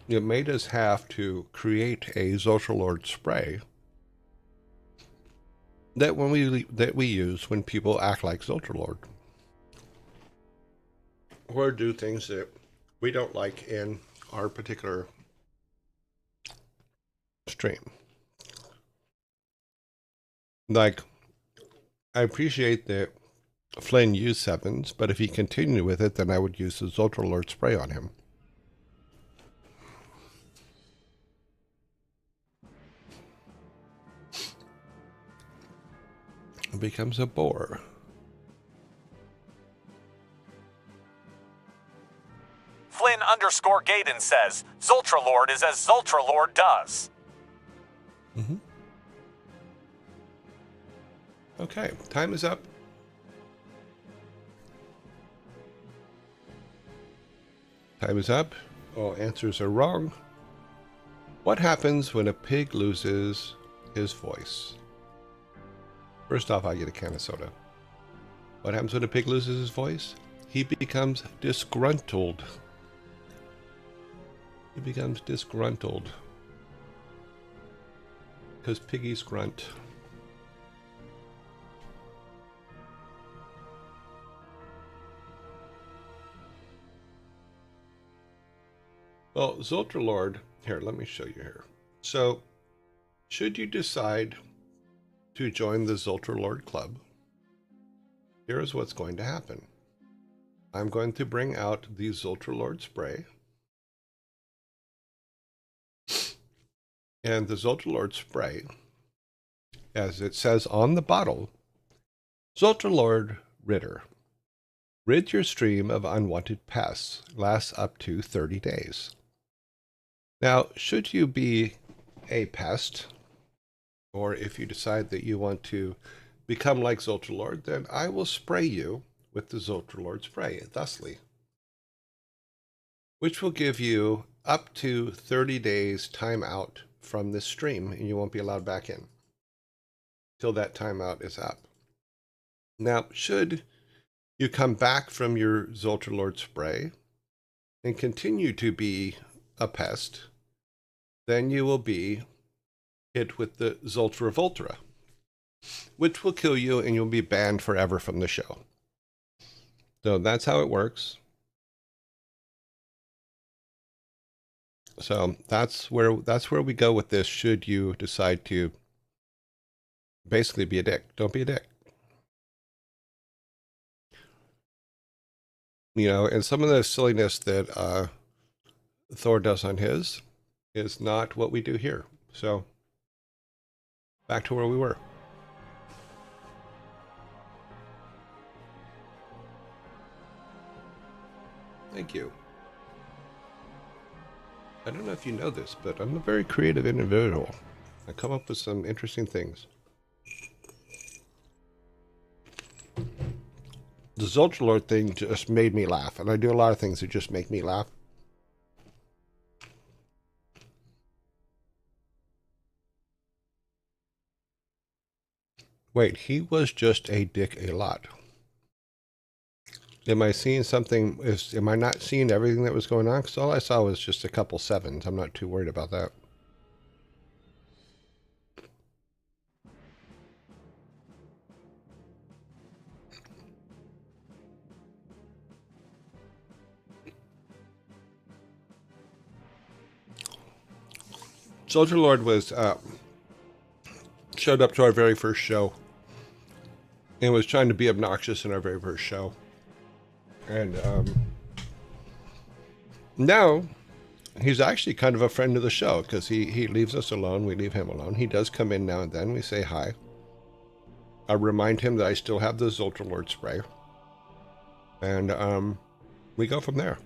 it made us have to create a Zoltralord spray that we use when people act like Zoltralord. Or do things that we don't like in our particular stream. Like, I appreciate that Flynn used 7s, but if he continued with it, then I would use the Zoltralord spray on him. It becomes a bore. Flynn_Gaiden says, Zoltralord is as Zoltralord does. Mm-hmm. Okay, time is up. Time is up. All answers are wrong. What happens when a pig loses his voice? First off, I get a can of soda. What happens when a pig loses his voice? He becomes disgruntled. He becomes disgruntled. Because piggies grunt. Well, Zoltralord, here, let me show you here. So, should you decide to join the Zoltralord Club, here is what's going to happen. I'm going to bring out the Zoltralord spray. And the Zoltralord spray, as it says on the bottle, Zoltralord Ritter. Rid your stream of unwanted pests. Lasts up to 30 days. Now, should you be a pest, or if you decide that you want to become like Zoltralord, then I will spray you with the Zoltralord spray, thusly, which will give you up to 30 days time out from this stream, and you won't be allowed back in till that timeout is up. Now, should you come back from your Zoltralord spray and continue to be a pest, then you will be hit with the Zoltravoltra, which will kill you and you'll be banned forever from the show. So that's how it works. So that's where we go with this. Should you decide to basically be a dick, don't be a dick. You know, and some of the silliness that Thor does on his is not what we do here. So back to where we were. Thank you. I don't know if you know this, but I'm a very creative individual. I come up with some interesting things. The Zultralord thing just made me laugh, and I do a lot of things that just make me laugh. Wait, he was just a dick a lot. Am I seeing something? Am I not seeing everything that was going on? Because all I saw was just a couple sevens. I'm not too worried about that. Soldier Lord was showed up to our very first show and was trying to be obnoxious in our very first show. And now he's actually kind of a friend of the show because he leaves us alone. We leave him alone. He does come in now and then. We say hi. I remind him that I still have the Zultralord spray. And we go from there.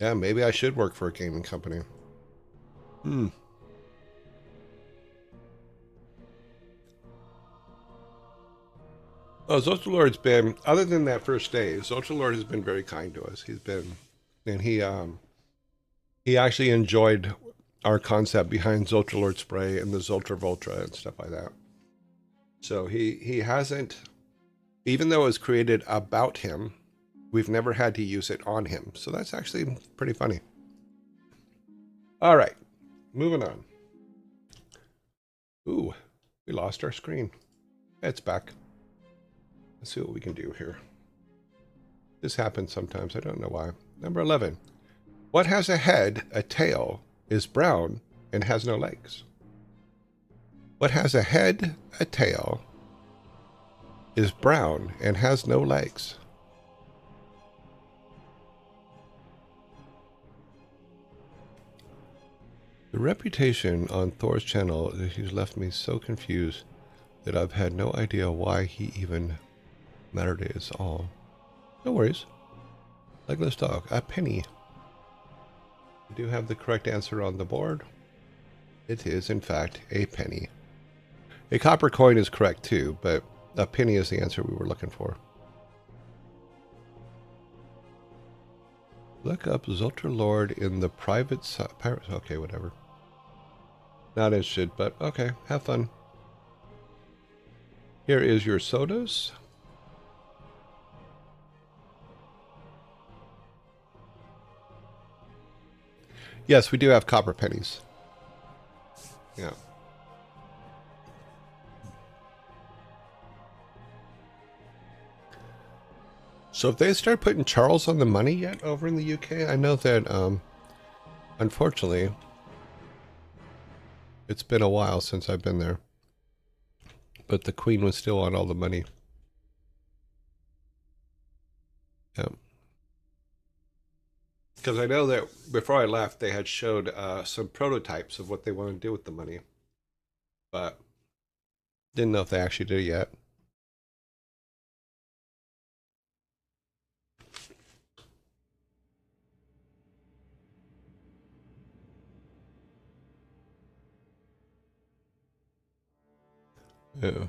Yeah, maybe I should work for a gaming company. Oh, Zultralord's been, other than that first day, Zultralord has been very kind to us. He's been, and he actually enjoyed our concept behind Zultralord spray and the Zultravoltra and stuff like that. So he hasn't, even though it was created about him, we've never had to use it on him. So that's actually pretty funny. All right, moving on. Ooh, we lost our screen. It's back. Let's see what we can do here. This happens sometimes. I don't know why. Number 11. What has a head, a tail, is brown, and has no legs? What has a head, a tail, is brown, and has no legs? The reputation on Thor's channel is he's left me so confused that I've had no idea why he even mattered at all. No worries. Legless dog, a penny. We do have the correct answer on the board. It is, in fact, a penny. A copper coin is correct too, but a penny is the answer we were looking for. Look up Zultralord in the private okay, whatever. Not interested, but okay, have fun. Here is your sodas. Yes, we do have copper pennies. Yeah. So if they start putting Charles on the money yet over in the UK, I know that, unfortunately, it's been a while since I've been there. But the Queen was still on all the money. Yeah. Because I know that before I left, they had showed some prototypes of what they want to do with the money. But didn't know if they actually did it yet. Yeah.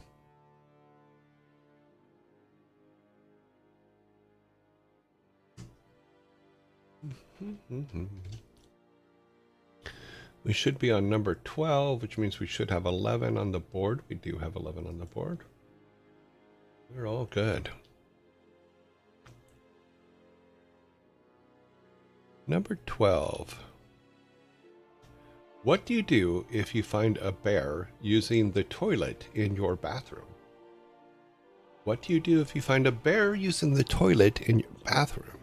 We should be on number 12, which means we should have 11 on the board. We do have 11 on the board. We're all good. Number 12. What do you do if you find a bear using the toilet in your bathroom? What do you do if you find a bear using the toilet in your bathroom?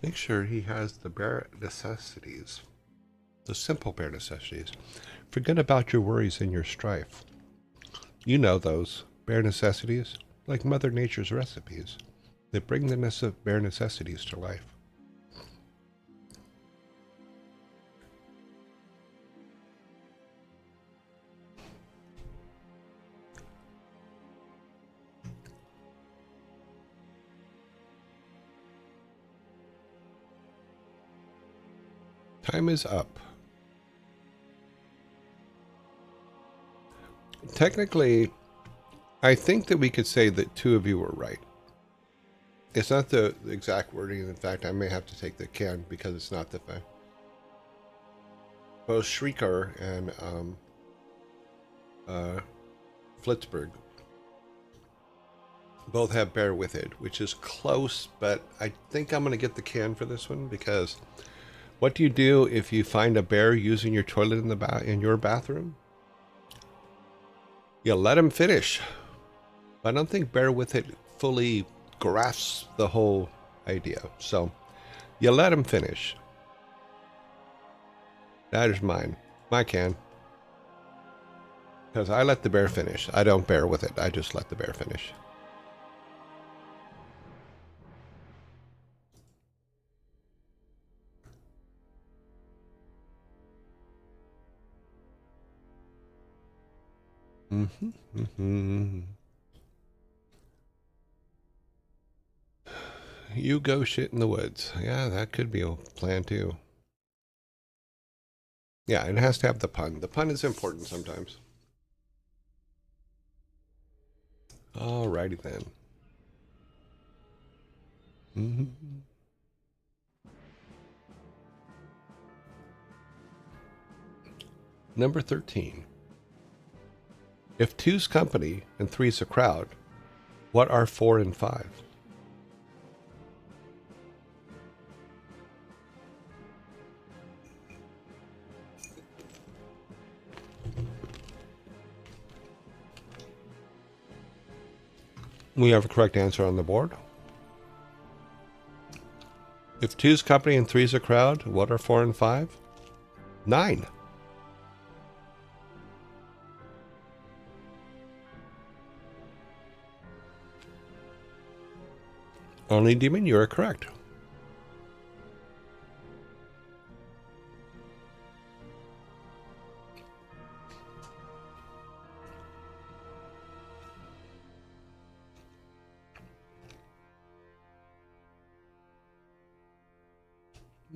Make sure he has the bare necessities, the simple bare necessities. Forget about your worries and your strife. You know those bare necessities, like Mother Nature's recipes, that bring the bare necessities to life. Time is up. Technically, I think that we could say that two of you were right. It's not the exact wording. In fact, I may have to take the can because it's not the fact. Both Shrieker and Flitzberg both have bear with it, which is close, but I think I'm going to get the can for this one because what do you do if you find a bear using your toilet in your bathroom? You let him finish. I don't think bear with it fully grasps the whole idea. So you let him finish. That is mine. My can. Because I let the bear finish. I don't bear with it. I just let the bear finish. You go shit in the woods. Yeah, that could be a plan too. Yeah, it has to have the pun. The pun is important sometimes. Alrighty then. Number 13. If two's company and three's a crowd, what are 4 and 5? We have a correct answer on the board. If two's company and three's a crowd, what are 4 and 5? 9. Only Demon, you are correct.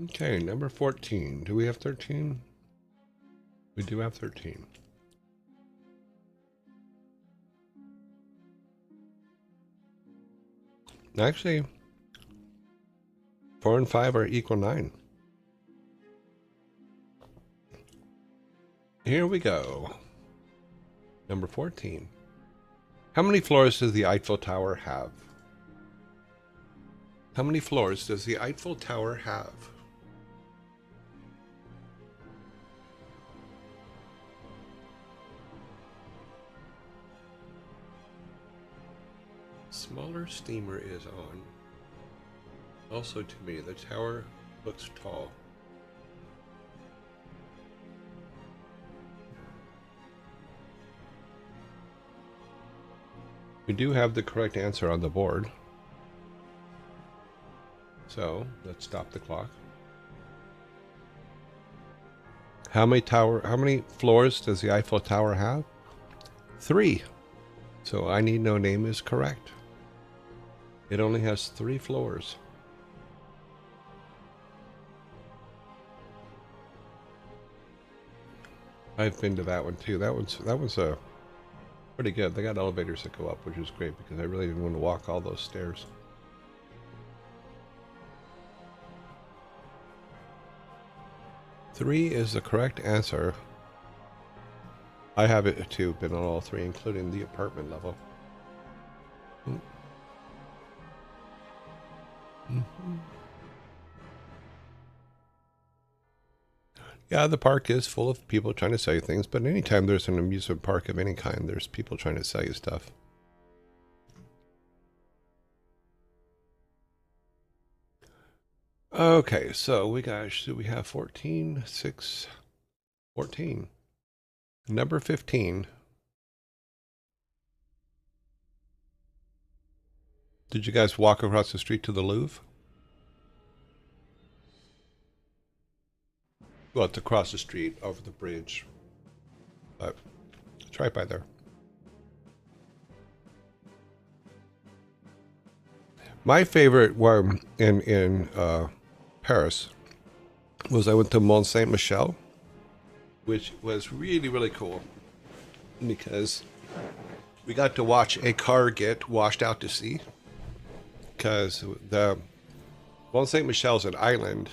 Okay, number 14. Do we have 13? We do have 13. Actually, 4 and 5 are equal 9. Here we go. Number 14. How many floors does the Eiffel Tower have? How many floors does the Eiffel Tower have? Smaller steamer is on. Also to me, the tower looks tall. We do have the correct answer on the board. So let's stop the clock. How many floors does the Eiffel Tower have? 3. So I Need No Name is correct. It only has 3 floors. I've been to that one too. That one's pretty good. They got elevators that go up, which is great because I really didn't want to walk all those stairs. Three is the correct answer. I have it too, been on all 3, including the apartment level. Yeah, the park is full of people trying to sell you things, but anytime there's an amusement park of any kind, there's people trying to sell you stuff. Okay, so we have 14, 6, 14. Number 15. Did you guys walk across the street to the Louvre? Well, it's across the street over the bridge, but it's right by there. My favorite one in Paris was I went to Mont Saint Michel, which was really, really cool because we got to watch a car get washed out to sea, because the Mont Saint Michel is an island,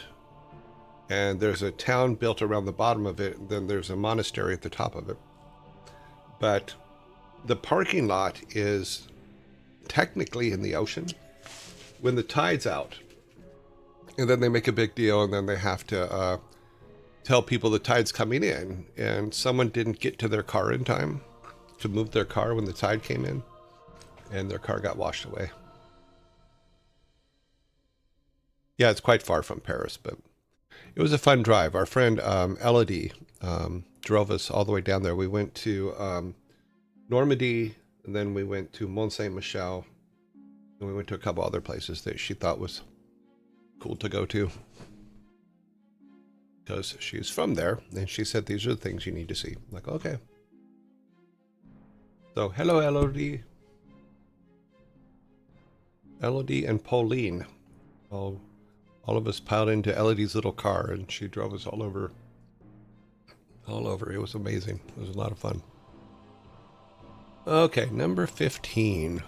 and there's a town built around the bottom of it, and then there's a monastery at the top of it. But the parking lot is technically in the ocean when the tide's out. And then they make a big deal, and then they have to tell people the tide's coming in, and someone didn't get to their car in time to move their car when the tide came in, and their car got washed away. Yeah, it's quite far from Paris, but it was a fun drive. Our friend Elodie drove us all the way down there. We went to Normandy, and then we went to Mont Saint Michel, and we went to a couple other places that she thought was cool to go to, because she's from there, and she said these are the things you need to see. I'm like, okay. So, hello, Elodie. Elodie and Pauline. All of us piled into Elodie's little car, and she drove us all over. It was amazing. It was a lot of fun. Okay, number 15.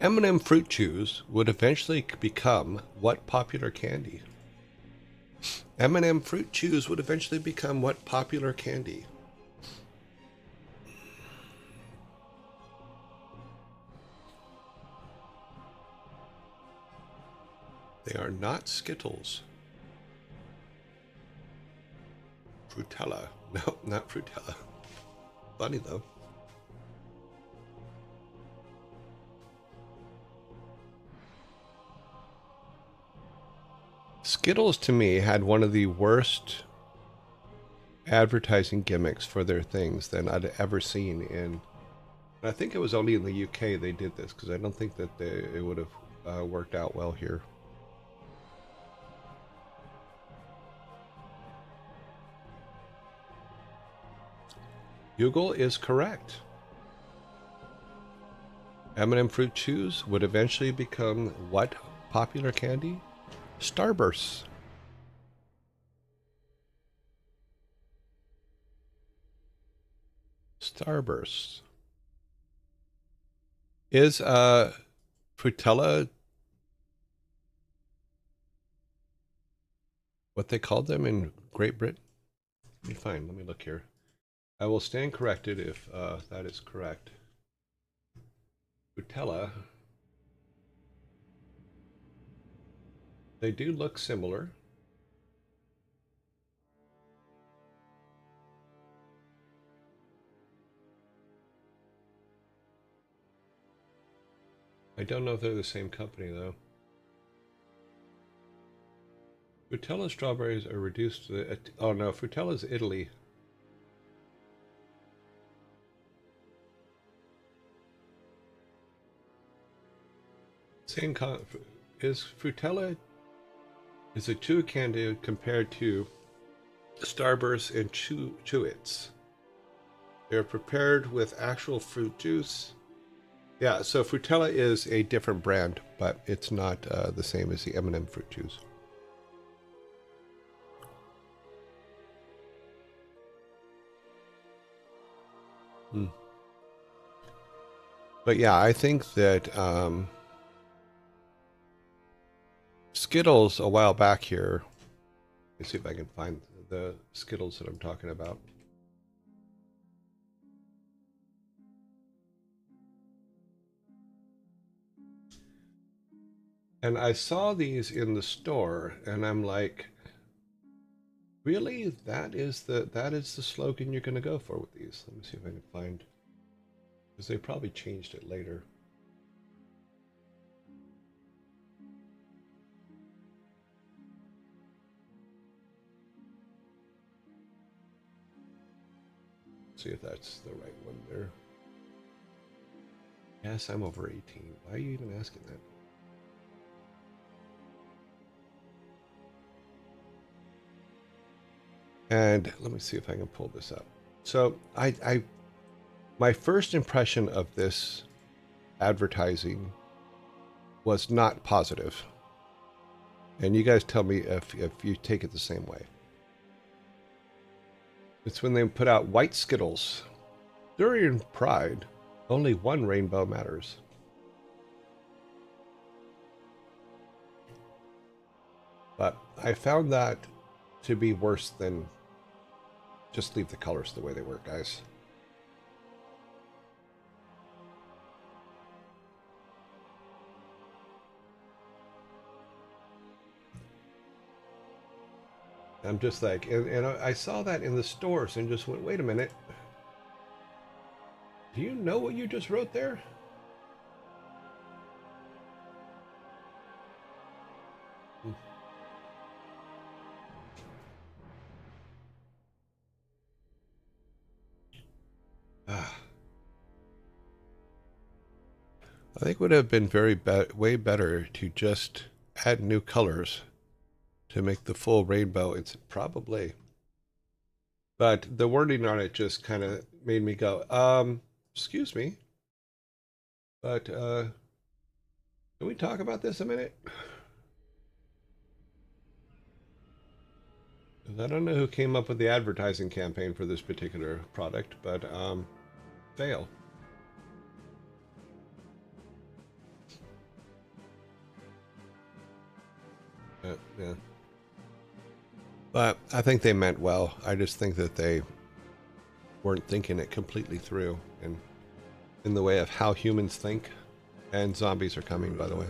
M&M Fruit Chews would eventually become what popular candy? M&M Fruit Chews would eventually become what popular candy? They are not Skittles. Frutella. No, not Frutella. Funny though. Skittles to me had one of the worst advertising gimmicks for their things than I'd ever seen in. I think it was only in the UK they did this, because I don't think that it would have worked out well here. Google is correct. M&M Fruit Chews would eventually become what popular candy? Starbursts. Starbursts. Is Frutella what they called them in Great Britain? Fine, let me look here. I will stand corrected if that is correct. Frutella. They do look similar. I don't know if they're the same company though. Frutella strawberries are reduced to the, oh no, Frutella's Italy. Same is Frutella is a chew candy compared to Starburst and Chew-Its. They're prepared with actual fruit juice. Yeah, so Frutella is a different brand, but it's not the same as the M&M Fruit Chews. But yeah, I think that Skittles a while back here. Let me see if I can find the Skittles that I'm talking about. And I saw these in the store, and I'm like, Really? That is the slogan you're going to go for with these. Let me see if I can find, because they probably changed it later. See if that's the right one there. Yes, I'm over 18. Why are you even asking that? And let me see if I can pull this up. So my first impression of this advertising was not positive. And you guys tell me if you take it the same way. It's when they put out white Skittles. During Pride, only one rainbow matters. But I found that to be worse than just leave the colors the way they were, guys. I'm just like, and I saw that in the stores and just went, wait a minute. Do you know what you just wrote there? I think it would have been way better to just add new colors to make the full rainbow. It's probably, but the wording on it just kind of made me go, excuse me, but can we talk about this a minute? 'Cause I don't know who came up with the advertising campaign for this particular product, but fail. Yeah. But I think they meant well. I just think that they weren't thinking it completely through, and in the way of how humans think. And zombies are coming, by the way.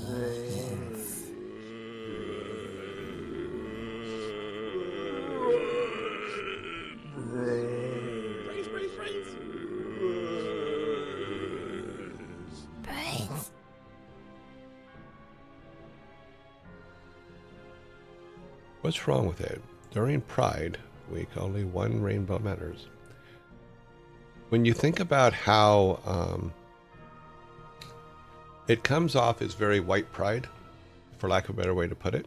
Brains. What's wrong with it? During Pride Week, only one rainbow matters. When you think about how it comes off as very white pride, for lack of a better way to put it.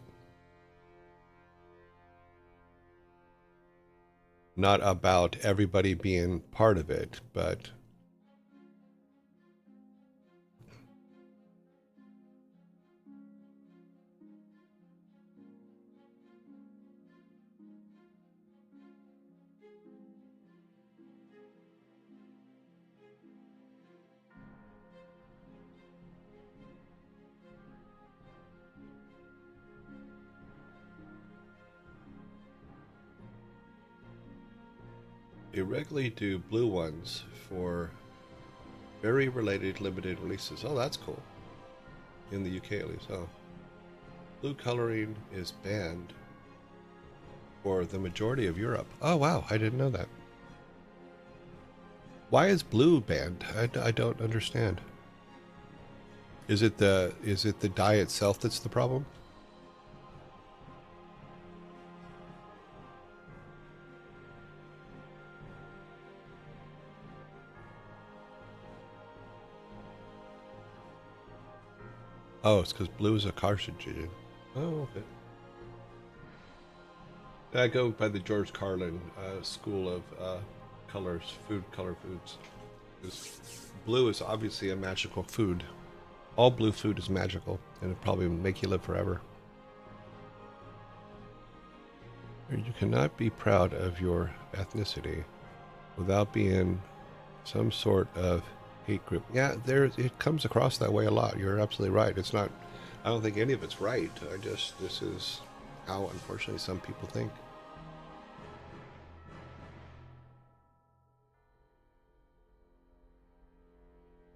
Not about everybody being part of it, but they regularly do blue ones for very related limited releases. Oh, that's cool. In the UK at least. Oh. Blue coloring is banned for the majority of Europe. Oh, wow. I didn't know that. Why is blue banned? I don't understand. Is it the dye itself that's the problem? Oh, it's because blue is a carcinogen. Oh, okay. I go by the George Carlin school of color foods. Blue is obviously a magical food. All blue food is magical, and it'll probably make you live forever. You cannot be proud of your ethnicity without being some sort of hate group. Yeah, it comes across that way a lot. You're absolutely right. It's not, I don't think any of it's right. This is how, unfortunately, some people think.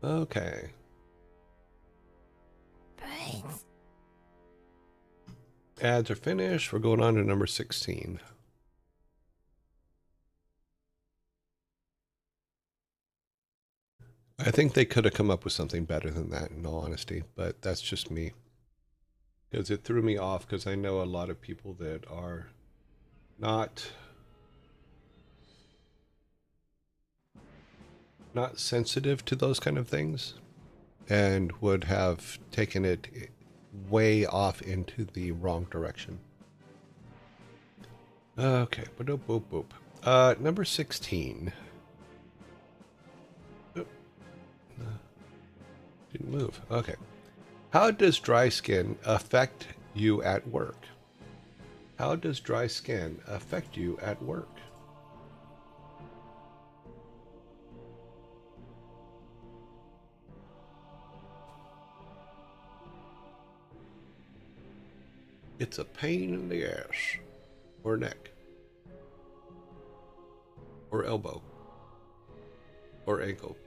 Okay. Brains. Ads are finished. We're going on to number 16. I think they could have come up with something better than that, in all honesty, but that's just me. Because it threw me off, because I know a lot of people that are not sensitive to those kind of things and would have taken it way off into the wrong direction. Okay, boop, boop, boop. Number 16. Didn't move. Okay. How does dry skin affect you at work? How does dry skin affect you at work? It's a pain in the ass, or neck, or elbow, or ankle.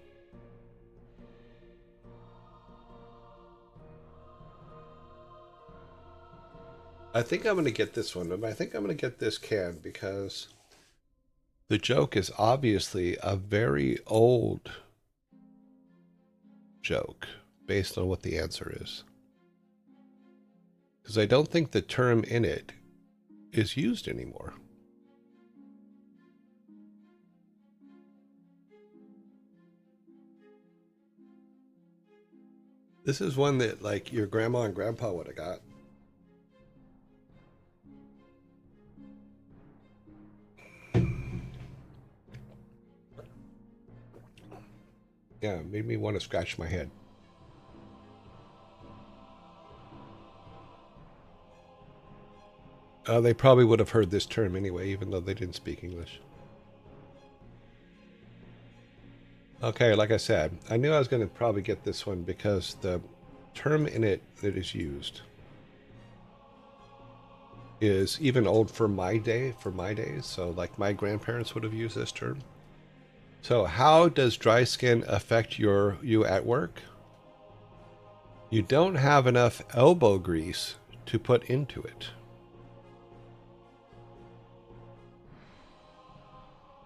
I think I'm going to get this one. I think I'm going to get this can because the joke is obviously a very old joke based on what the answer is. Because I don't think the term in it is used anymore. This is one that like your grandma and grandpa would have got. Yeah, it made me want to scratch my head. They probably would have heard this term anyway, even though they didn't speak English. Okay, like I said, I knew I was going to probably get this one because the term in it that is used is even old for my days. So like my grandparents would have used this term. So how does dry skin affect you at work? You don't have enough elbow grease to put into it.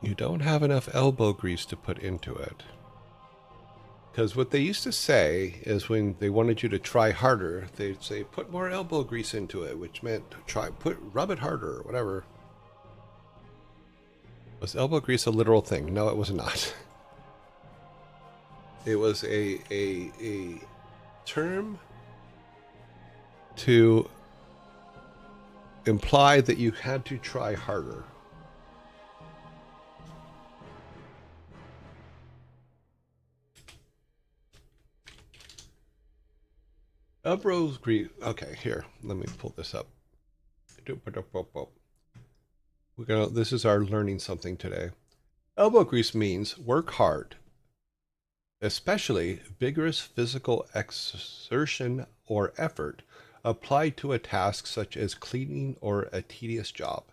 You don't have enough elbow grease to put into it. Because what they used to say is when they wanted you to try harder, they'd say, put more elbow grease into it, which meant rub it harder or whatever. Was elbow grease a literal thing? No, it was not. It was a term to imply that you had to try harder. Elbow grease. Okay, here. Let me pull this up. This is our learning something today. Elbow grease means work hard, especially vigorous physical exertion or effort applied to a task such as cleaning or a tedious job.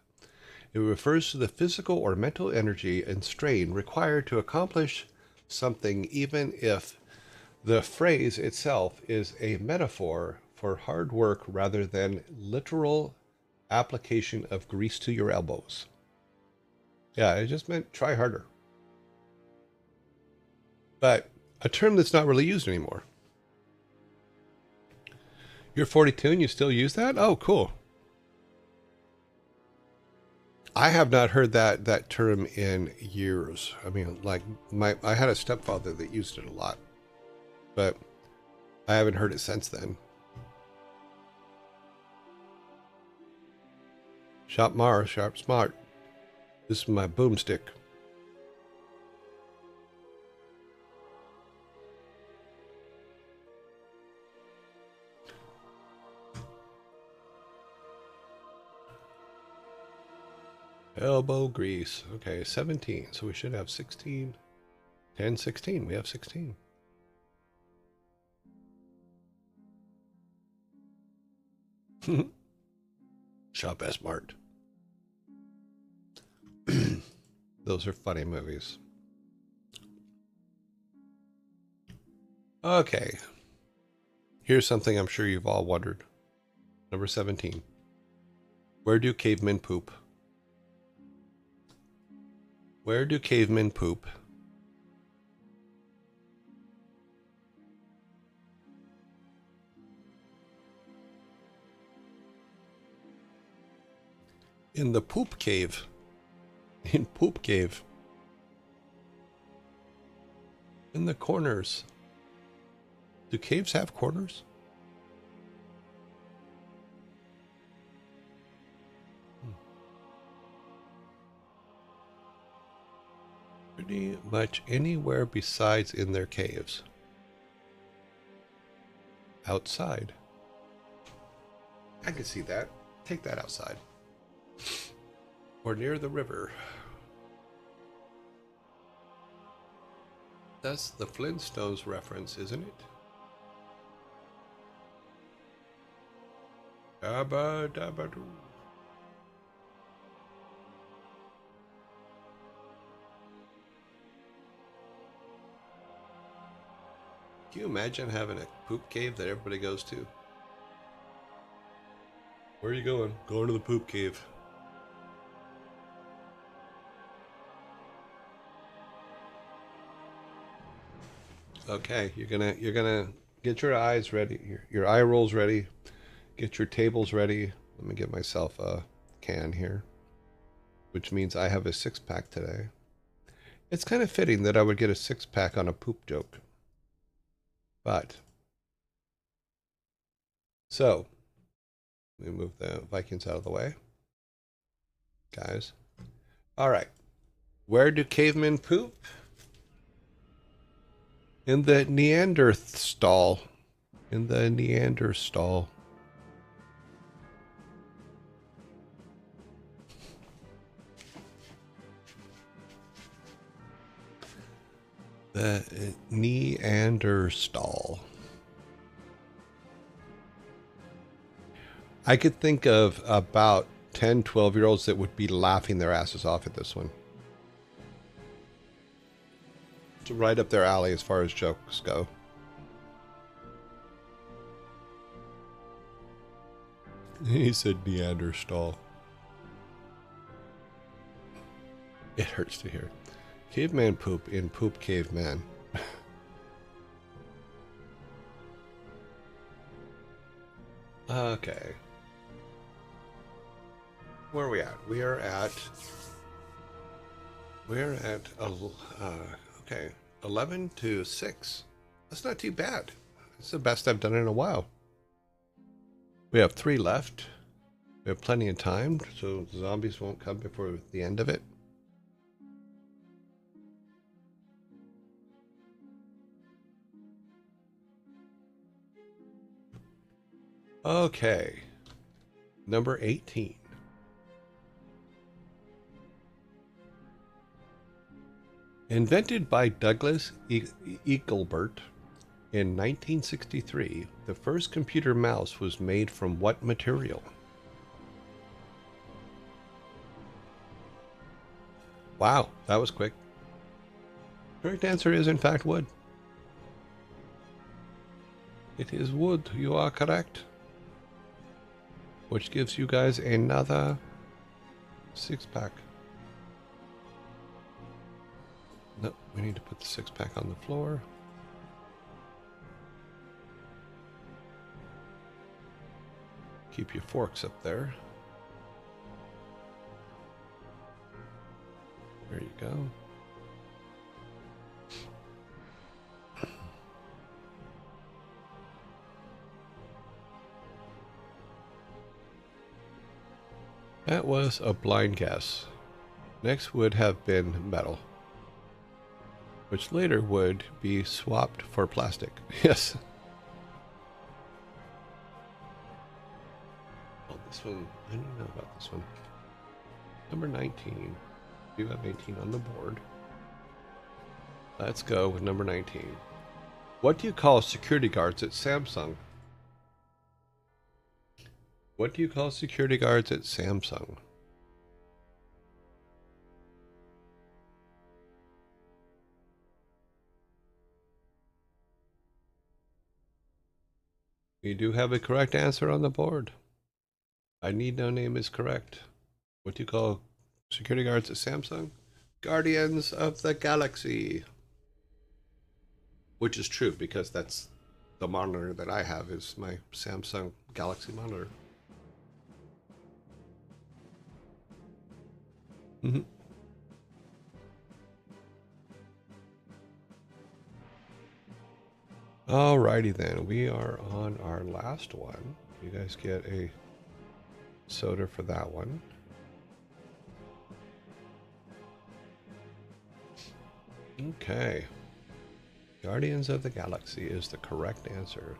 It refers to the physical or mental energy and strain required to accomplish something, even if the phrase itself is a metaphor for hard work rather than literal application of grease to your elbows. Yeah, it just meant try harder. But a term that's not really used anymore. You're 42 and you still use that? Oh, cool. I have not heard that term in years. I mean, like I had a stepfather that used it a lot, but I haven't heard it since then. Shop Mars, sharp smart. This is my boomstick. Elbow grease. Okay, 17. So we should have 16. 10, 16. We have 16. Shop as smart. Those are funny movies. Okay. Here's something I'm sure you've all wondered. Number 17. Where do cavemen poop? Where do cavemen poop? In the poop cave. In poop cave. In the corners. Do caves have corners? Pretty much anywhere besides in their caves. Outside. I can see that. Take that outside. Or near the river. That's the Flintstones reference, isn't it? Dabba dabba doo. Can you imagine having a poop cave that everybody goes to? Where are you going? Going to the poop cave. Okay, you're gonna get your eyes ready, your eye rolls ready, get your tables ready. Let me get myself a can here, which means I have a 6-pack today. It's kind of fitting that I would get a 6-pack on a poop joke. But so let me move the Vikings out of the way, guys. All right, where do cavemen poop? In the Neanderthal. In the Neanderthal. The Neanderthal. I could think of about 10, 12-year-olds that would be laughing their asses off at this one. It's right up their alley as far as jokes go. He said Neanderthal. It hurts to hear. Caveman poop in Poop Caveman. Okay. Where are we at? We're at okay, 11 to 6. That's not too bad. It's the best I've done in a while. We have 3 left. We have plenty of time, so the zombies won't come before the end of it. Okay. Number 18. Invented by Douglas Eaglebert in 1963, the first computer mouse was made from what material? Wow, that was quick. Correct answer is in fact wood. It is wood, you are correct. Which gives you guys another 6-pack. No, we need to put the 6-pack on the floor. Keep your forks up there. There you go. That was a blind guess. Next would have been metal, which later would be swapped for plastic. Yes. Oh, this one, I don't know about this one. Number 19. We do have 18 on the board. Let's go with number 19. What do you call security guards at Samsung? What do you call security guards at Samsung? We do have a correct answer on the board. I need no name is correct. What do you call security guards at Samsung? Guardians of the Galaxy. Which is true because that's the monitor that I have is my Samsung Galaxy monitor. Mm-hmm. Alrighty then, we are on our last one. You guys get a soda for that one. Okay. Guardians of the Galaxy is the correct answer.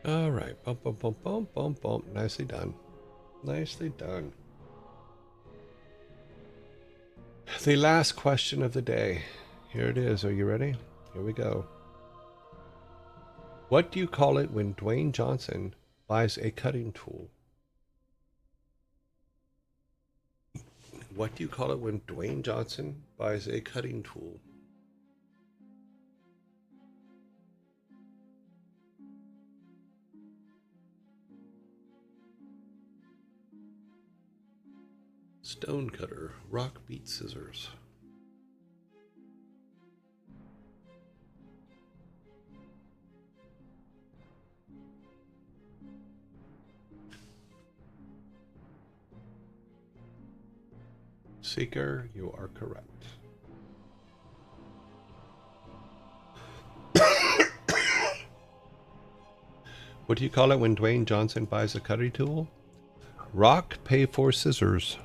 All right, bump, bump, bump, bump, bump, bump. Nicely done. Nicely done. The last question of the day. Here it is. Are you ready? Here we go. What do you call it when Dwayne Johnson buys a cutting tool? What do you call it when Dwayne Johnson buys a cutting tool? Stone cutter, rock beat scissors. Seeker, you are correct. What do you call it when Dwayne Johnson buys a cutting tool? Rock, pay for scissors.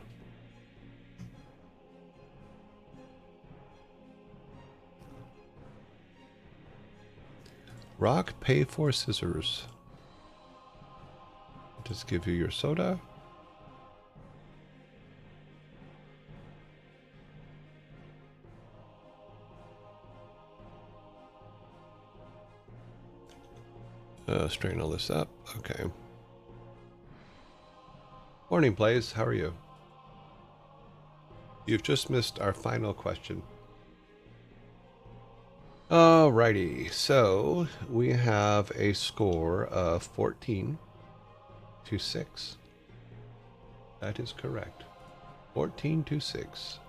Rock, pay for scissors. Just give you your soda. Straighten all this up. Okay. Morning, Blaze. How are you? You've just missed our final question. Alrighty. So we have a score of 14 to 6. That is correct. 14 to 6.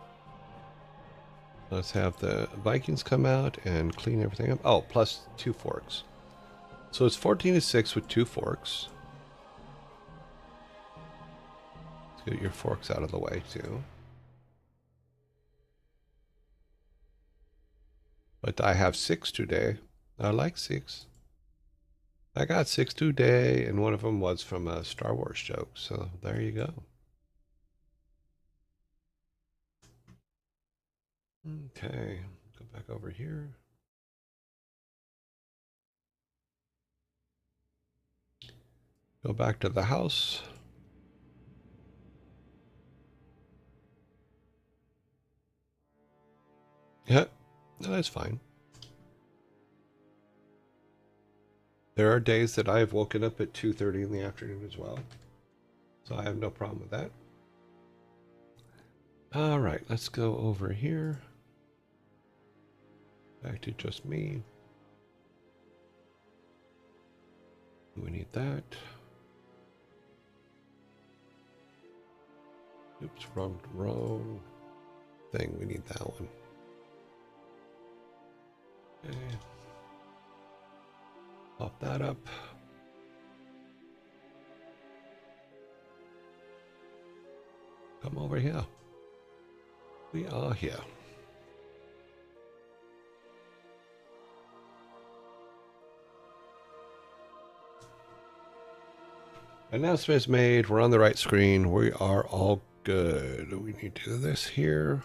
Let's have the Vikings come out and clean everything up. Oh, plus 2 forks. So it's 14 to 6 with 2 forks. Let's get your forks out of the way too. But I have 6 today. I like 6. I got 6 today, and one of them was from a Star Wars joke. So there you go. Okay, go back over here. Go back to the house. Yeah, no, that's fine. There are days that I have woken up at 2:30 in the afternoon as well. So I have no problem with that. All right, let's go over here. Back to just me. We need that. Oops, wrong thing. We need that one. Okay. Pop that up. Come over here. We are here. Announcement is made. We're on the right screen. We are all good. We need to do this here.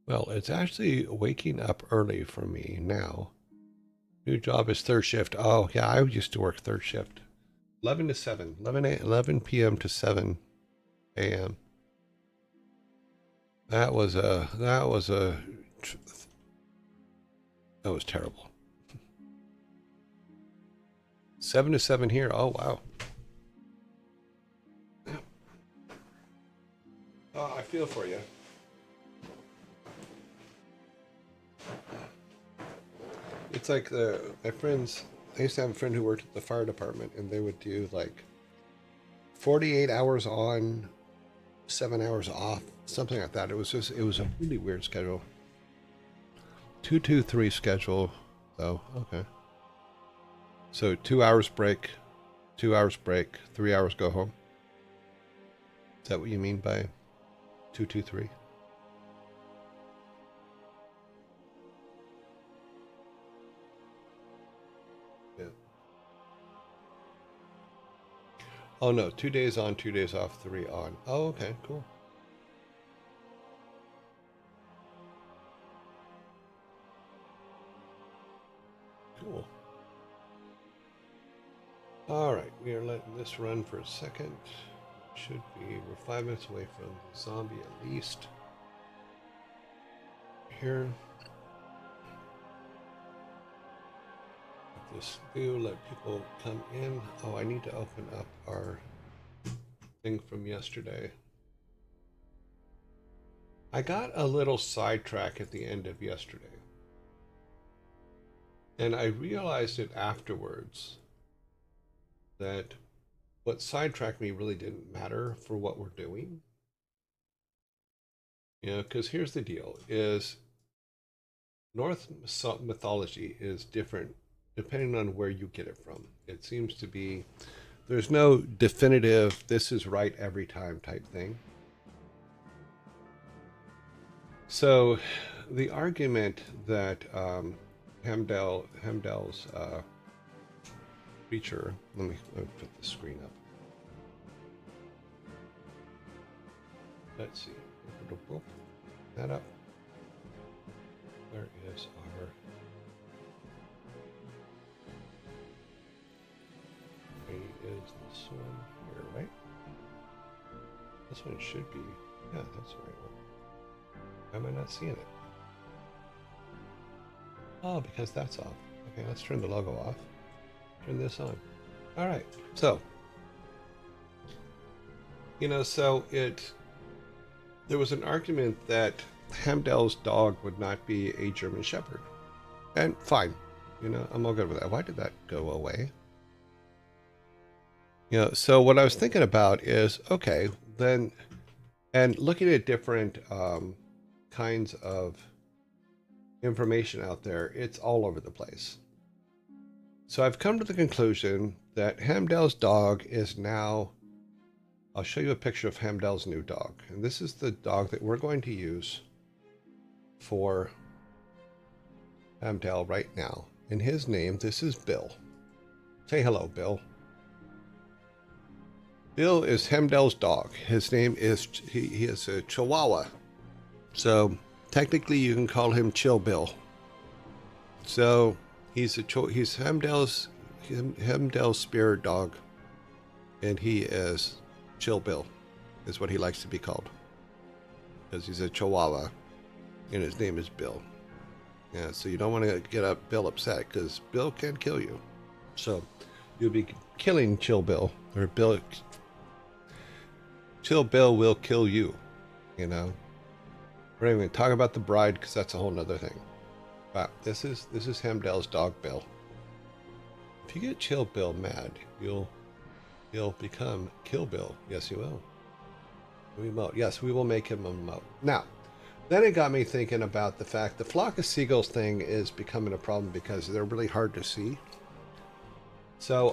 Well, it's actually waking up early for me now. New job is third shift. Oh, yeah, I used to work third shift. 11 to 7. 11 p.m. to 7 a.m. That was terrible. 7 to 7 here. Oh, wow. feel for you. It's like my friends, I used to have a friend who worked at the fire department, and they would do like 48 hours on, 7 hours off, something like that. It was a really weird schedule. 2-2-3 schedule, though. Okay. So 2 hours break, 2 hours break, 3 hours go home. Is that what you mean by 2-2-3? Yeah. Oh no, 2 days on, 2 days off, 3 on. Oh, okay, cool. Cool. All right, we are letting this run for a second. Should be, we're 5 minutes away from the zombie at least. Here. Let this do, let people come in. Oh, I need to open up our thing from yesterday. I got a little sidetrack at the end of yesterday. And I realized it afterwards that what sidetracked me really didn't matter for what we're doing. You know, because here's the deal, is Norse mythology is different depending on where you get it from. It seems to be, there's no definitive, this is right every time type thing. So the argument that Hemdall's creature, let me put the screen up. Let's see. That up. Where is our... is this one here, right? This one should be... Yeah, that's the right one. Why am I not seeing it? Oh, because that's off. Okay, let's turn the logo off. Turn this on. All right, so... You know, so there was an argument that Hemdall's dog would not be a German Shepherd. And fine, you know, I'm all good with that. Why did that go away? You know, so what I was thinking about is, okay, then, and looking at different kinds of information out there, it's all over the place. So I've come to the conclusion that Hemdall's dog is now, I'll show you a picture of Hemdall's new dog. And this is the dog that we're going to use for Hemdall right now. And his name, this is Bill. Say hello, Bill. Bill is Hemdall's dog. His name is, he is a Chihuahua. So technically you can call him Chill Bill. So he's Hemdall's spirit dog. And he is Chill Bill, is what he likes to be called. Because he's a Chihuahua. And his name is Bill. Yeah, so you don't want to get Bill upset, because Bill can kill you. So you'll be killing Chill Bill, or Chill Bill will kill you, you know. We're not even going to talk about the bride, because that's a whole nother thing. But this is Hemdall's dog, Bill. If you get Chill Bill mad, you'll become Kill Bill. Yes, you will. We will. Yes, we will make him emote. Now, then it got me thinking about the fact the flock of seagulls thing is becoming a problem because they're really hard to see. So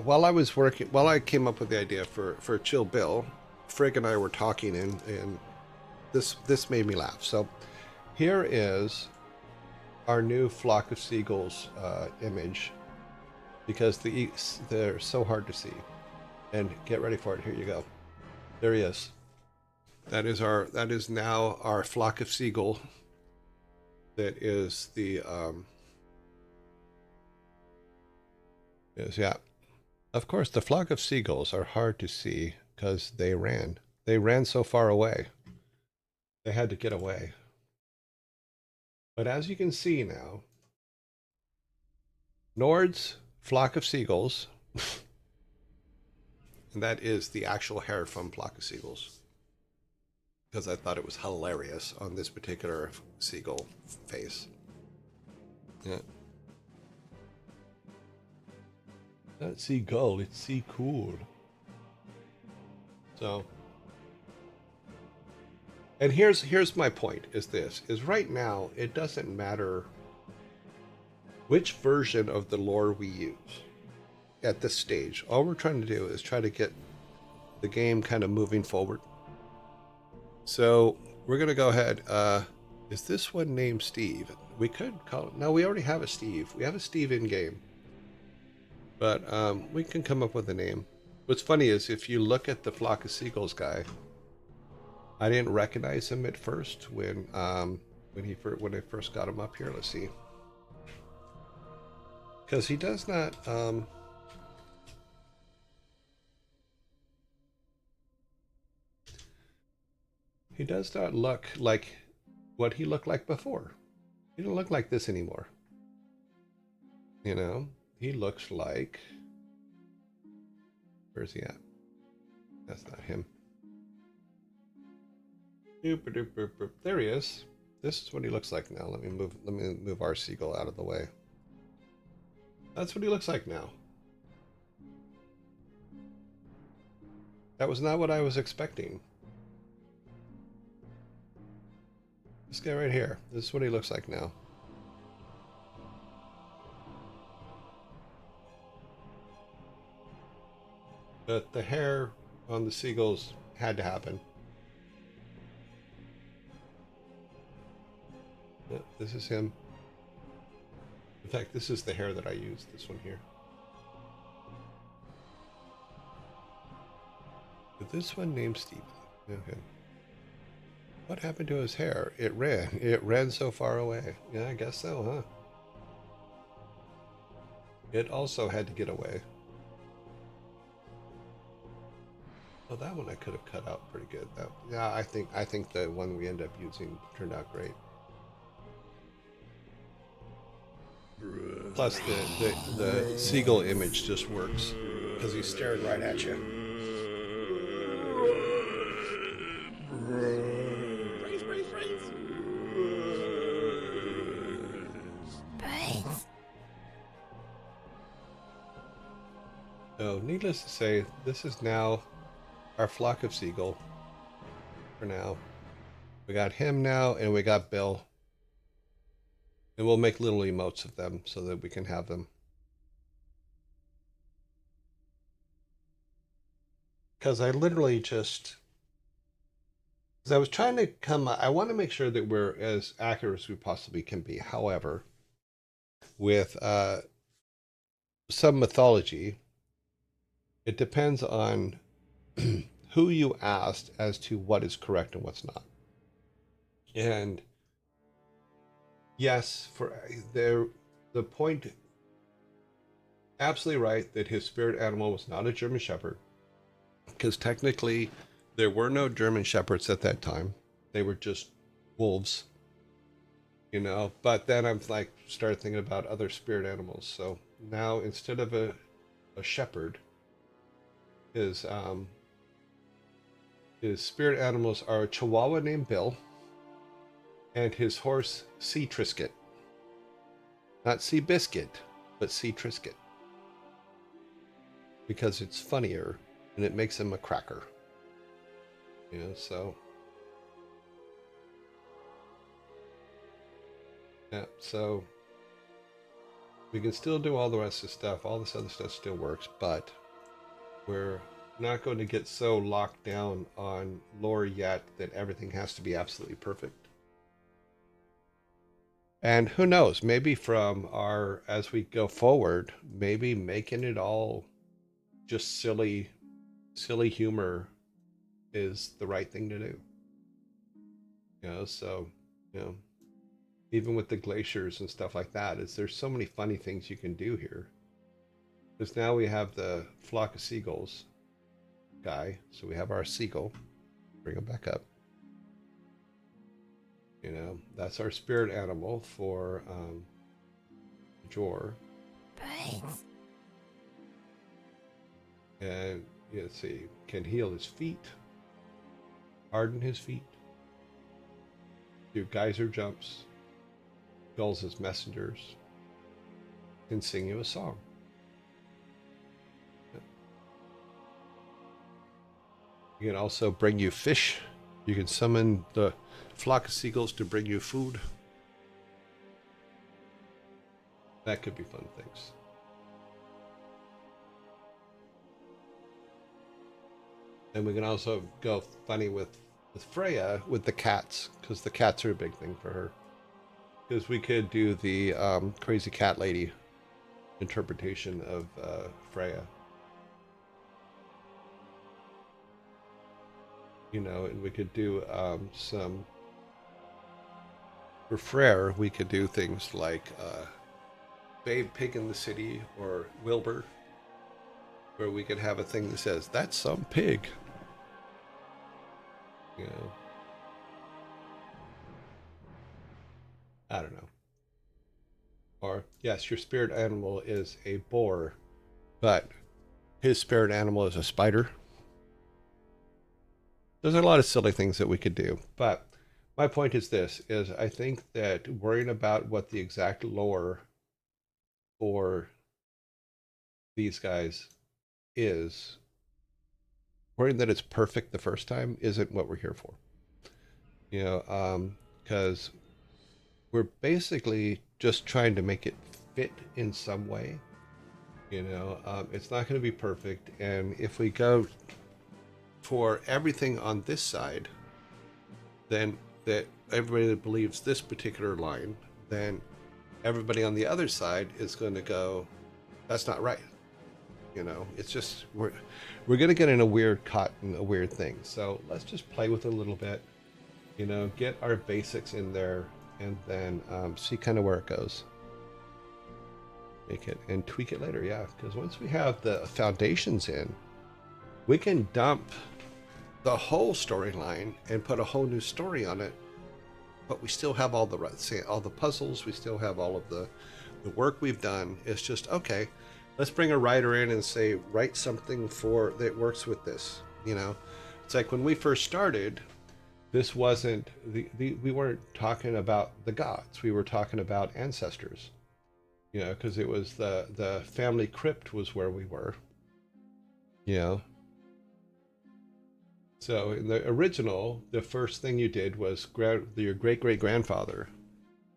while I came up with the idea for Chill Bill, Frigg and I were talking, and this made me laugh. So here is our new flock of seagulls image, because they're so hard to see. And get ready for it. Here you go. There he is. That is now our flock of seagull. That is the yeah. Of course, the flock of seagulls are hard to see because they ran. They ran so far away. They had to get away. But as you can see now, Nord's flock of seagulls, and that is the actual hair from flock of seagulls. because I thought it was hilarious on this particular seagull face. Yeah. Not seagull, it's sea cool. So, and here's my point, is right now it doesn't matter which version of the lore we use at this stage. All we're trying to do is try to get the game kind of moving forward. So we're gonna go ahead. Is this one named Steve? We could call it. No, we already have a Steve. We have a Steve in game, but we can come up with a name. What's funny is if you look at the Flock of Seagulls guy, I didn't recognize him at first when I first got him up here. Let's see, because he does not. He does not look like what he looked like before. He don't look like this anymore. You know, he looks like. Where's he at? That's not him. There he is. This is what he looks like now. Let me move our seagull out of the way. That's what he looks like now. That was not what I was expecting. This guy right here. This is what he looks like now. But the hair on the seagulls had to happen. Yep, this is him. In fact, this is the hair that I used, this one here. But this one named Steven. Okay. What happened to his hair? It ran. It ran so far away. Yeah, I guess so, huh? It also had to get away. Oh, that one I could have cut out pretty good. Yeah, I think the one we end up using turned out great. Plus, the seagull image just works because he's staring right at you. So, needless to say, this is now our flock of seagull. For now, we got him now, and we got Bill. And we'll make little emotes of them so that we can have them. Because I literally just... Because I was trying to I want to make sure that we're as accurate as we possibly can be. However, with some mythology, it depends on who you asked as to what is correct and what's not. And yes, for the point, absolutely right that his spirit animal was not a German Shepherd, because technically there were no German Shepherds at that time. They were just wolves, you know. But then I'm like, started thinking about other spirit animals. So now instead of a shepherd, his spirit animals are a Chihuahua named Bill and his horse Sea Trisket. Not Sea Biscuit, but Sea Trisket. Because it's funnier and it makes him a cracker. You know, so. Yeah, so we can still do all the rest of the stuff. All this other stuff still works, but we're not going to get so locked down on lore yet that everything has to be absolutely perfect. And who knows, maybe as we go forward, maybe making it all just silly humor is the right thing to do. You know, so, you know, even with the glaciers and stuff like that, there's so many funny things you can do here. Because now we have the flock of seagulls guy, so we have our seagull. Bring him back up. You know, that's our spirit animal for Jor. Brains. And let's see, can heal his feet, harden his feet. do geyser jumps, gulls as messengers, and sing you a song. You can also bring you fish. You can summon the flock of seagulls to bring you food. That could be fun things. And we can also go funny with Freya with the cats, because the cats are a big thing for her. Because we could do the crazy cat lady interpretation of Freya. You know, and we could do some... For Freyr, we could do things like Babe Pig in the City or Wilbur, where we could have a thing that says, "That's some pig." You know. I don't know. Or, yes, your spirit animal is a boar, but his spirit animal is a spider. There's a lot of silly things that we could do, but my point is this, is I think that worrying about what the exact lore for these guys is, worrying that it's perfect the first time isn't what we're here for. You know, because we're basically just trying to make it fit in some way. You know, it's not going to be perfect, and if we go for everything on this side, then that everybody that believes this particular line, then everybody on the other side is going to go, that's not right. You know, it's just, we're going to get in a weird cotton, a weird thing. So let's just play with it a little bit, you know, get our basics in there, and then see kind of where it goes. Make it and tweak it later, yeah. Because once we have the foundations in, we can dump the whole storyline and put a whole new story on it. But we still have all the puzzles. We still have all of the work we've done. It's just, okay, let's bring a writer in and say, write something for that works with this. You know, it's like when we first started, this wasn't we weren't talking about the gods. We were talking about ancestors. You know, because it was the family crypt was where we were. You know. So in the original, the first thing you did was your great-great-grandfather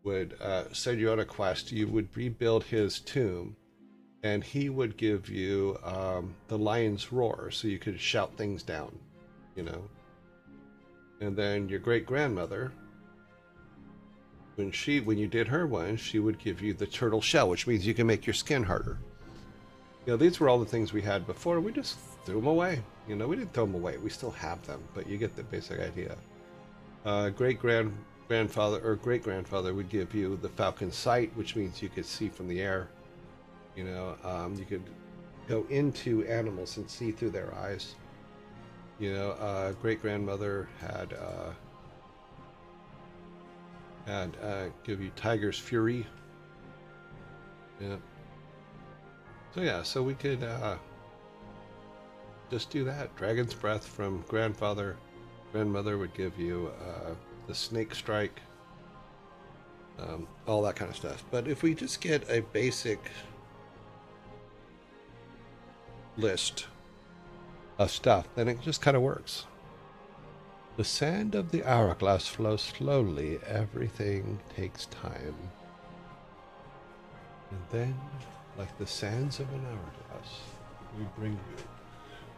would send you on a quest. You would rebuild his tomb, and he would give you the lion's roar, so you could shout things down, you know. And then your great-grandmother, when you did her one, she would give you the turtle shell, which means you can make your skin harder. You know, these were all the things we had before. We just threw them away. You know, we didn't throw them away. We still have them, but you get the basic idea. Great-grandfather or great-grandfather would give you the falcon sight, which means you could see from the air. You know, you could go into animals and see through their eyes. You know, great-grandmother had give you tiger's fury. Yeah. So yeah, so we could just do that. Dragon's breath from grandfather. Grandmother would give you the snake strike. All that kind of stuff. But if we just get a basic list of stuff, then it just kind of works. The sand of the hourglass flows slowly. Everything takes time. And then, like the sands of an hourglass, we bring you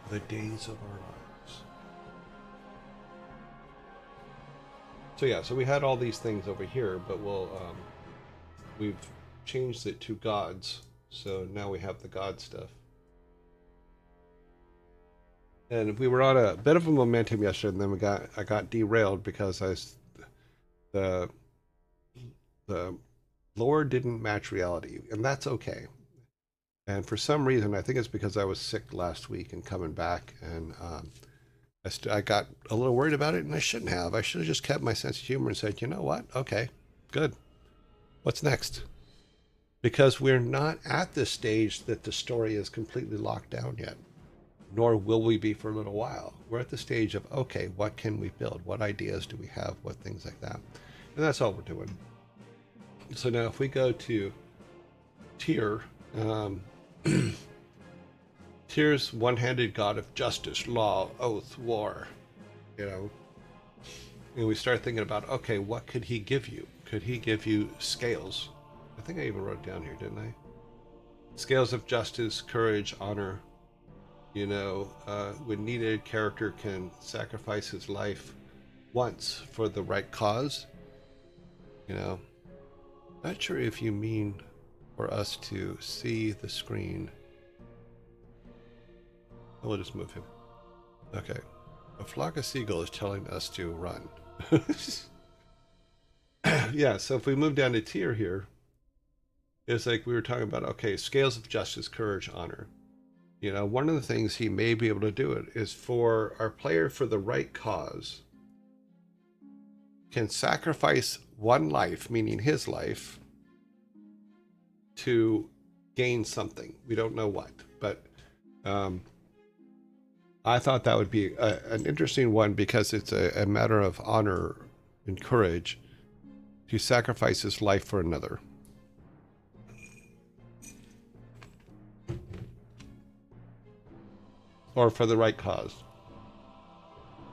the days of our lives. So yeah, so we had all these things over here, but we've changed it to gods. So now we have the god stuff. And we were on a bit of a momentum yesterday, and then I got derailed because the lore didn't match reality, and that's okay. And for some reason, I think it's because I was sick last week and coming back, and I got a little worried about it, and I shouldn't have. I should have just kept my sense of humor and said, you know what? Okay, good. What's next? Because we're not at this stage that the story is completely locked down yet. Nor will we be for a little while. We're at the stage of, okay, what can we build? What ideas do we have? What things like that? And that's all we're doing. So now if we go to Tyr, Tyr's one-handed god of justice, law, oath, war, you know, and we start thinking about, okay, what could he give you? Could he give you scales? I think I even wrote it down here, didn't I? Scales of justice, courage, honor. You know, when needed, character can sacrifice his life once for the right cause. You know, not sure if you mean for us to see the screen. We'll just move him. Okay. A flock of seagulls is telling us to run. Yeah, so if we move down to Tyr here, it's like we were talking about, okay, scales of justice, courage, honor. You know, one of the things he may be able to do it is for our player for the right cause can sacrifice one life, meaning his life, to gain something. We don't know what, but I thought that would be an interesting one because it's a matter of honor and courage to sacrifice his life for another. Or for the right cause.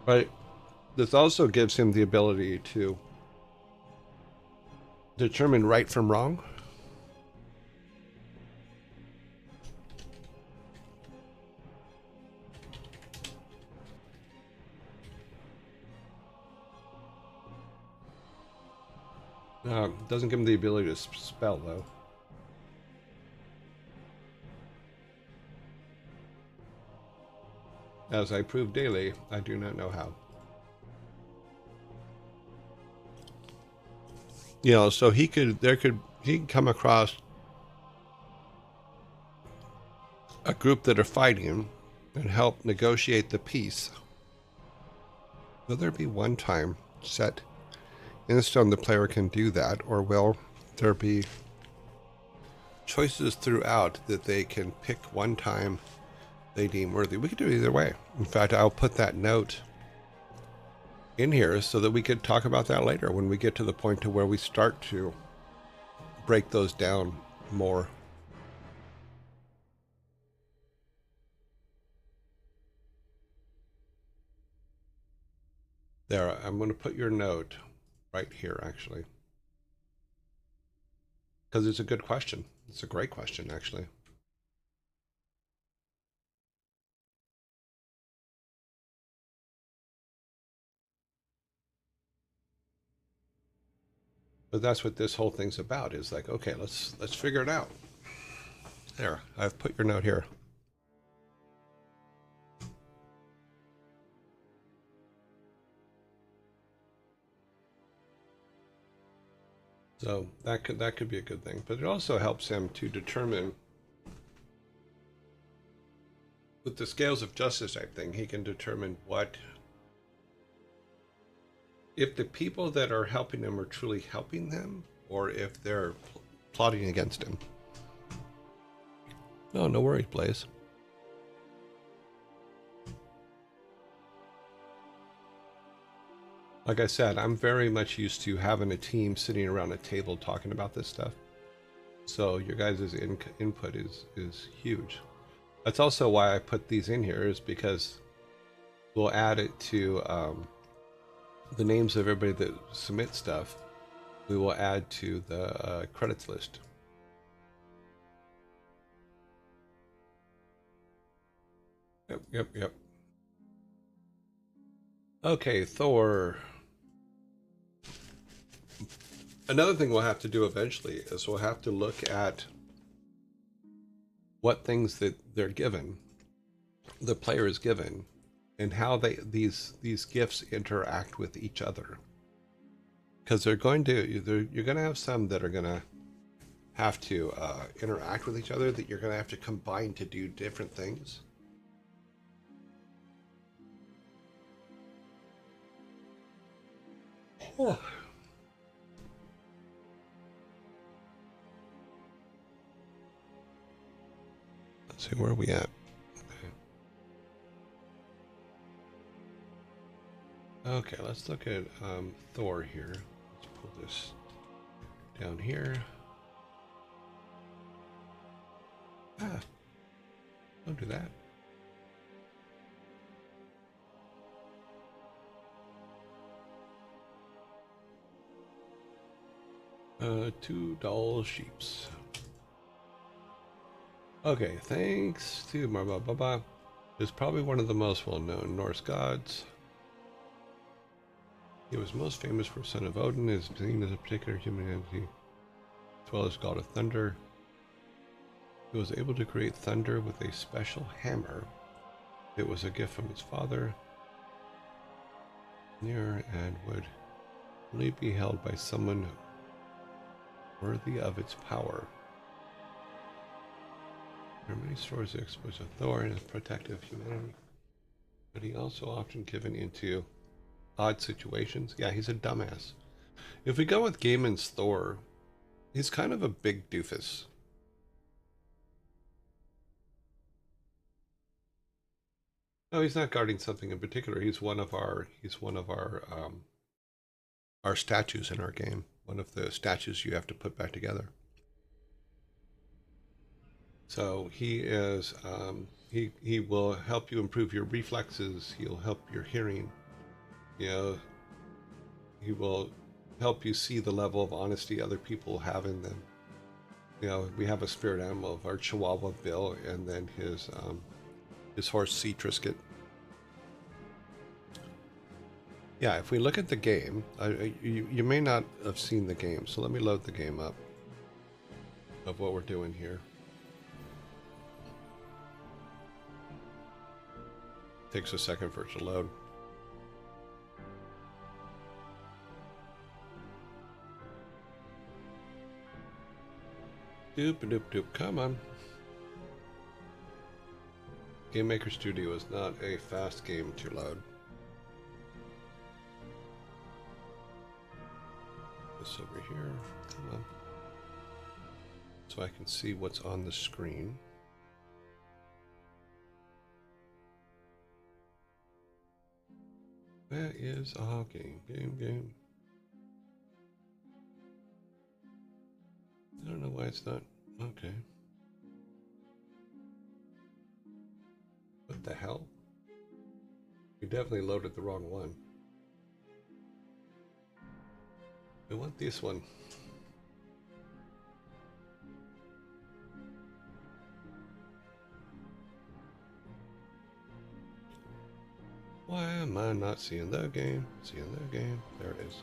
Right? This also gives him the ability to determine right from wrong. Doesn't give him the ability to spell, though. As I prove daily, I do not know how. You know, so he can come across a group that are fighting and help negotiate the peace. Will there be one time set in stone the player can do that, or will there be choices throughout that they can pick one time they deem worthy? We could do it either way. In fact, I'll put that note in here so that we could talk about that later when we get to the point to where we start to break those down more. There, I'm going to put your note right here, actually. Because it's a good question. It's a great question, actually. But that's what this whole thing's about, is like, okay, let's figure it out. There, I've put your note here. So that could be a good thing. But it also helps him to determine, with the scales of justice type thing, he can determine what, if the people that are helping him are truly helping them, or if they're plotting against him. No, no worries, Blaze. Like I said, I'm very much used to having a team sitting around a table talking about this stuff. So your guys' input is huge. That's also why I put these in here, is because we'll add it to the names of everybody that submits stuff. We will add to the credits list. Yep. Okay, Thor. Another thing we'll have to do eventually is we'll have to look at what things that they're given, the player is given, and how these gifts interact with each other. Because you're going to have some that are going to have to interact with each other, that you're going to have to combine to do different things. Oh. Let's see, where are we at? Okay, let's look at Thor here. Let's pull this down here. Ah, don't do that. Two doll sheeps. Okay, thanks to Marbaba, is probably one of the most well-known Norse gods. He was most famous for son of Odin, is seen as a particular human entity, as well as god of thunder. He was able to create thunder with a special hammer. It was a gift from his father, near and would only be held by someone worthy of its power. There are many stories that expose Thor and his protective humanity, but he also often given into odd situations. Yeah, he's a dumbass. If we go with Gaiman's Thor, he's kind of a big doofus. No, he's not guarding something in particular. He's one of our statues in our game. One of the statues you have to put back together. So he is he will help you improve your reflexes. He'll help your hearing. You know, he will help you see the level of honesty other people have in them. You know, we have a spirit animal of our Chihuahua Bill, and then his horse Sea Trisket. Yeah, if we look at the game, you may not have seen the game, so let me load the game up of what we're doing here. Takes a second for it to load. Doop doop doop, come on. Game Maker Studio is not a fast game to load. This over here, come on. So I can see what's on the screen. That is all game. I don't know why it's not. Okay. What the hell? We definitely loaded the wrong one. I want this one. Why am I not seeing the game? Seeing the game. There it is.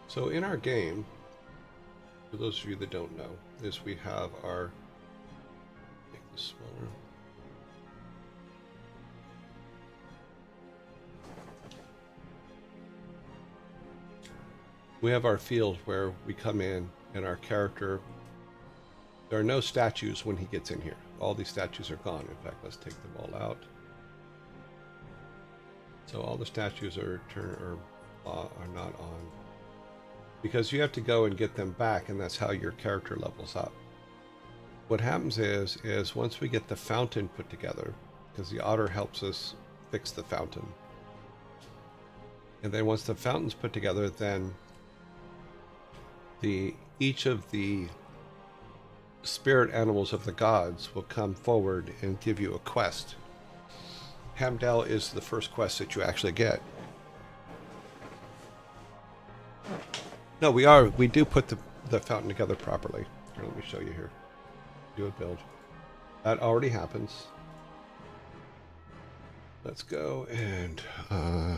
So in our game, for those of you that don't know, is we have our, make this smaller. We have our field where we come in and our character, there are no statues when he gets in here. All these statues are gone. In fact, let's take them all out. So all the statues are not on, because you have to go and get them back, and that's how your character levels up. What happens is once we get the fountain put together, because the otter helps us fix the fountain, and then once the fountain's put together, then each of the spirit animals of the gods will come forward and give you a quest. Hamdell is the first quest that you actually get. No, we do put the fountain together properly. Here, let me show you here. Do a build. That already happens. Let's go and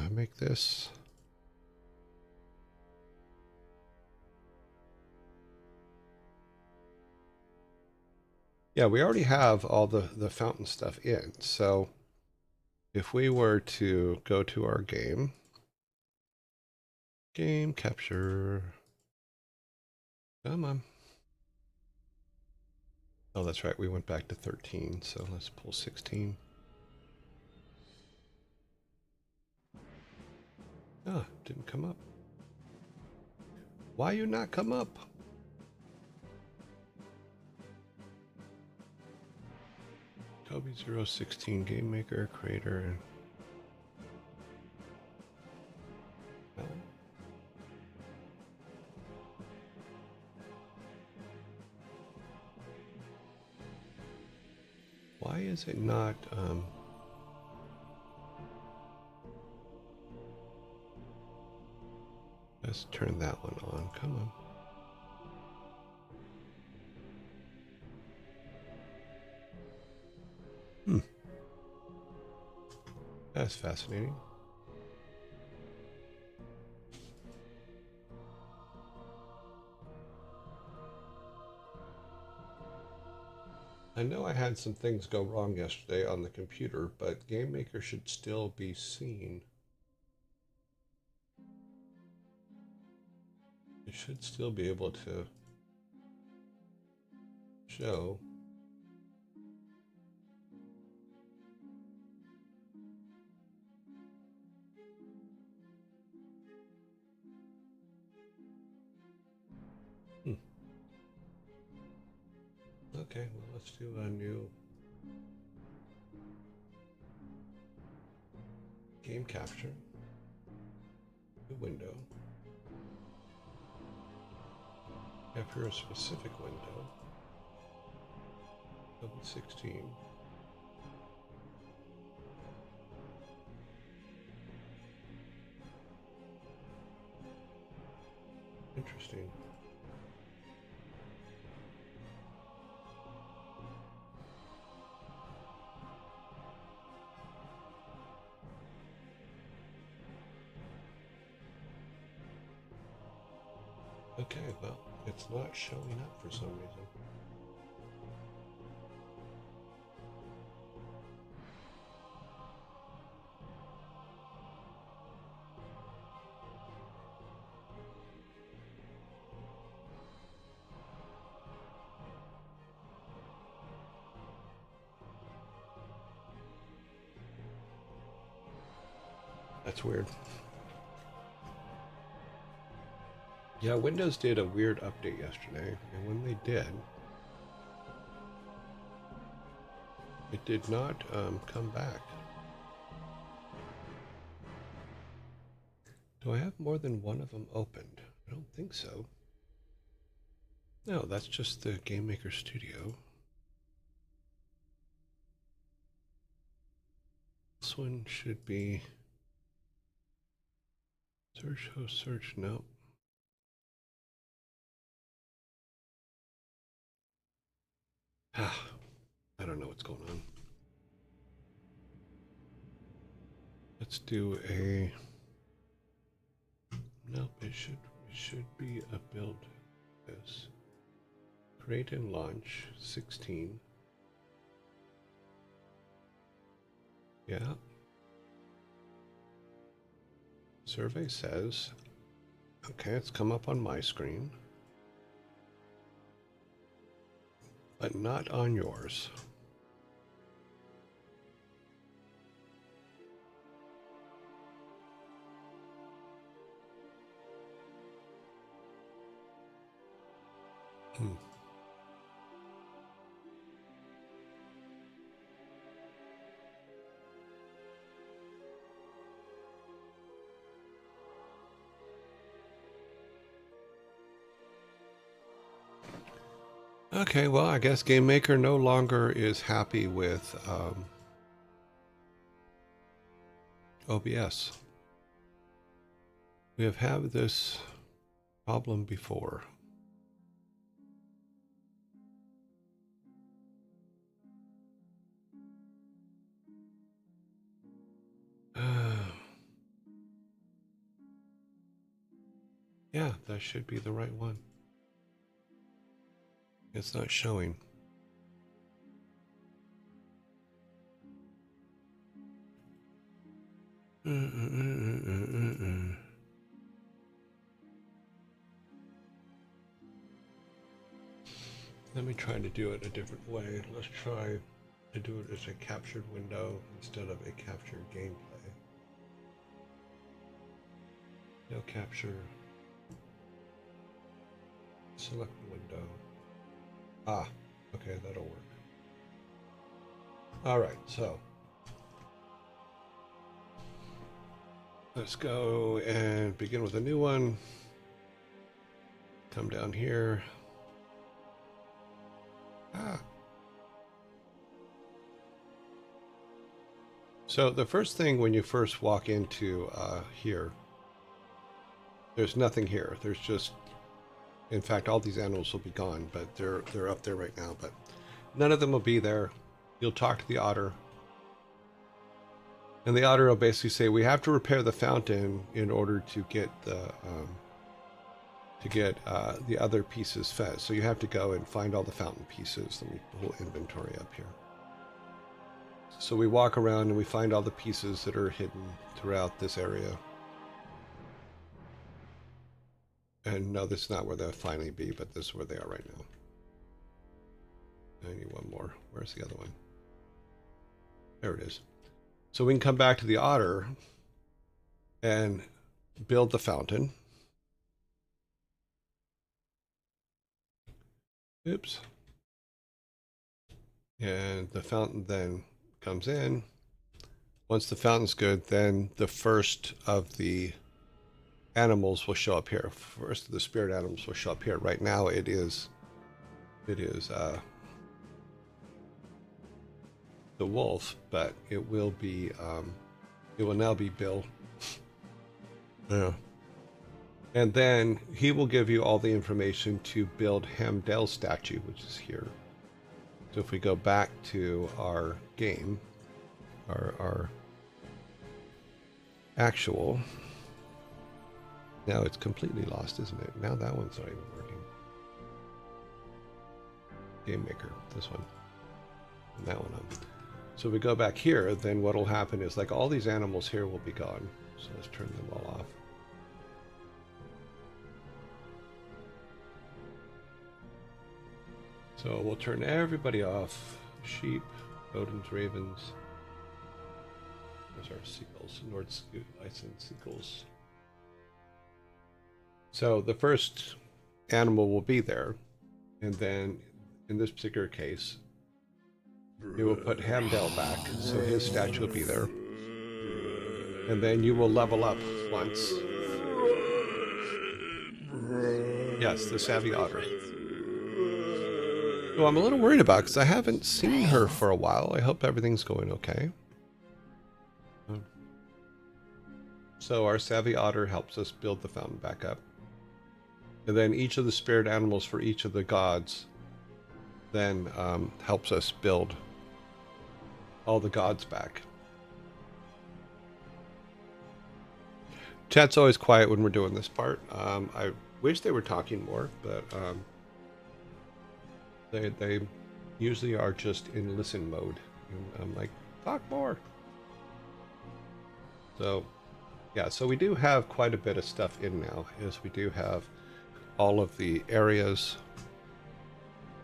make this. Yeah, we already have all the fountain stuff in, so if we were to go to our game capture, come on. Oh, that's right, we went back to 13, so let's pull 16. Ah, didn't come up. Why you not come up? Toby 016 Game Maker Creator. is it not? Let's turn that one on. Come on. That's fascinating. I know I had some things go wrong yesterday on the computer, but Game Maker should still be seen. It should still be able to show. Okay, well, let's do a new game capture. New window. Capture a specific window. W16. Interesting. Okay, well, it's not showing up for some reason. That's weird. Yeah, Windows did a weird update yesterday, and when they did, it did not come back. Do I have more than one of them opened? I don't think so. No, that's just the Game Maker Studio. This one should be search, host, search, no. I don't know what's going on. Let's do a, nope, it should be a build this. Create and launch 16. Yeah. Survey says, okay, it's come up on my screen, but not on yours. Okay, well, I guess Game Maker no longer is happy with OBS. We have had this problem before. Yeah, that should be the right one. It's not showing. Let me try to do it a different way. Let's try to do it as a captured window instead of a captured gameplay. No capture. Select window. Ah, okay, that'll work. All right, so let's go and begin with a new one. Come down here. So the first thing when you first walk into here, there's nothing here. There's just, in fact, all these animals will be gone, but they're up there right now. But none of them will be there. You'll talk to the otter, and the otter will basically say, "We have to repair the fountain in order to get the other pieces fed. So you have to go and find all the fountain pieces." Let me pull inventory up here. So we walk around and we find all the pieces that are hidden throughout this area. And no, this is not where they'll finally be, but this is where they are right now. I need one more. Where's the other one? There it is. So we can come back to the otter and build the fountain. Oops. And the fountain then comes in. Once the fountain's good, then the first of the animals will show up here. First of the spirit animals will show up here. Right now it is the wolf, but it will now be Bill. Yeah. And then he will give you all the information to build Hamdel's statue, which is here. So if we go back to our game, our actual, now it's completely lost, isn't it? Now that one's not even working. Game Maker, this one, and that one on. So if we go back here, then what will happen is like all these animals here will be gone. So let's turn them all off. So we'll turn everybody off. Sheep, rodents, ravens. Those are seagulls, Nord-Iceland seagulls. So the first animal will be there, and then in this particular case, it will put Hamdel back, so his statue will be there. And then you will level up once. Yes, the Savvy Otter. Well, I'm a little worried about because I haven't seen her for a while. I hope everything's going okay. So our Savvy Otter helps us build the fountain back up. And then each of the spirit animals for each of the gods then helps us build all the gods back. Chat's always quiet when we're doing this part. I wish they were talking more, but they usually are just in listen mode. And I'm like, talk more. So, yeah, so we do have quite a bit of stuff in now. Is we do have all of the areas.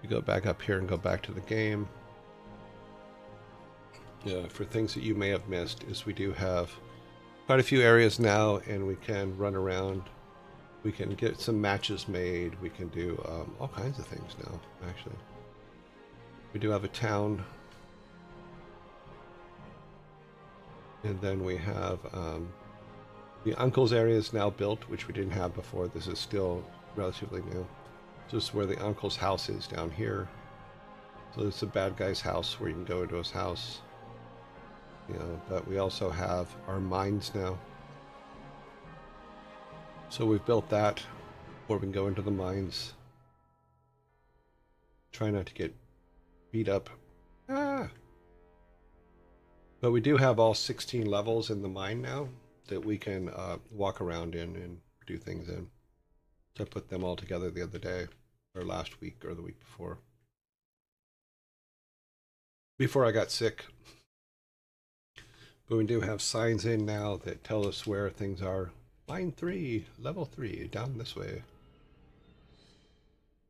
We go back up here and go back to the game. Yeah, for things that you may have missed, is we do have quite a few areas now, and we can run around. We can get some matches made. We can do all kinds of things now, actually. We do have a town. And then we have the uncle's area is now built, which we didn't have before. This is still relatively new. So this is where the uncle's house is down here. So it's a bad guy's house where you can go into his house. You know, but we also have our mines now. So we've built that where we can go into the mines. Try not to get beat up. Ah! But we do have all 16 levels in the mine now that we can walk around in and do things in. So I put them all together the other day, or last week, or the week before. Before I got sick. But we do have signs in now that tell us where things are. Mine 3, level 3, down this way.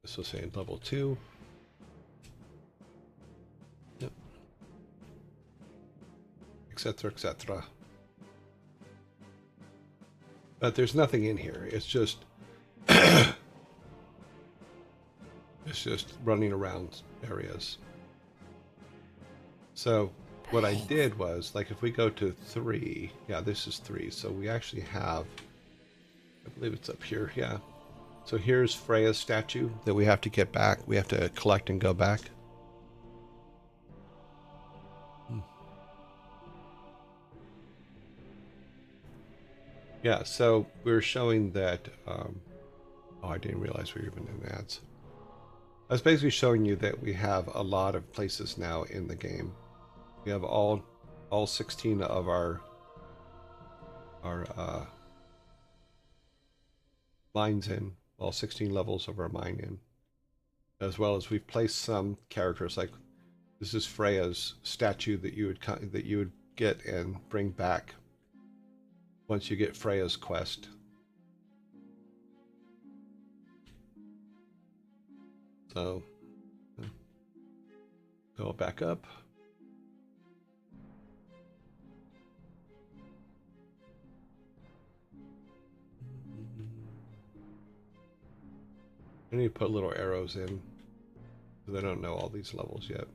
This will say level 2. Yep. Etc., etc. But there's nothing in here. It's just it's just running around areas. So what I did was, like, if we go to 3, yeah, this is 3. So we actually have, I believe it's up here, yeah. So here's Freya's statue that we have to get back. We have to collect and go back. Yeah, so we were showing that. Oh, I didn't realize we were even in ads. I was basically showing you that we have a lot of places now in the game. We have all 16 of our mines in, all 16 levels of our mine in, as well as we've placed some characters. Like this is Freya's statue that you would get and bring back once you get Freya's quest. So go back up. I need to put little arrows in because I don't know all these levels yet.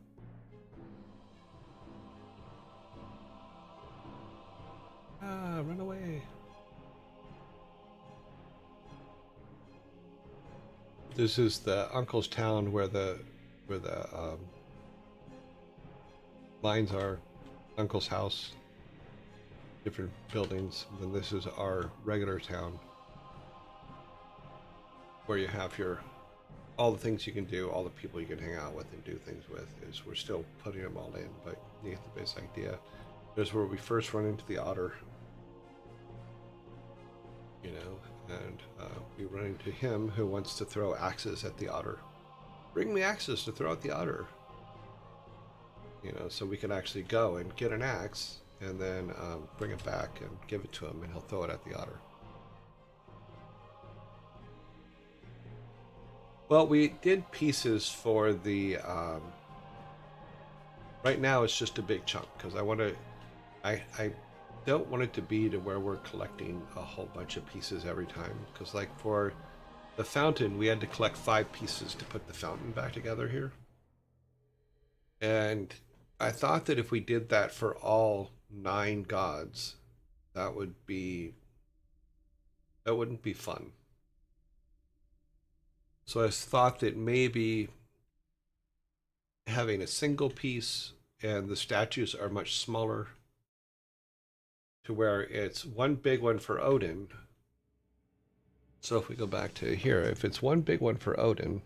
Ah, run away. This is the uncle's town where the mines are. Uncle's house. Different buildings. And then this is our regular town, where you have all the things you can do, all the people you can hang out with and do things with. Is we're still putting them all in, but you get the basic idea. There's where we first run into the otter, you know, and we run into him who wants to throw axes at the otter. Bring me axes to throw at the otter. You know, so we can actually go and get an axe and then bring it back and give it to him, and he'll throw it at the otter. Well, we did pieces for the. Right now, it's just a big chunk because I don't want it to be to where we're collecting a whole bunch of pieces every time. Because, like for the fountain, we had to collect 5 pieces to put the fountain back together here. And I thought that if we did that for all 9 gods, that wouldn't be fun. So I thought that maybe having a single piece, and the statues are much smaller, to where it's one big one for Odin. So if we go back to here, if it's one big one for Odin,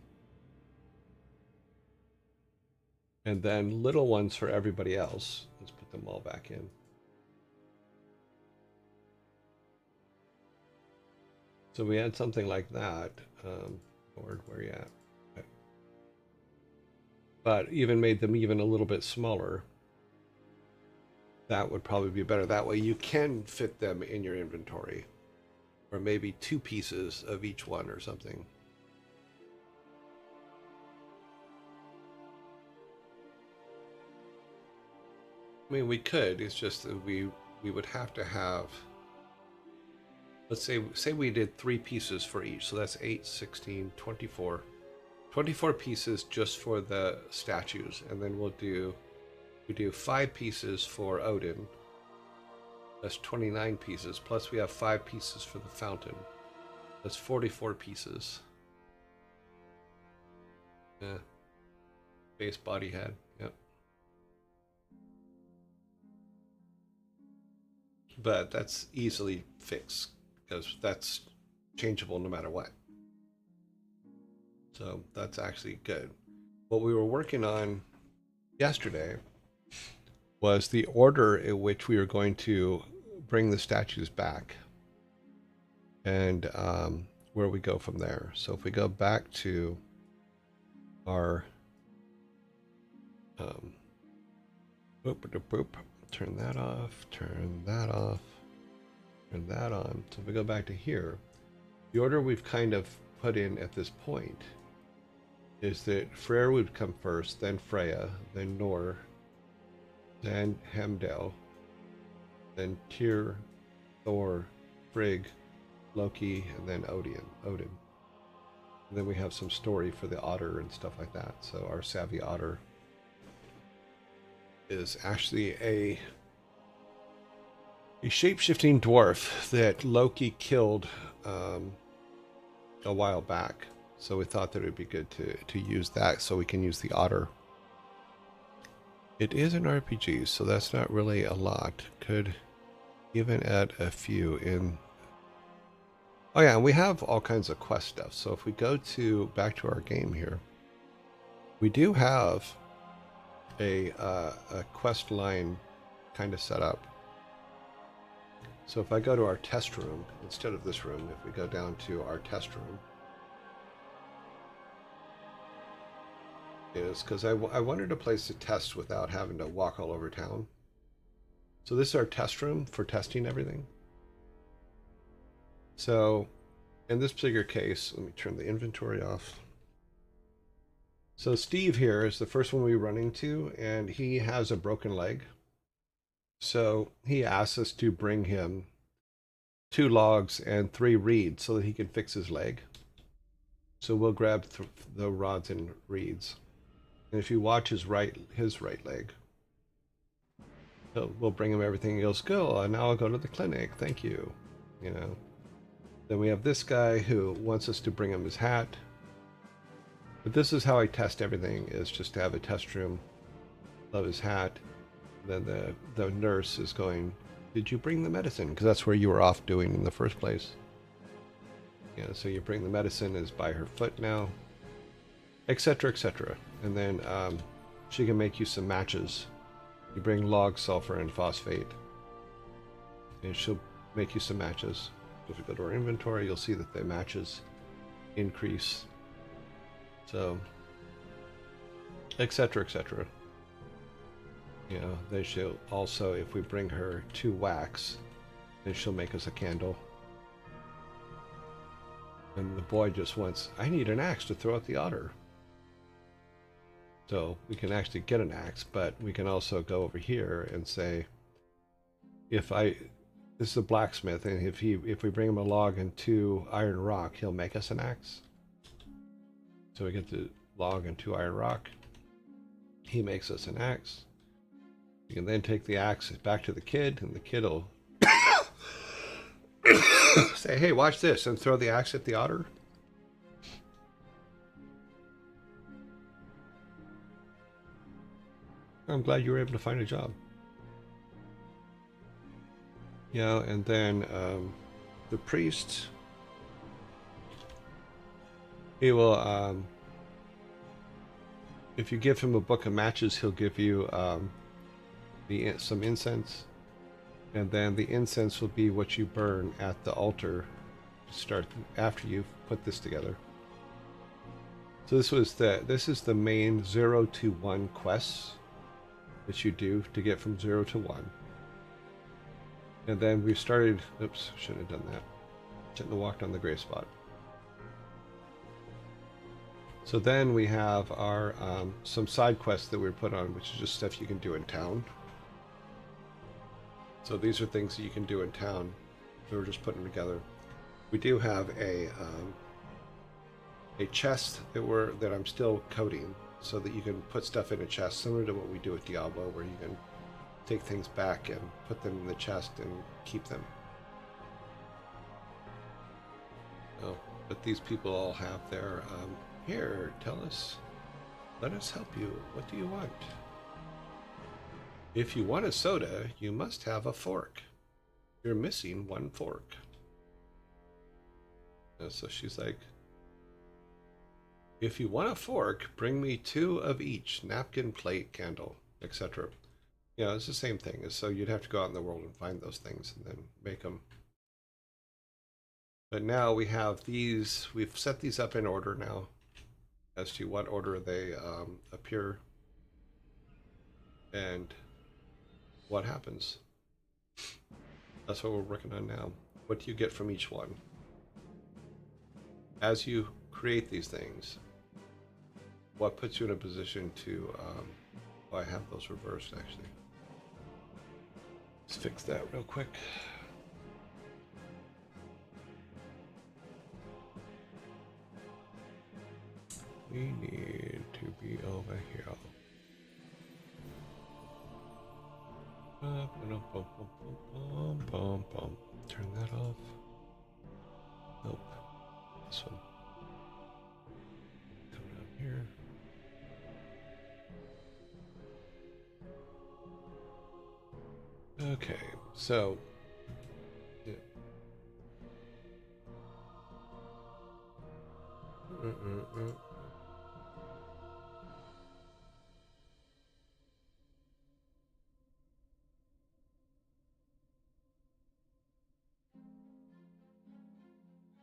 and then little ones for everybody else, let's put them all back in. So we had something like that. Lord, where are you at? Okay. But even made them even a little bit smaller. That would probably be better. That way you can fit them in your inventory. Or maybe 2 pieces of each one or something. I mean, we could. It's just that we would have to have... Let's say we did 3 pieces for each. So that's 8, 16, 24. 24 pieces just for the statues. And then we do 5 pieces for Odin. That's 29 pieces. Plus we have 5 pieces for the fountain. That's 44 pieces. Yeah. Base, body, head. Yep. But that's easily fixed, because that's changeable no matter what. So that's actually good. What we were working on yesterday was the order in which we were going to bring the statues back, and where we go from there. So if we go back to our turn that off, turn that off, turn that on. So if we go back to here, the order we've kind of put in at this point is that Freyr would come first, then Freya, then Nor, then Hemdell, then Tyr, Thor, Frigg, Loki, and then Odin. And then we have some story for the otter and stuff like that. So our savvy otter is actually a shape-shifting dwarf that Loki killed a while back. So we thought that it would be good to use that so we can use the otter. It is an RPG, so that's not really a lot. Could even add a few in Oh yeah, and we have all kinds of quest stuff. So if we go back to our game here, we do have a quest line kind of set up. So if I go to our test room, instead of this room, if we go down to our test room, is because I wanted a place to test without having to walk all over town. So this is our test room for testing everything. So in this particular case, let me turn the inventory off. So Steve here is the first one we run into, and he has a broken leg. So he asks us to bring him 2 logs and 3 reeds so that he can fix his leg. So we'll grab the rods and reeds. And if you watch his right leg, we'll bring him everything. He goes, "Go, and now I'll go to the clinic. Thank you." You know. Then we have this guy who wants us to bring him his hat. But this is how I test everything, is just to have a test room of his hat. Then the nurse is going, "Did you bring the medicine?" Because that's where you were off doing in the first place. Yeah, so you bring the medicine, is by her foot now, etc., etc. And then she can make you some matches. You bring log, sulfur, and phosphate, and she'll make you some matches. If we go to our inventory, you'll see that the matches increase. So, etc., etc. You know, they she'll also, if we bring her 2 wax, then she'll make us a candle. And the boy just wants, "I need an axe to throw at the otter." So we can actually get an axe, but we can also go over here and say, this is a blacksmith, and if we bring him a log and 2 iron rock, he'll make us an axe. So we get the log and 2 iron rock. He makes us an axe. You can then take the axe back to the kid, and the kid will say, "Hey, watch this," and throw the axe at the otter. I'm glad you were able to find a job. Yeah, and then the priest, he will, if you give him a book of matches, he'll give you some incense, and then the incense will be what you burn at the altar to start after you've put this together. So this is the main 0 to 1 quests that you do to get from 0 to 1. And then we started, oops, shouldn't have done that. Shouldn't have walked on the gray spot. So then we have our some side quests that we put on, which is just stuff you can do in town. So these are things that you can do in town. So we're just putting them together. We do have a chest that I'm still coding, so that you can put stuff in a chest, similar to what we do with Diablo, where you can take things back and put them in the chest and keep them. Oh, but these people all have their, here, let us help you. What do you want? If you want a soda, you must have a fork. You're missing 1 fork. And so she's like, if you want a fork, bring me 2 of each, napkin, plate, candle, etc. You know, it's the same thing. So you'd have to go out in the world and find those things and then make them. But now we have these, we've set these up in order now as to what order they appear and what happens. That's what we're working on now. What do you get from each one? As you create these things, what puts you in a position to, oh, I have those reversed actually. Let's fix that real quick. We need to be over here. Turn that off. Nope. This one. Come down here. Okay, so yeah. No, I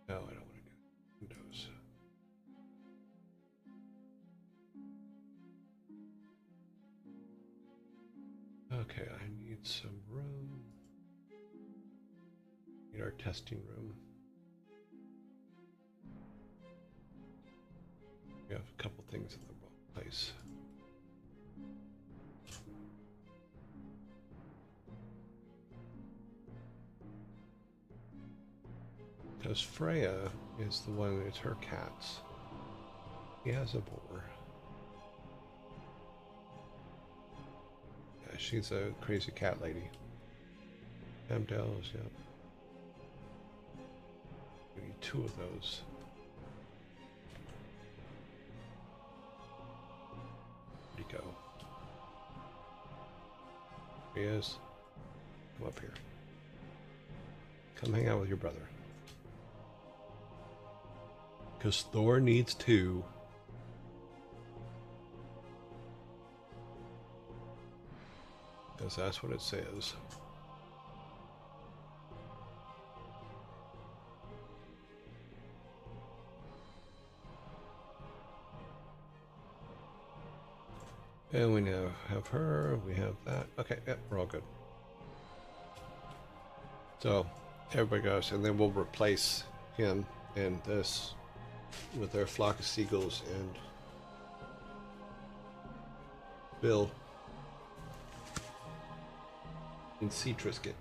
don't want to go Windows. Okay, I need some room. Need our testing room. We have a couple things in the wrong place. Because Freya is the one, it's her cats. He has a boar. Yeah, she's a crazy cat lady. Hamdels, yeah. We need 2 of those. Where'd he go? Here he is. Come up here. Come hang out with your brother. Because Thor needs 2. Because that's what it says. And we now have her, we have that. Okay, yep, we're all good. So, everybody goes, and then we'll replace him and this with our flock of seagulls and Bill and Sea Trisket.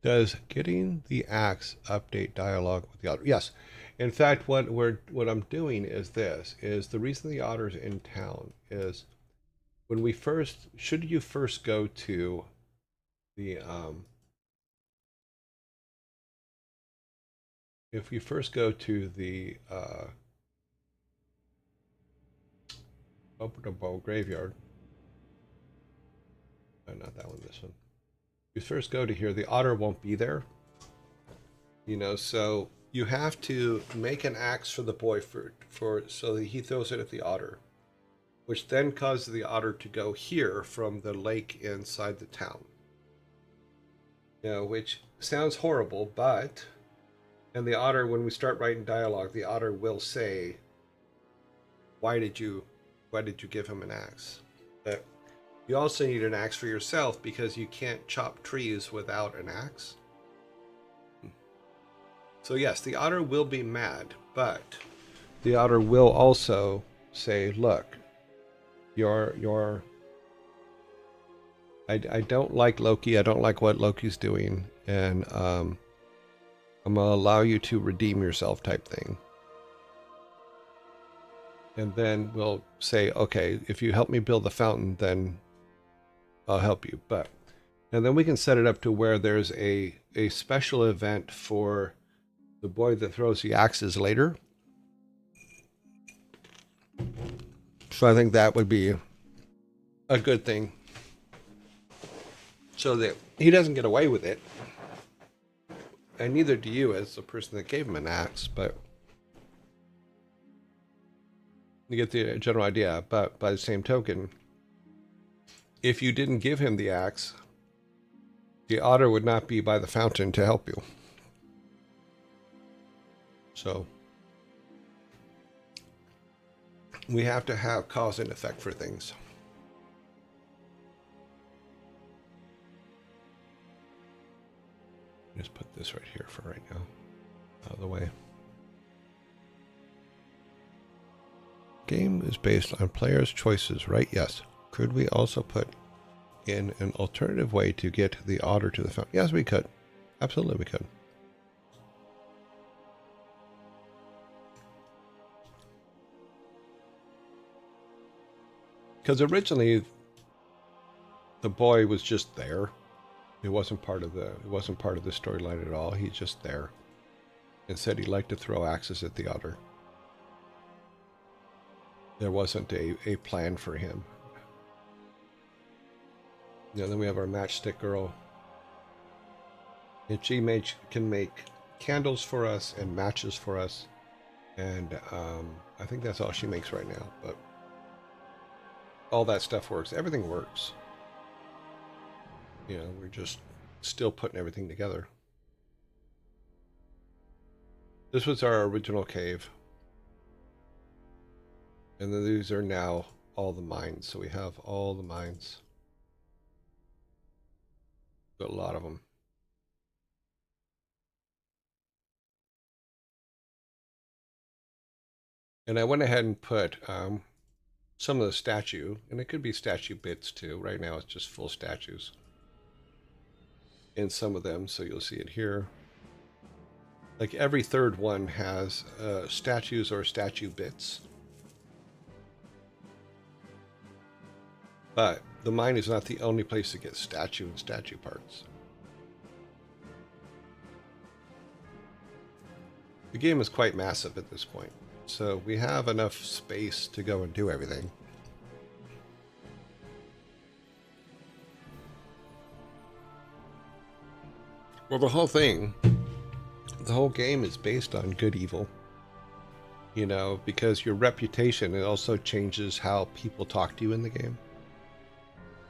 Does getting the axe update dialogue with the otter? Yes. In fact, what I'm doing is this: is the reason the otter's in town is when we first, should you first go to the if you first go to the graveyard, not that one, this one. You first go to here, the otter won't be there. You know, so you have to make an axe for the boy for so that he throws it at the otter, which then causes the otter to go here from the lake inside the town. You know, which sounds horrible, but and the otter, when we start writing dialogue, the otter will say, why did you give him an axe? But you also need an axe for yourself because you can't chop trees without an axe. So yes, the otter will be mad, but the otter will also say, look, I don't like Loki. I don't like what Loki's doing. And I'm going to allow you to redeem yourself type thing. And then we'll say, okay, if you help me build the fountain, then I'll help you. And then we can set it up to where there's a special event for the boy that throws the axes later. So I think that would be a good thing. So that he doesn't get away with it. And neither do you as the person that gave him an axe, but you get the general idea. But by the same token, if you didn't give him the axe, the otter would not be by the fountain to help you. So we have to have cause and effect for things. Just put this right here for right now, out of the way. Game is based on players' choices, right? Yes. Could we also put in an alternative way to get the otter to the fountain? Yes, we could. Absolutely, we could. Because originally, the boy was just there. It wasn't part of the storyline at all. He's just there. And said he liked to throw axes at the otter. There wasn't a plan for him. Yeah, then we have our matchstick girl. And she can make candles for us and matches for us. And I think that's all she makes right now. But all that stuff works. Everything works. You know, we're just still putting everything together. This was our original cave. And then these are now all the mines. So we have all the mines. Got a lot of them. And I went ahead and put some of the statue, and it could be statue bits too. Right now it's just full statues in some of them, so you'll see it here. Like every third one has statues or statue bits. But the mine is not the only place to get statue and statue parts. The game is quite massive at this point, so we have enough space to go and do everything. Well, the whole thing, the whole game is based on good evil. You know, because your reputation, it also changes how people talk to you in the game.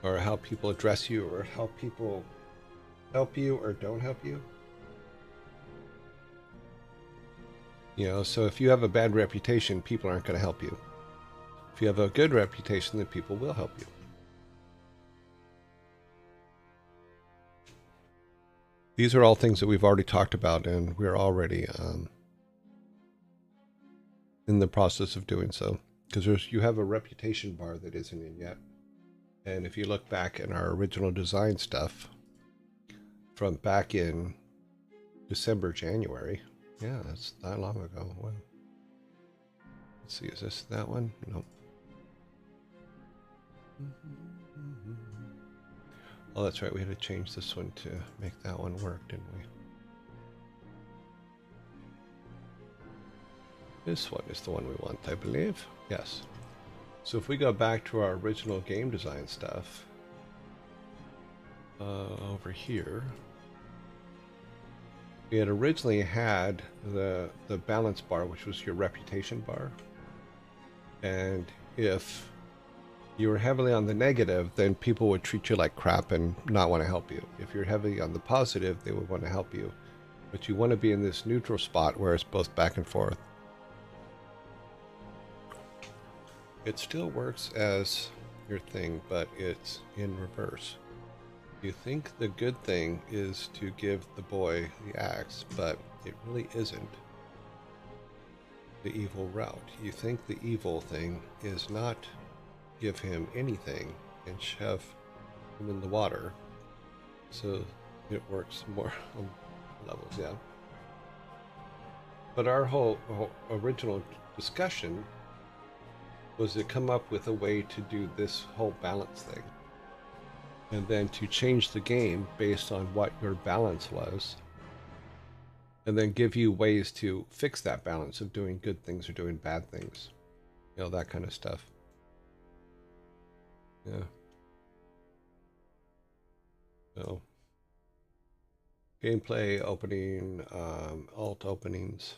Or how people address you, or how people help you or don't help you. You know, so if you have a bad reputation, people aren't going to help you. If you have a good reputation, then people will help you. These are all things that we've already talked about, and we're already in the process of doing so. Because you have a reputation bar that isn't in yet. And if you look back in our original design stuff from back in December, January, yeah, that's that long ago. Wow. Let's see, is this that one? Nope. Oh, that's right. We had to change this one to make that one work, didn't we? This one is the one we want, I believe. Yes. So if we go back to our original game design stuff, over here, we had originally had the balance bar, which was your reputation bar. And if you were heavily on the negative, then people would treat you like crap and not want to help you. If you're heavily on the positive, they would want to help you. But you want to be in this neutral spot where it's both back and forth. It still works as your thing, but it's in reverse. You think the good thing is to give the boy the axe, but it really isn't the evil route. You think the evil thing is not give him anything and shove him in the water, so it works more on levels, yeah. But our whole original discussion was to come up with a way to do this whole balance thing, and then to change the game based on what your balance was, and then give you ways to fix that balance of doing good things or doing bad things, you know, that kind of stuff. Yeah. So gameplay opening, alt openings.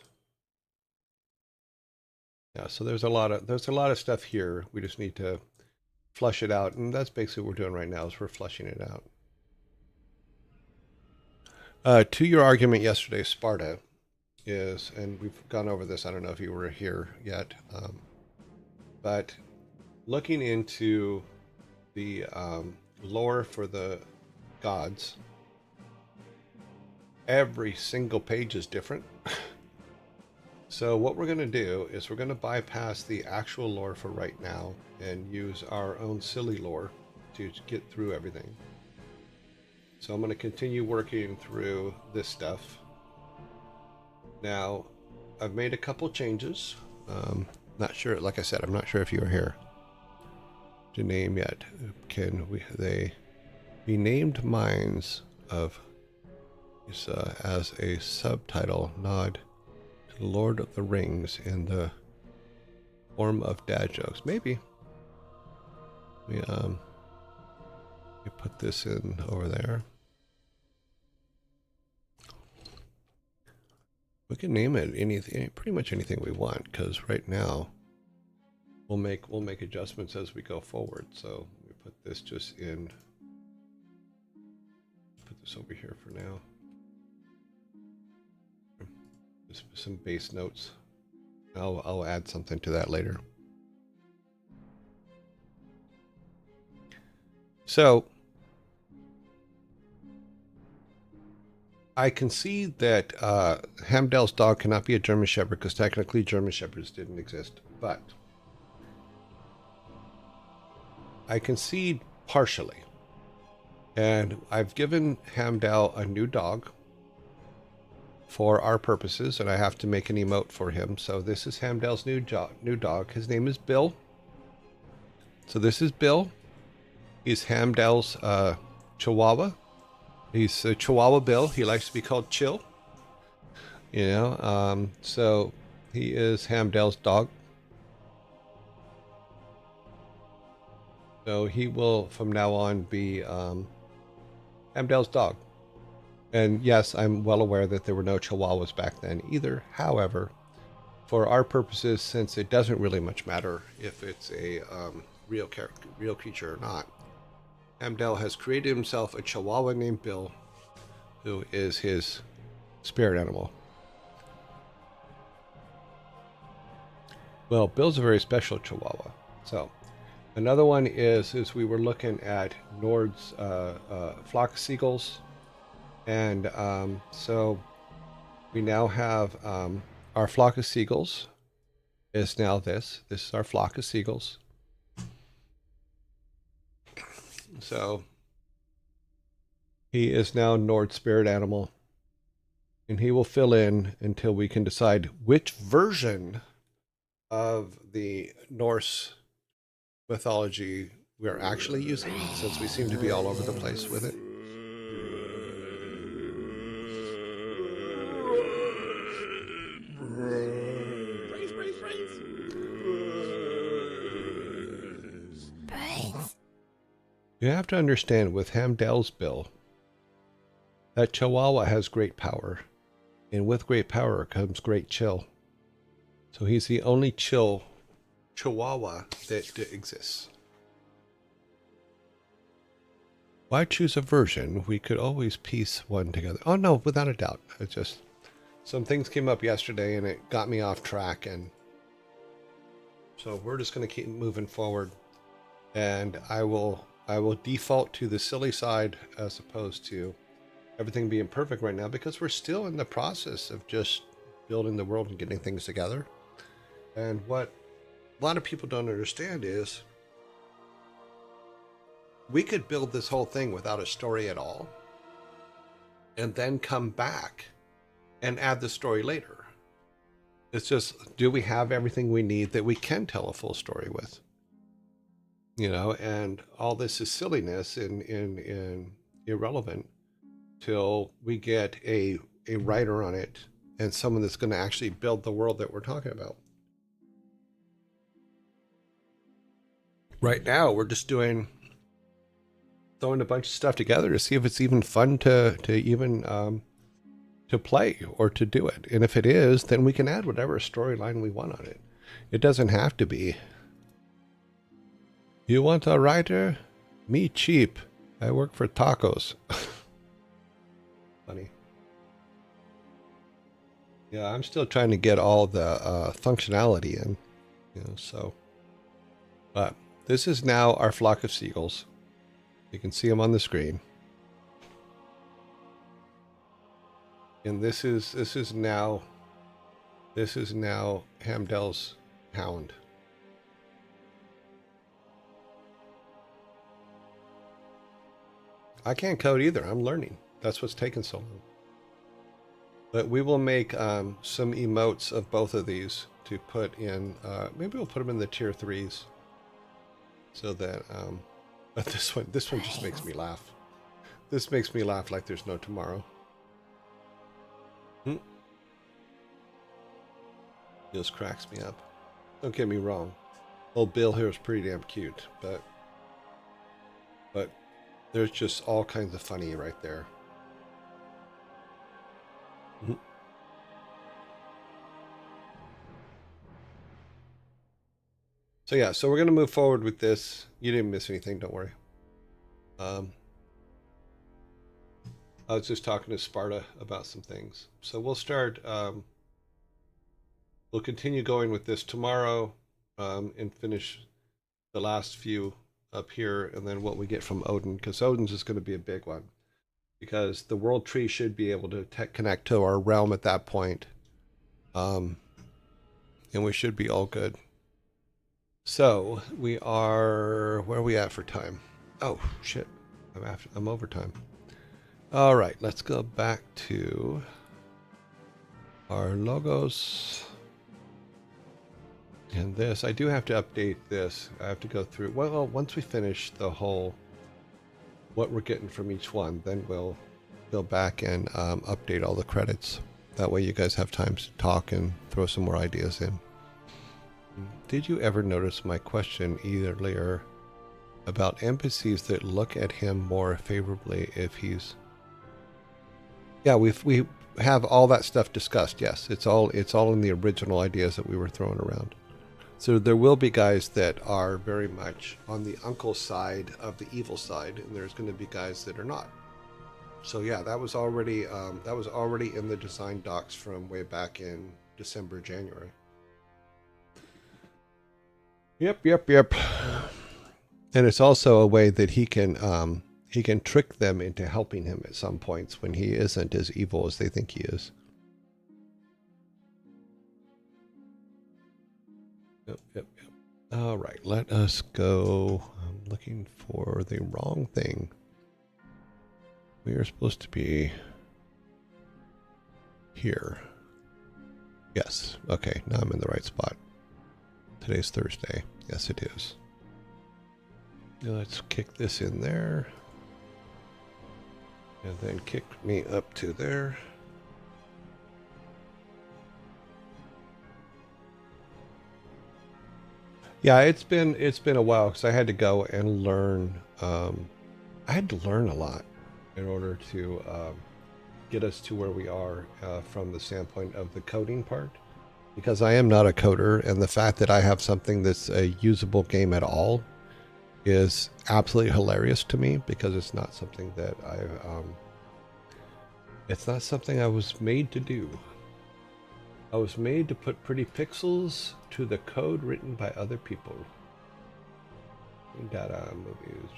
Yeah, so there's a lot of stuff here. We just need to flush it out, and that's basically what we're doing right now, is we're flushing it out. To your argument yesterday, Sparta is, and we've gone over this, I don't know if you were here yet, but looking into the lore for the gods, every single page is different. So what we're going to do is we're going to bypass the actual lore for right now and use our own silly lore to get through everything. So I'm going to continue working through this stuff. Now, I've made a couple changes. Not sure, like I said, I'm not sure if you were here to name yet. Can they be named mines of as a subtitle nod to Lord of the Rings in the form of dad jokes? Maybe. We put this in over there. can name it anything, pretty much anything we want, because right now we'll make adjustments as we go forward. So we put this just in. Put this over here for now. Just some base notes. I'll add something to that later. So I can see that Hamdel's dog cannot be a German Shepherd because technically German Shepherds didn't exist, but I concede partially. And I've given Hamdel a new dog for our purposes, and I have to make an emote for him. So this is Hamdel's new dog. His name is Bill. So this is Bill. He's Hamdel's Chihuahua. He's a Chihuahua Bill. He likes to be called Chill. You know, so he is Hamdel's dog. So he will, from now on, be Hamdel's dog. And yes, I'm well aware that there were no Chihuahuas back then either. However, for our purposes, since it doesn't really much matter if it's a real creature or not, Hamdel has created himself a Chihuahua named Bill, who is his spirit animal. Well, Bill's a very special Chihuahua. So another one is we were looking at Nord's flock of seagulls. And so we now have our flock of seagulls is now this. This is our flock of seagulls. So he is now Nord's spirit animal. And he will fill in until we can decide which version of the Norse mythology we're actually using, since we seem to be all over the place with it. You have to understand with Hamdel's Bill that Chihuahua has great power, and with great power comes great chill. So he's the only chill Chihuahua that exists. Why choose a version? We could always piece one together. Oh no, without a doubt. It's just some things came up yesterday and it got me off track, and so we're just going to keep moving forward, and I will default to the silly side as opposed to everything being perfect right now, because we're still in the process of just building the world and getting things together. And what a lot of people don't understand is we could build this whole thing without a story at all and then come back and add the story later. It's just, do we have everything we need that we can tell a full story with? You know, and all this is silliness and irrelevant till we get a writer on it and someone that's going to actually build the world that we're talking about. Right now, we're just throwing a bunch of stuff together to see if it's even fun to play or to do it. And if it is, then we can add whatever storyline we want on it. It doesn't have to be, you want a writer? Me cheap. I work for tacos. Funny. Yeah, I'm still trying to get all the functionality in, you know, so. But this is now our flock of seagulls. You can see them on the screen. And this is now Hamdel's hound. I can't code either. I'm learning. That's what's taken so long. But we will make some emotes of both of these to put in. Maybe we'll put them in the tier 3s, so that. But this one just makes me laugh. This makes me laugh like there's no tomorrow. Just cracks me up. Don't get me wrong. Old Bill here is pretty damn cute, but there's just all kinds of funny right there. So yeah, so we're going to move forward with this. You didn't miss anything, don't worry. I was just talking to Sparta about some things. So we'll start, we'll continue going with this tomorrow and finish the last few up here, and then what we get from Odin, because Odin's is going to be a big one. Because the world tree should be able to connect to our realm at that point. And we should be all good. So we are, where are we at for time? Oh shit, I'm over time. All right, let's go back to our logos. And this, I do have to update this. I have to go through, well, once we finish the whole, what we're getting from each one, then we'll go back and update all the credits. That way you guys have time to talk and throw some more ideas in. Did you ever notice my question earlier about NPCs that look at him more favorably if he's... Yeah, we have all that stuff discussed. Yes, it's all in the original ideas that we were throwing around. So there will be guys that are very much on the uncle side of the evil side, and there's going to be guys that are not. So yeah, that was already in the design docs from way back in December, January. Yep. And it's also a way that he can trick them into helping him at some points when he isn't as evil as they think he is. Yep. All right, let us go. I'm looking for the wrong thing. We are supposed to be here. Yes. Okay, now I'm in the right spot. Today's Thursday. Yes, it is. Now let's kick this in there. And then kick me up to there. Yeah, it's been a while because I had to go and learn. I had to learn a lot in order to get us to where we are from the standpoint of the coding part, because I am not a coder, and the fact that I have something that's a usable game at all is absolutely hilarious to me, because it's not something that it's not something I was made to do. I was made to put pretty pixels to the code written by other people. Data movies.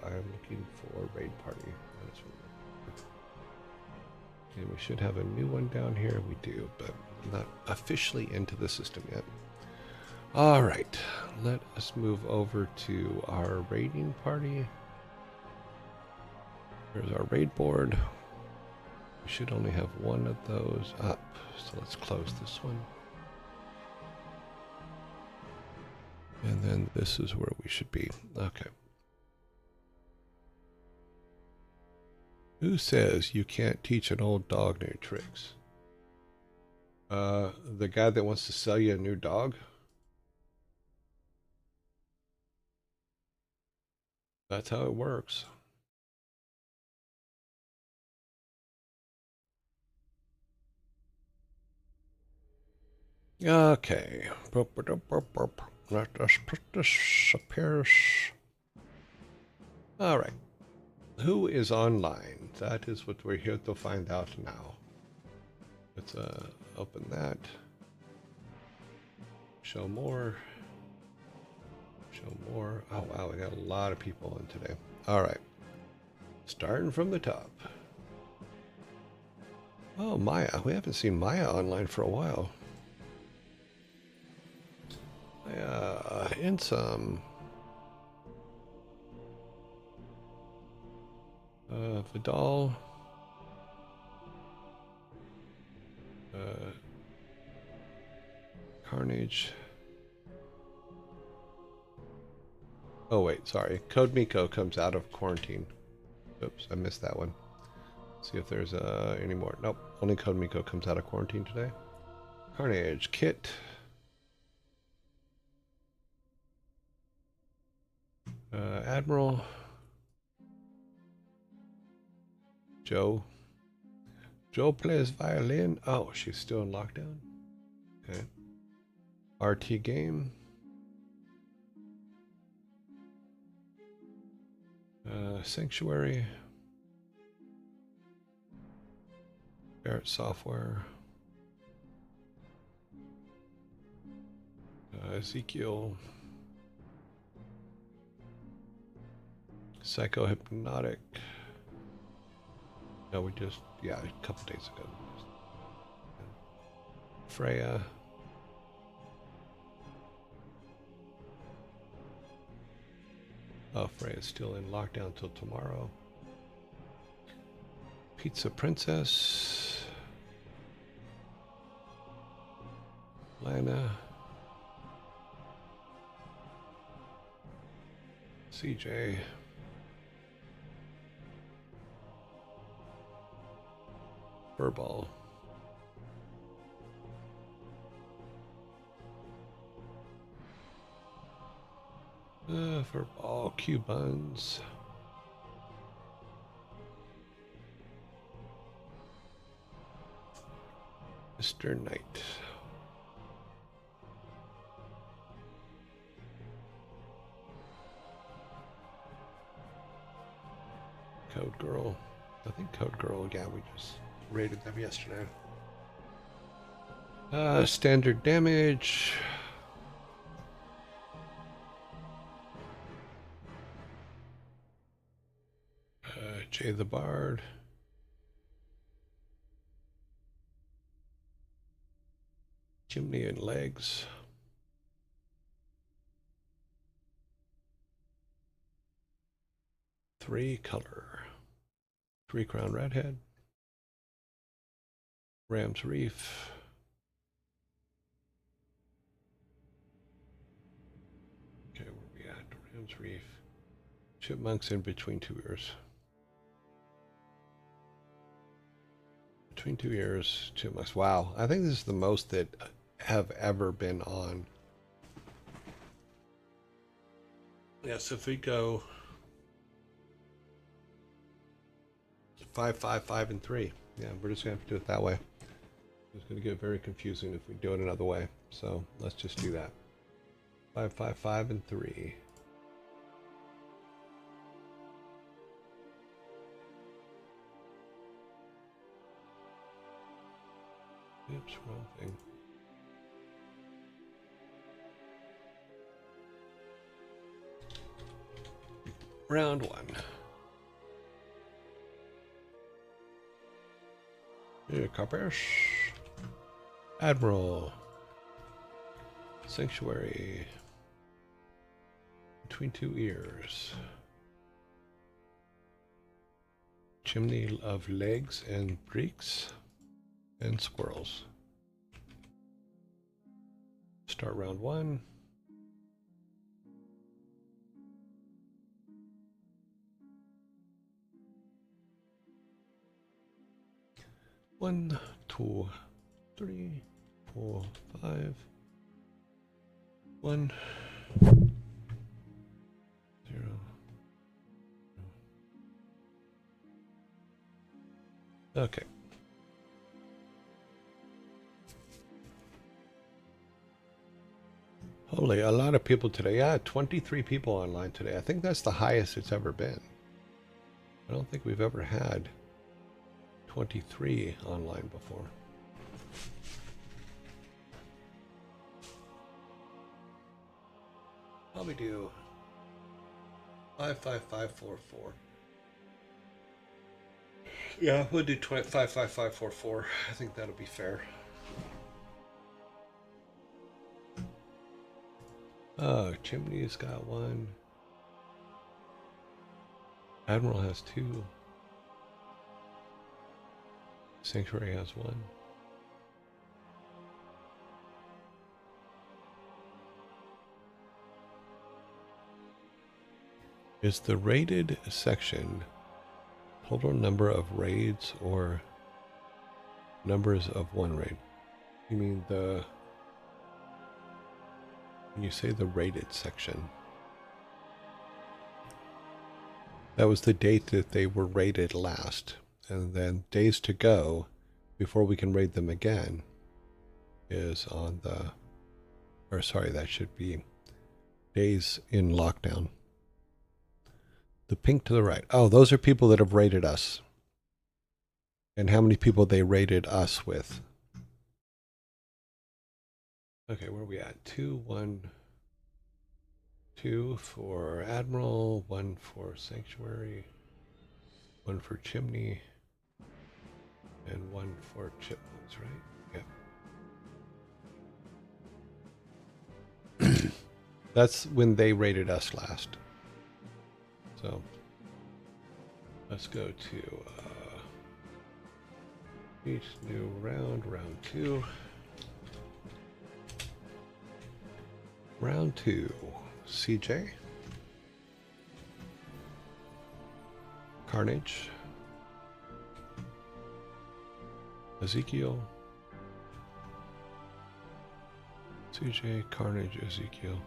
I'm looking for raid party. And we should have a new one down here. We do, but not officially into the system yet. All right, let us move over to our raiding party. There's our raid board. We should only have one of those up, so let's close this one. And then this is where we should be. Okay. Who says you can't teach an old dog new tricks? The guy that wants to sell you a new dog? That's how it works. Okay. Let us put this up here. All right. Who is online? That is what we're here to find out now. Let's open that. Show more. Show more. Oh wow, we got a lot of people in today. All right. Starting from the top. Oh, Maya. We haven't seen Maya online for a while. In some. Vidal. Carnage. Oh wait, sorry. Code Miko comes out of quarantine. Oops, I missed that one. See if there's any more. Nope, only Code Miko comes out of quarantine today. Carnage, Kit. Admiral. Joe. Joe plays violin. Oh, she's still in lockdown. Okay. RT game. Sanctuary. Barrett Software. Ezekiel. Psychohypnotic. No, we just, yeah, a couple days ago. Freya. Oh, Freya's still in lockdown till tomorrow. Pizza Princess. Lana. CJ. Furball. Furball. Q-Buns. Mr. Knight. Code Girl. I think Code Girl, yeah, we just rated them yesterday. Standard damage. Jay the Bard. Chimney and Legs. Three color. Three Crown Redhead. Ram's Reef. Okay, where we at? Ram's Reef. Chipmunks in between two ears. Between two ears, chipmunks. Wow, I think this is the most that have ever been on. Yes, if we go 5, 5, 5, and 3. Yeah, we're just gonna have to do it that way. It's gonna get very confusing if we do it another way. So let's just do that. 5, 5, 5, and 3. Oops, wrong thing. Round 1. Here, Carpesh. Admiral. Sanctuary. Between two ears. Chimney of legs and breeks and squirrels. Start round 1. One, 2, 3, 4, 5. 1, 0. Okay. Holy, a lot of people today. Yeah, 23 people online today. I think that's the highest it's ever been. I don't think we've ever had 23 online before. Probably do 55544. Yeah, we'll do 55544. I think that'll be fair. Oh, Chimney's got 1. Admiral has 2. Sanctuary has 1. Is the raided section total number of raids or numbers of one raid? You mean the, when you say the raided section, that was the date that they were raided last, and then days to go before we can raid them again is on the, or sorry, that should be days in lockdown. The pink to the right. Oh, those are people that have raided us. And how many people they raided us with. Okay, where are we at? 2, 1, 2 for Admiral, 1 for Sanctuary, 1 for Chimney, and 1 for Chipmunks, right? Yep. That's when they raided us last. So let's go to each new round, round 2. Round 2, CJ, Carnage, Ezekiel, CJ, Carnage, Ezekiel,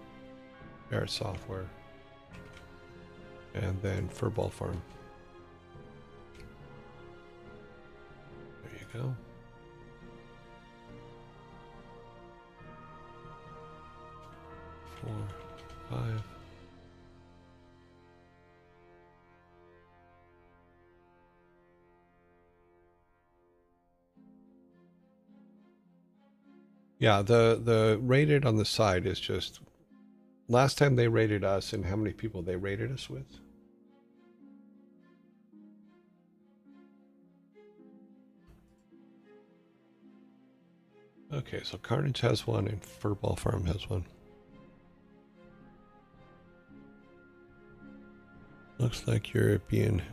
Air Software, and then Furball Farm. There you go. Four, 5. Yeah, the rated on the side is just last time they rated us and how many people they rated us with. Okay, so Carnage has 1 and Furball Farm has 1. Looks like you're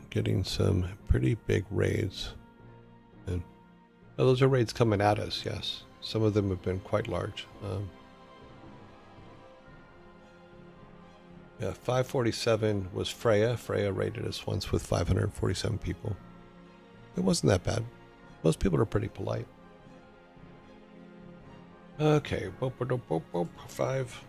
getting some pretty big raids. And oh, those are raids coming at us, yes. Some of them have been quite large. Yeah, 547 was Freya. Freya raided us once with 547 people. It wasn't that bad. Most people are pretty polite. Okay, 5.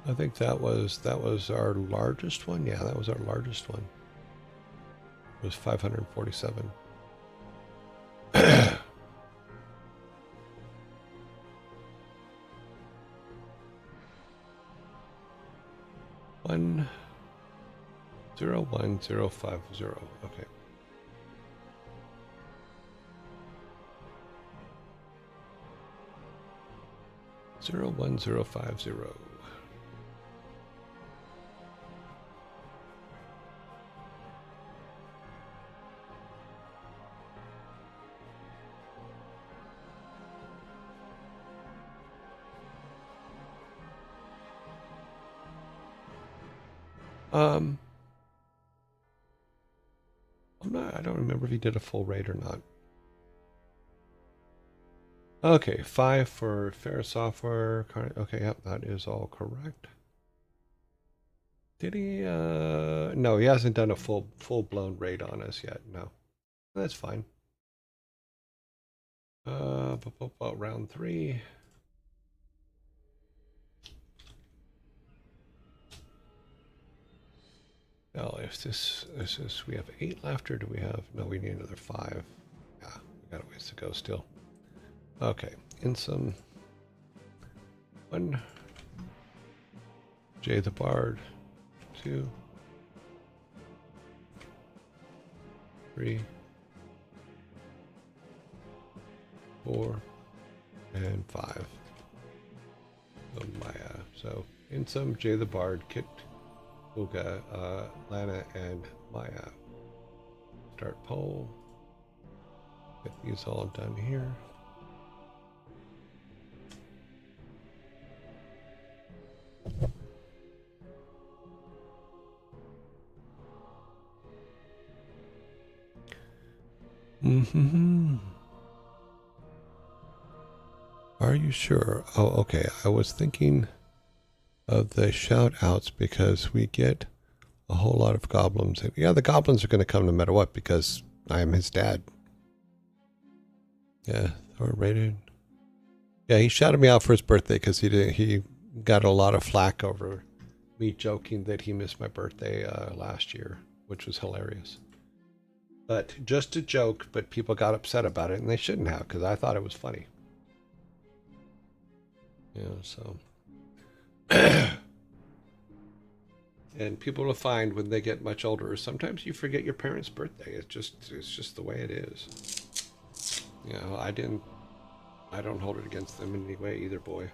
I think that was our largest one. Yeah, that was our largest one. It was 547. One 01050. Okay. Zero 1050. I don't remember if he did a full raid or not. Okay, 5 for Fair Software. Okay, yep, that is all correct. Did he? No, he hasn't done a full-blown raid on us yet. No, that's fine. Round 3. Well, if this is, we have 8 left, or do we have? No, we need another 5. Yeah, we got a ways to go still. Okay, in some 1. Jay the Bard. 2. 3. 4. And 5. So Maya. So in some Jay the Bard, Kit, Uga, Lana, and Maya. Start poll. Get these all done here. Are you sure? Oh, okay. I was thinking of the shout outs because we get a whole lot of goblins. And yeah, the goblins are going to come no matter what because I am his dad. Yeah, Thor rated. Yeah, he shouted me out for his birthday because he got a lot of flack over me joking that he missed my birthday last year, which was hilarious. But just a joke, but people got upset about it, and they shouldn't have because I thought it was funny. Yeah, so And people will find when they get much older, sometimes you forget your parents' birthday. It's just the way it is. You know, I don't hold it against them in any way either, boy.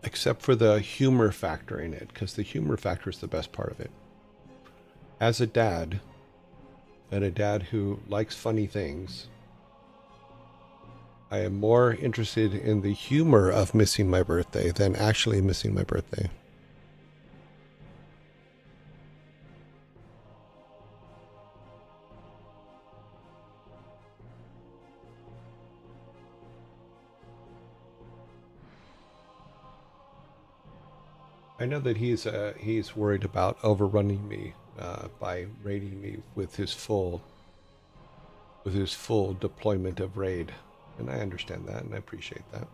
Except for the humor factor in it, because the humor factor is the best part of it. As a dad, and a dad who likes funny things, I am more interested in the humor of missing my birthday than actually missing my birthday. I know that he's worried about overrunning me by raiding me with his full deployment of raid, and I understand that and I appreciate that.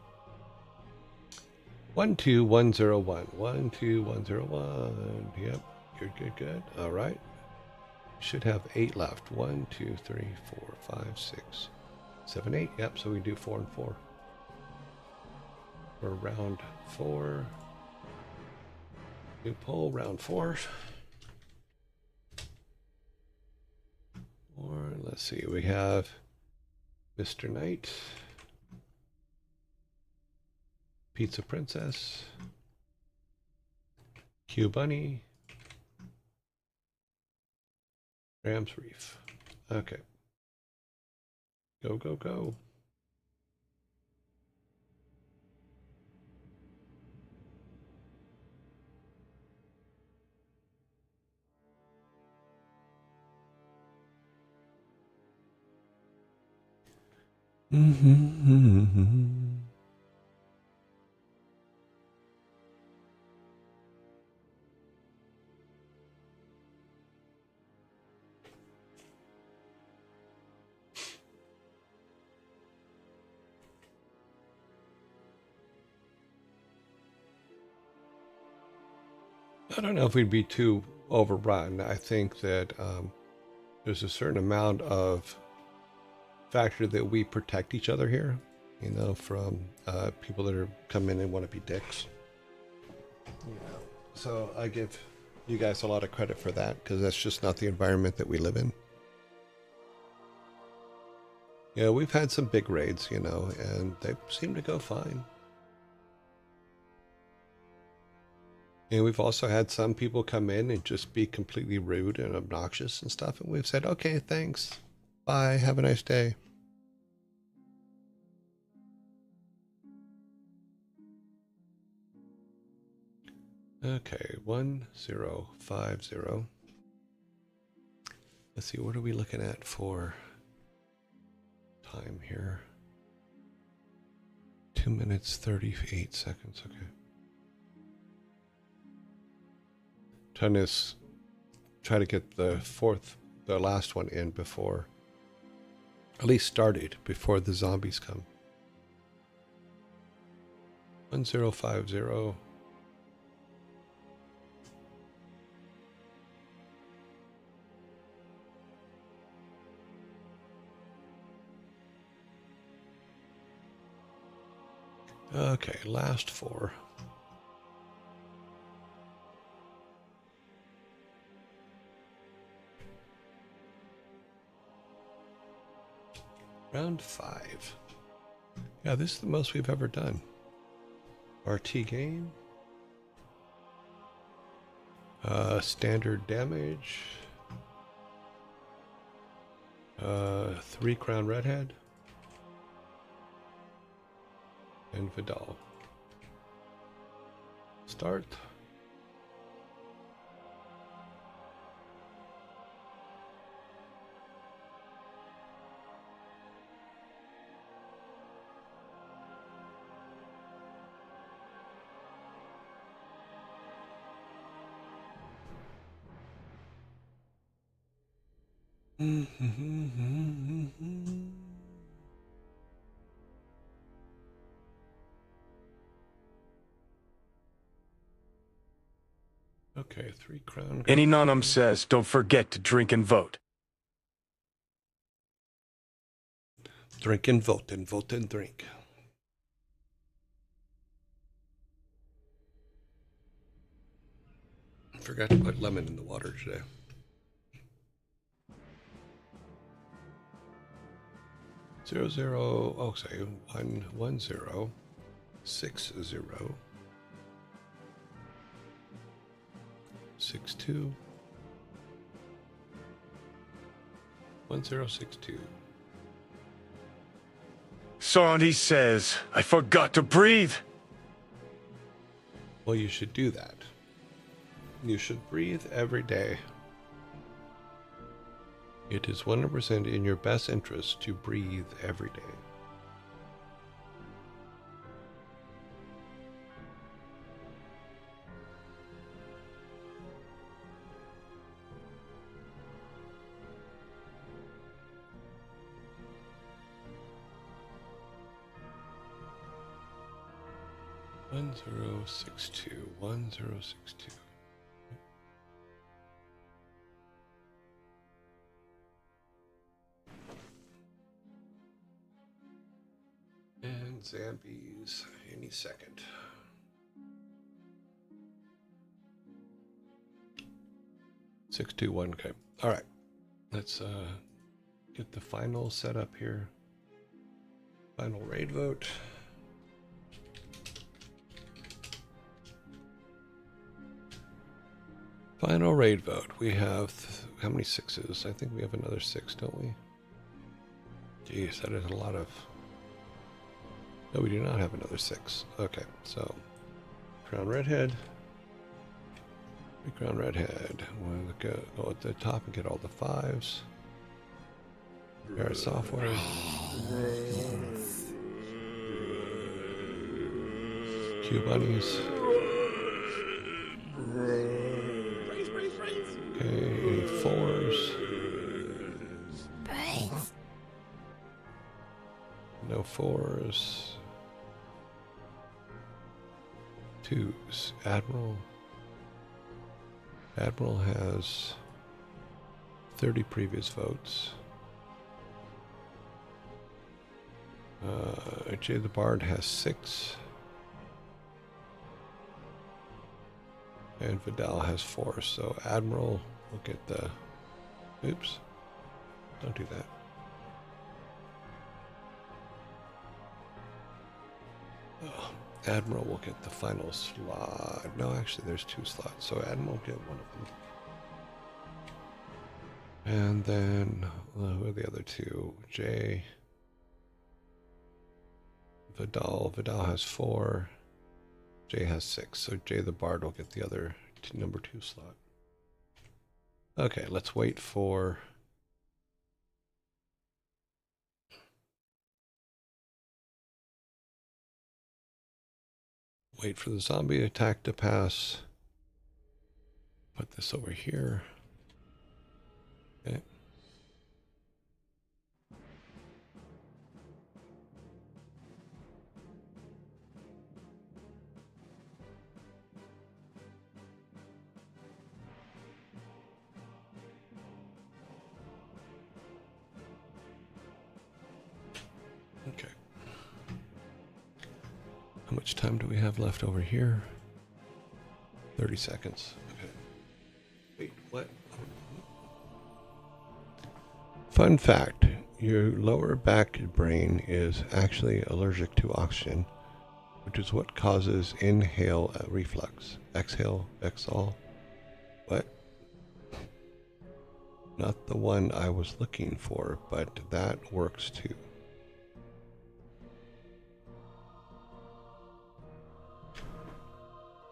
12101 12101. Yep, good. All right, should have 8 left. 1 2 3 4 5 6 7 8. Yep, so we do 4 and 4 for round 4. New poll, round 4. Or let's see, we have Mr. Knight, Pizza Princess, Q Bunny, Rams Reef. Okay. Go. I don't know if we'd be too overrun. I think that there's a certain amount of factor that we protect each other here, you know, from people that are come in and want to be dicks. You know, so I give you guys a lot of credit for that, because that's just not the environment that we live in. Yeah, we've had some big raids, you know, and they seem to go fine. And we've also had some people come in and just be completely rude and obnoxious and stuff, and we've said, okay, thanks, bye, have a nice day. Okay, 1050. Let's see, what are we looking at for time here? 2 minutes 38 seconds. Okay. Try to get the last one in before, at least started before the zombies come. 1050. Okay, last 4. Round 5. Yeah, this is the most we've ever done. RT game. Standard damage. 3 Crown Redhead. And Vidal. Start. Okay, 3 Crown. Any nonum says, don't forget to drink and vote. Drink and vote and drink. Forgot to put lemon in the water today. Zero zero. Oh, sorry. 110 60 62 1062. Sandy says, I forgot to breathe. Well, you should do that. You should breathe every day. It is 100% in your best interest to breathe every day. One zero six two 1062. And Zambies any second. Six two one. Okay. All right. Let's get the final setup here. Final raid vote. Final raid vote. We have how many sixes? I think we have another 6, don't we? Jeez, that is a lot of. No, we do not have another 6. Okay, so Crown Redhead. Crown Redhead. We'll go at the top and get all the 5s. Barrett Software. Q Bunnies. Okay, 4s. No 4s. 2s. Admiral. Admiral has 30 previous votes. Jay the Bard has 6. And Vidal has 4. So Admiral will get the... Oops. Don't do that. Oh, Admiral will get the final slot. No, actually there's 2 slots. So Admiral will get one of them. And then, who are the other 2? Jay. Vidal. Vidal has 4. Jay has 6. So Jay the Bard will get the other number 2 slot. Okay, let's wait for... Wait for the zombie attack to pass. Put this over here. Okay. Okay. How much time do we have left over here? 30 seconds. Okay. Wait, what? Fun fact, your lower back brain is actually allergic to oxygen, which is what causes inhale reflux. Exhale, exhale. What? Not the one I was looking for, but that works too.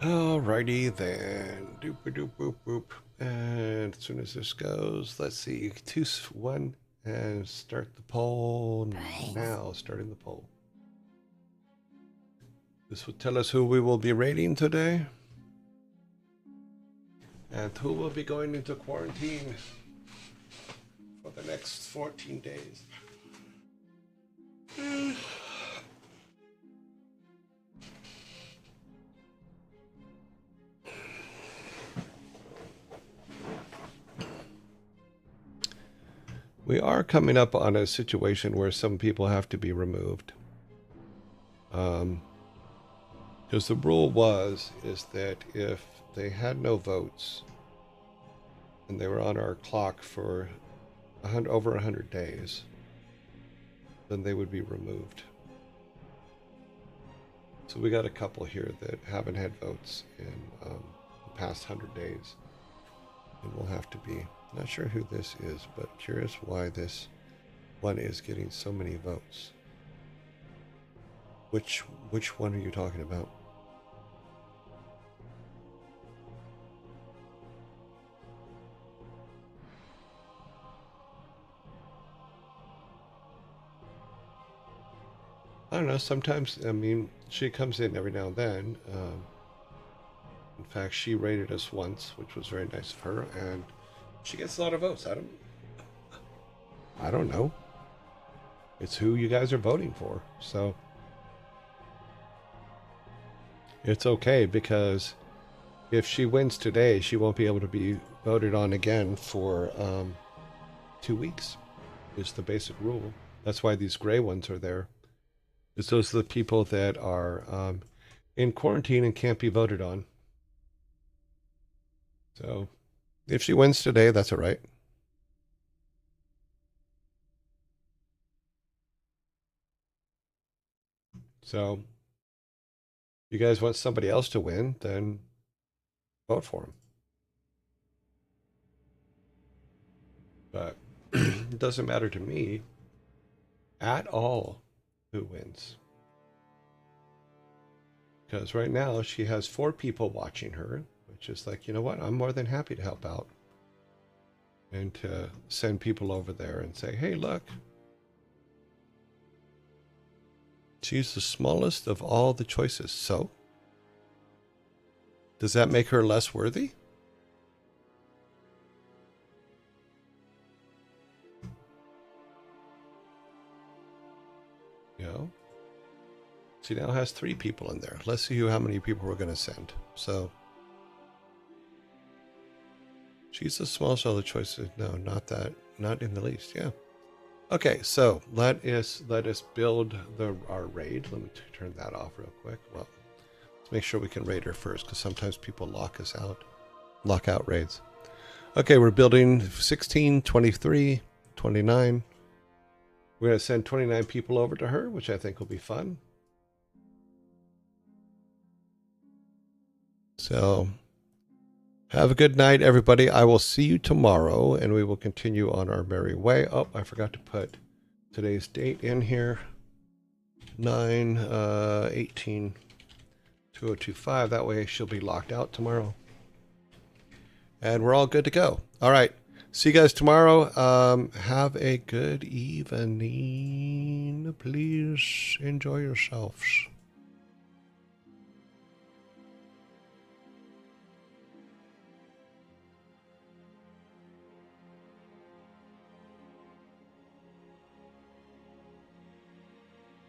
Alrighty then. Doop doop boop boop. And as soon as this goes, let's see. 2, 1, and start the poll now. Starting the poll. This will tell us who we will be raiding today. And who will be going into quarantine for the next 14 days. We are coming up on a situation where some people have to be removed. Because the rule is that if they had no votes, and they were on our clock for over 100 days, then they would be removed. So we got a couple here that haven't had votes in the past 100 days, and we'll have to be. Not sure who this is, but curious why this one is getting so many votes. Which one are you talking about? I don't know. Sometimes, I mean, she comes in every now and then. In fact, she rated us once, which was very nice of her, and she gets a lot of votes. I don't know. It's who you guys are voting for, so it's okay, because if she wins today, she won't be able to be voted on again for 2 weeks. Is the basic rule. That's why these gray ones are there. Is those are the people that are in quarantine and can't be voted on. So if she wins today, that's all right. So you guys want somebody else to win, then vote for him. But it doesn't matter to me at all who wins. Because right now she has 4 people watching her, which is like, you know what? I'm more than happy to help out. And to send people over there and say, hey, look. She's the smallest of all the choices. So, does that make her less worthy? You know? She now has 3 people in there. Let's see how many people we're going to send. So, she's the smallest of all the choices. No, not that. Not in the least. Yeah. Okay, so let us build our raid. Let me turn that off real quick. Well, let's make sure we can raid her first, because sometimes people lock out raids. Okay, we're building 16, 23, 29. We're going to send 29 people over to her, which I think will be fun. So have a good night, everybody. I will see you tomorrow, and we will continue on our merry way. Oh, I forgot to put today's date in here. 9/18/2025. That way she'll be locked out tomorrow. And we're all good to go. All right. See you guys tomorrow. Have a good evening. Please enjoy yourselves.